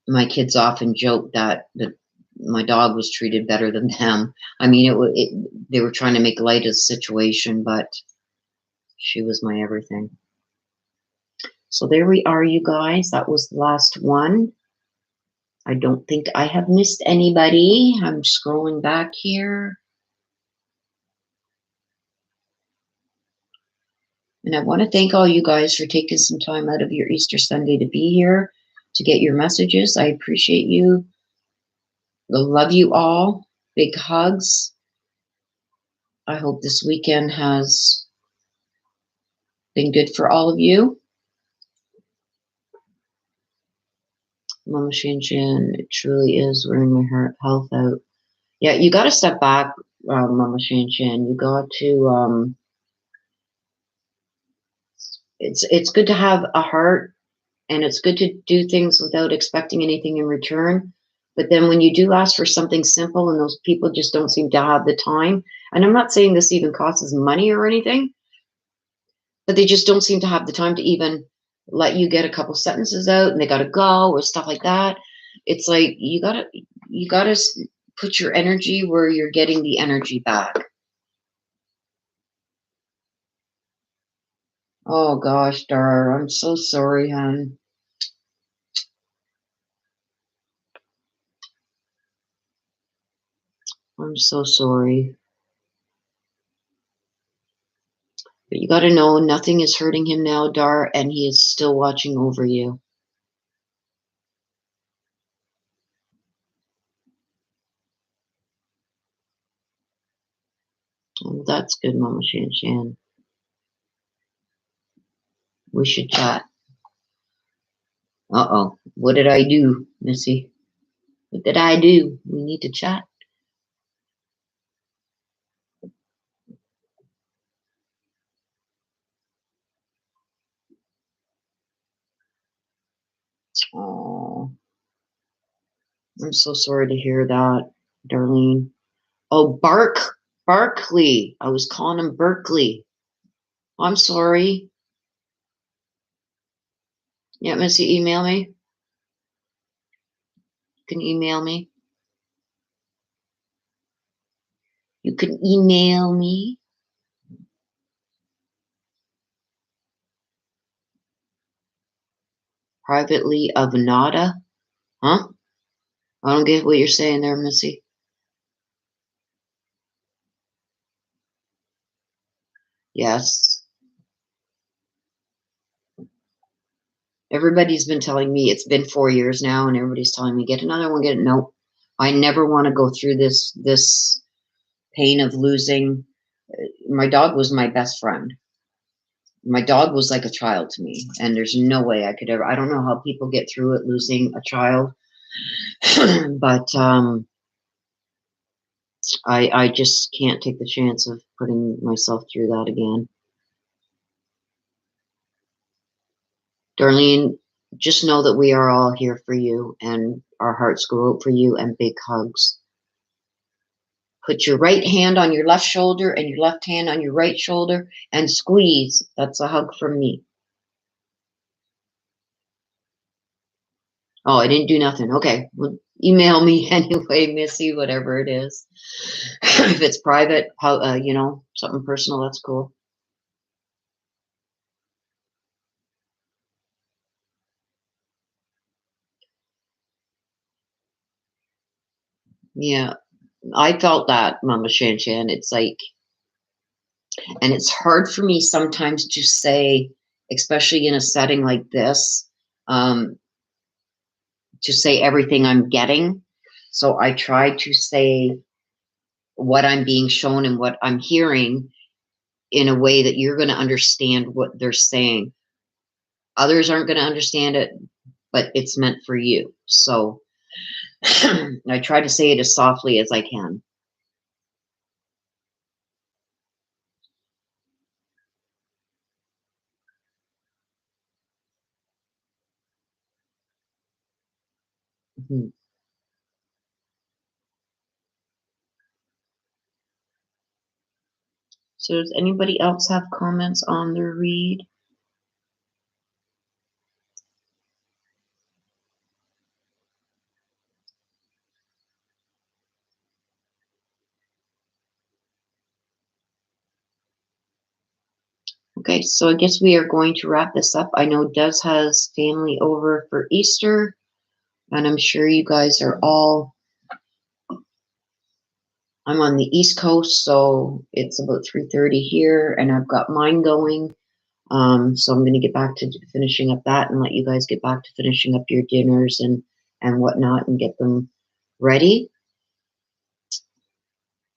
My kids often joke that my dog was treated better than them. I mean, they were trying to make light of the situation, but she was my everything. So there we are, you guys. That was the last one. I don't think I have missed anybody. I'm scrolling back here. And I want to thank all you guys for taking some time out of your Easter Sunday to be here, to get your messages. I appreciate you. I love you all. Big hugs. I hope this weekend has been good for all of you. Mama Shan Shan, it truly is wearing my health out. Yeah, you got to step back, Mama Shan Shan. You got to, it's good to have a heart, and it's good to do things without expecting anything in return. But then when you do ask for something simple and those people just don't seem to have the time, and I'm not saying this even costs money or anything, but they just don't seem to have the time to even let you get a couple sentences out, and they got to go or stuff like that. It's like you gotta put your energy where you're getting the energy back. Oh gosh, Dar, I'm so sorry, hon. I'm so sorry. But you got to know nothing is hurting him now, Dar, and he is still watching over you. That's good, Mama Shan Shan. We should chat. Uh-oh. What did I do, Missy? What did I do? We need to chat. Oh, I'm so sorry to hear that, Darlene. Oh, Barkley. I was calling him Berkeley. I'm sorry. Yeah, Missy, email me. You can email me. You can email me. Privately of nada. Huh? I don't get what you're saying there, Missy. Yes. Everybody's been telling me, it's been 4 years now, and everybody's telling me, get another one, get it. Nope. I never want to go through this pain of losing. My dog was my best friend. My dog was like a child to me, and there's no way I could ever. I don't know how people get through it losing a child, but I just can't take the chance of putting myself through that again. Darlene, just know that we are all here for you, and our hearts go out for you, and big hugs. Put your right hand on your left shoulder and your left hand on your right shoulder and squeeze. That's a hug from me. Oh, I didn't do nothing. Okay. Well, email me anyway, Missy, whatever it is. If it's private, you know, something personal, that's cool. Yeah, I felt that, Mama Shan Shan. It's like, and it's hard for me sometimes to say, especially in a setting like this, to say everything I'm getting. So I try to say what I'm being shown and what I'm hearing in a way that you're going to understand what they're saying. Others aren't going to understand it, but it's meant for you. So I try to say it as softly as I can. Mm-hmm. So does anybody else have comments on their read? Okay, so I guess we are going to wrap this up. I know Des has family over for Easter, and I'm sure you guys are all, I'm on the East Coast, so it's about 3:30 here, and I've got mine going. So I'm going to get back to finishing up that and let you guys get back to finishing up your dinners and whatnot and get them ready.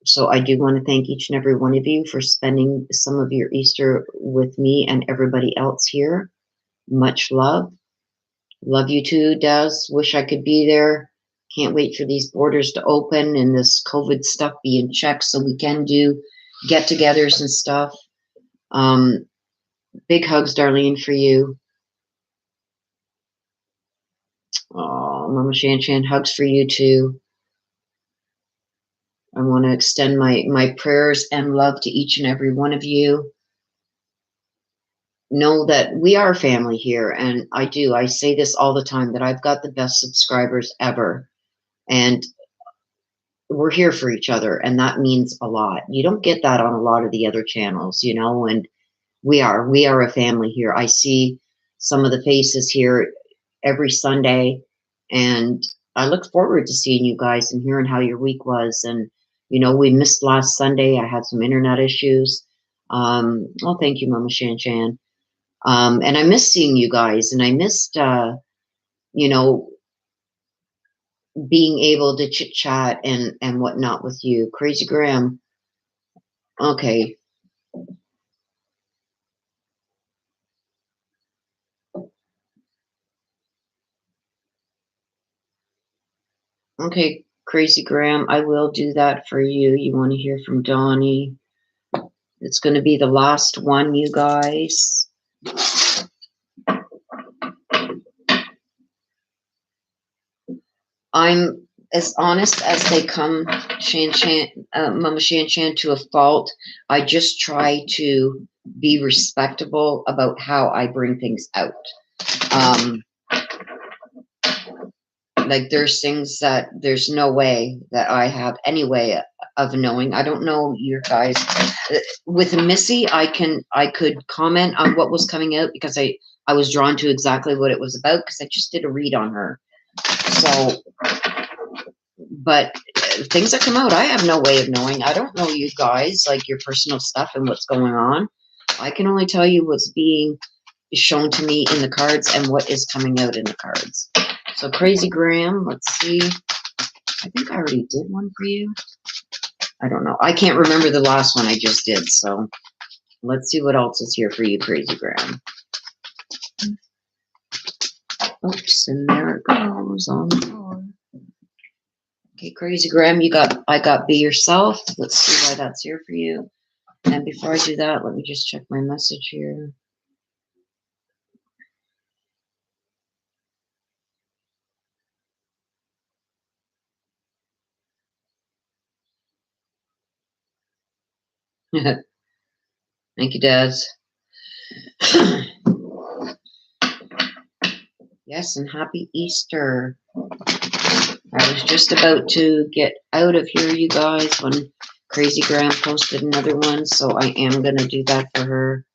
So I do want to thank each and every one of you for spending some of your Easter with me and everybody else here. Much love. Love you too, Des. Wish I could be there. Can't wait for these borders to open and this COVID stuff be in check so we can do get-togethers and stuff. Big hugs, Darlene, for you. Oh, Mama Shan Shan, hugs for you too. I want to extend my prayers and love to each and every one of you. Know that we are family here, and I say this all the time, that I've got the best subscribers ever, and we're here for each other, and that means a lot. You don't get that on a lot of the other channels, you know, and we are a family here. I see some of the faces here every Sunday, and I look forward to seeing you guys and hearing how your week was. And you know, we missed last Sunday. I had some internet issues. Oh, thank you, Mama Shan Shan. And I missed seeing you guys, and I missed, you know, being able to chit chat and whatnot with you. Crazy Graham, Okay. Okay, Crazy Graham, I will do that for you. You want to hear from Donnie? It's going to be the last one, you guys. I'm as honest as they come, Mama Shan Shan, to a fault. I just try to be respectable about how I bring things out. Like there's things that there's no way that I have any way of knowing. I don't know your guys. With Missy, I could comment on what was coming out because I was drawn to exactly what it was about because I just did a read on her. So, but things that come out, I have no way of knowing. I don't know you guys, like your personal stuff and what's going on. I can only tell you what's being shown to me in the cards and what is coming out in the cards. So Crazy Graham, let's see. I think I already did one for you. I don't know. I can't remember the last one I just did. So let's see what else is here for you, Crazy Graham. Oops, and there it goes on the floor. Okay, Crazy Graham, I got Be Yourself. Let's see why that's here for you. And before I do that, let me just check my message here. Thank you, Daz. Yes, and happy Easter. I was just about to get out of here, you guys, when Crazy Graham posted another one, so I am going to do that for her.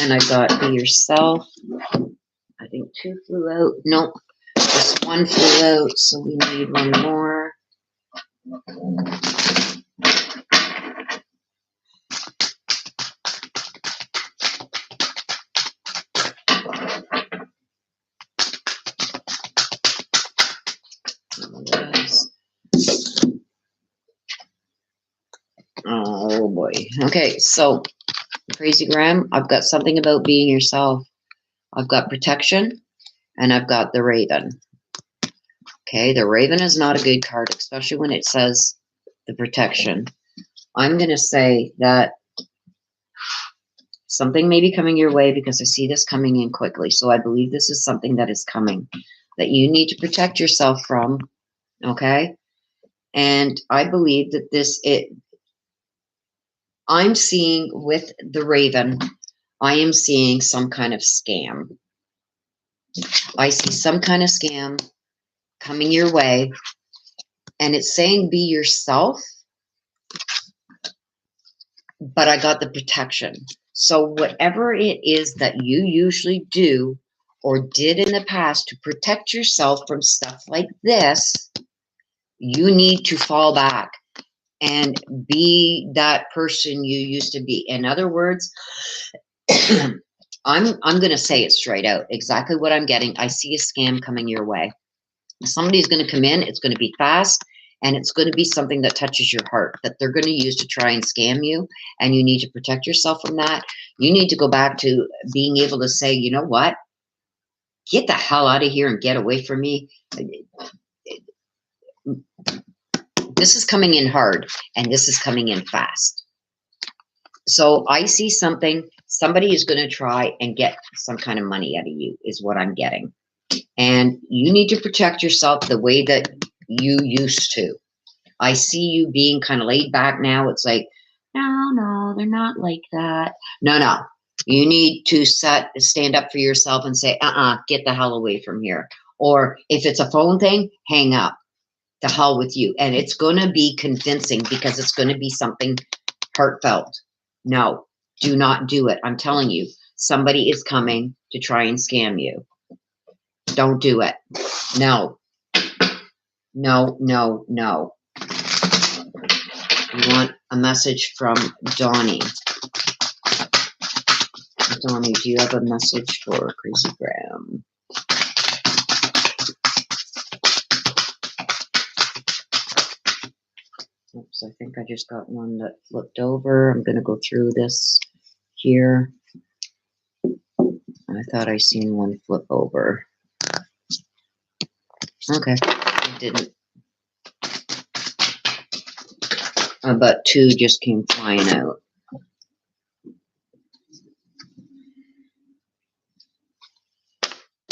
And I got Be Yourself. I think 2 flew out. Nope, just 1 flew out, so we need 1 more. Oh boy. Okay, so Crazy Graham, I've got something about being yourself. I've got protection, and I've got the Raven. Okay, the Raven is not a good card, especially when it says the protection. I'm going to say that something may be coming your way because I see this coming in quickly. So I believe this is something that is coming that you need to protect yourself from. Okay, and I believe that I'm seeing with the Raven, I am seeing some kind of scam. I see some kind of scam coming your way, and it's saying be yourself, but I got the protection. So whatever it is that you usually do or did in the past to protect yourself from stuff like this, you need to fall back and be that person you used to be. In other words, I'm going to say it straight out, exactly what I'm getting. I see a scam coming your way. Somebody's going to come in, it's going to be fast, and it's going to be something that touches your heart that they're going to use to try and scam you, and you need to protect yourself from that. You need to go back to being able to say, you know what? Get the hell out of here and get away from me. This is coming in hard, and this is coming in fast. So I see something, somebody is going to try and get some kind of money out of you, is what I'm getting. And you need to protect yourself the way that you used to. I see you being kind of laid back now. It's like, no, they're not like that. No. You need to stand up for yourself and say, get the hell away from here. Or if it's a phone thing, hang up. The hell with you. And it's going to be convincing because it's going to be something heartfelt. No, do not do it. I'm telling you, somebody is coming to try and scam you. Don't do it. No. You want a message from Donnie. Donnie, do you have a message for Crazy Graham? Oops. So I think I just got one that flipped over. I'm going to go through this here. I thought I seen one flip over. Okay, it didn't. But two just came flying out.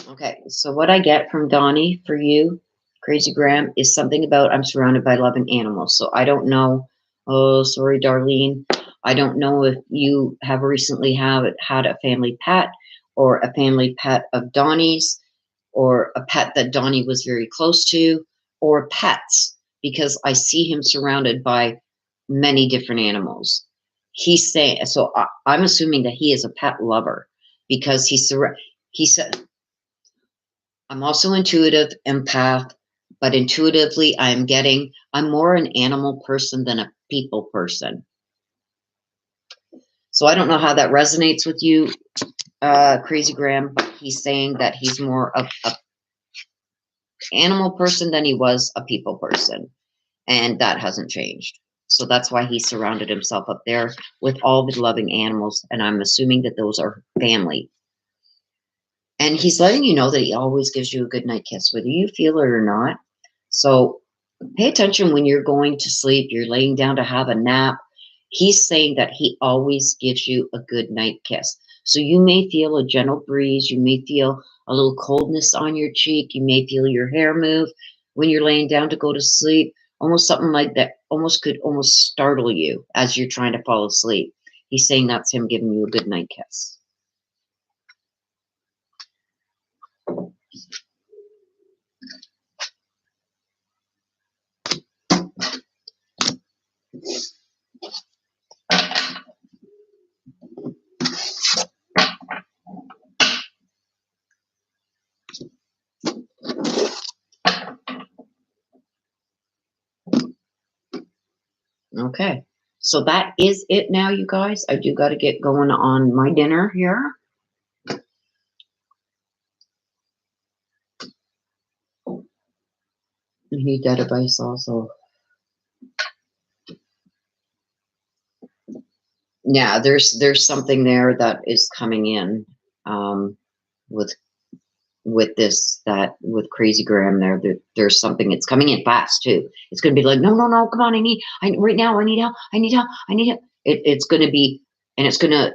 Okay, so what I get from Donnie for you, Crazy Graham, is something about I'm surrounded by loving animals. So I don't know. Oh, sorry, Darlene. I don't know if you have recently had a family pet or a family pet of Donnie's or a pet that Donnie was very close to or pets, because I see him surrounded by many different animals. He's saying, so I'm assuming that he is a pet lover because he said, I'm also intuitive, empath, but intuitively I'm more an animal person than a people person. So I don't know how that resonates with you, Crazy Graham, but he's saying that he's more of a animal person than he was a people person. And that hasn't changed. So that's why he surrounded himself up there with all the loving animals. And I'm assuming that those are family. And he's letting you know that he always gives you a good night kiss, whether you feel it or not. So pay attention when you're going to sleep, you're laying down to have a nap. He's saying that he always gives you a good night kiss. So you may feel a gentle breeze. You may feel a little coldness on your cheek. You may feel your hair move when you're laying down to go to sleep. Almost something like that could startle you as you're trying to fall asleep. He's saying that's him giving you a good night kiss. Okay, so that is it now, you guys. I do got to get going on my dinner here. I need that advice also. Yeah, there's something there that is coming in with this, that with Crazy Graham there, there's something, it's coming in fast too. It's going to be like, no, come on, right now, I need help. It's going to be, and it's going to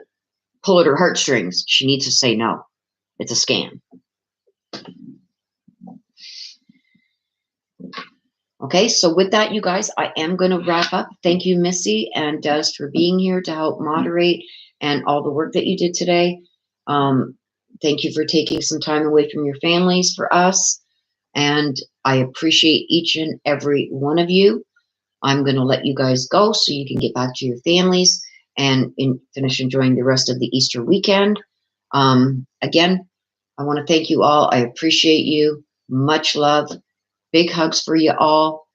pull at her heartstrings. She needs to say no. It's a scam. Okay, so with that, you guys, I am going to wrap up. Thank you, Missy and Des, for being here to help moderate and all the work that you did today. Thank you for taking some time away from your families for us. And I appreciate each and every one of you. I'm going to let you guys go so you can get back to your families and finish enjoying the rest of the Easter weekend. Again, I want to thank you all. I appreciate you. Much love. Big hugs for you all.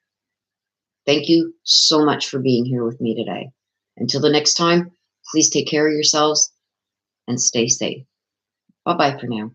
Thank you so much for being here with me today. Until the next time, please take care of yourselves and stay safe. Bye-bye for now.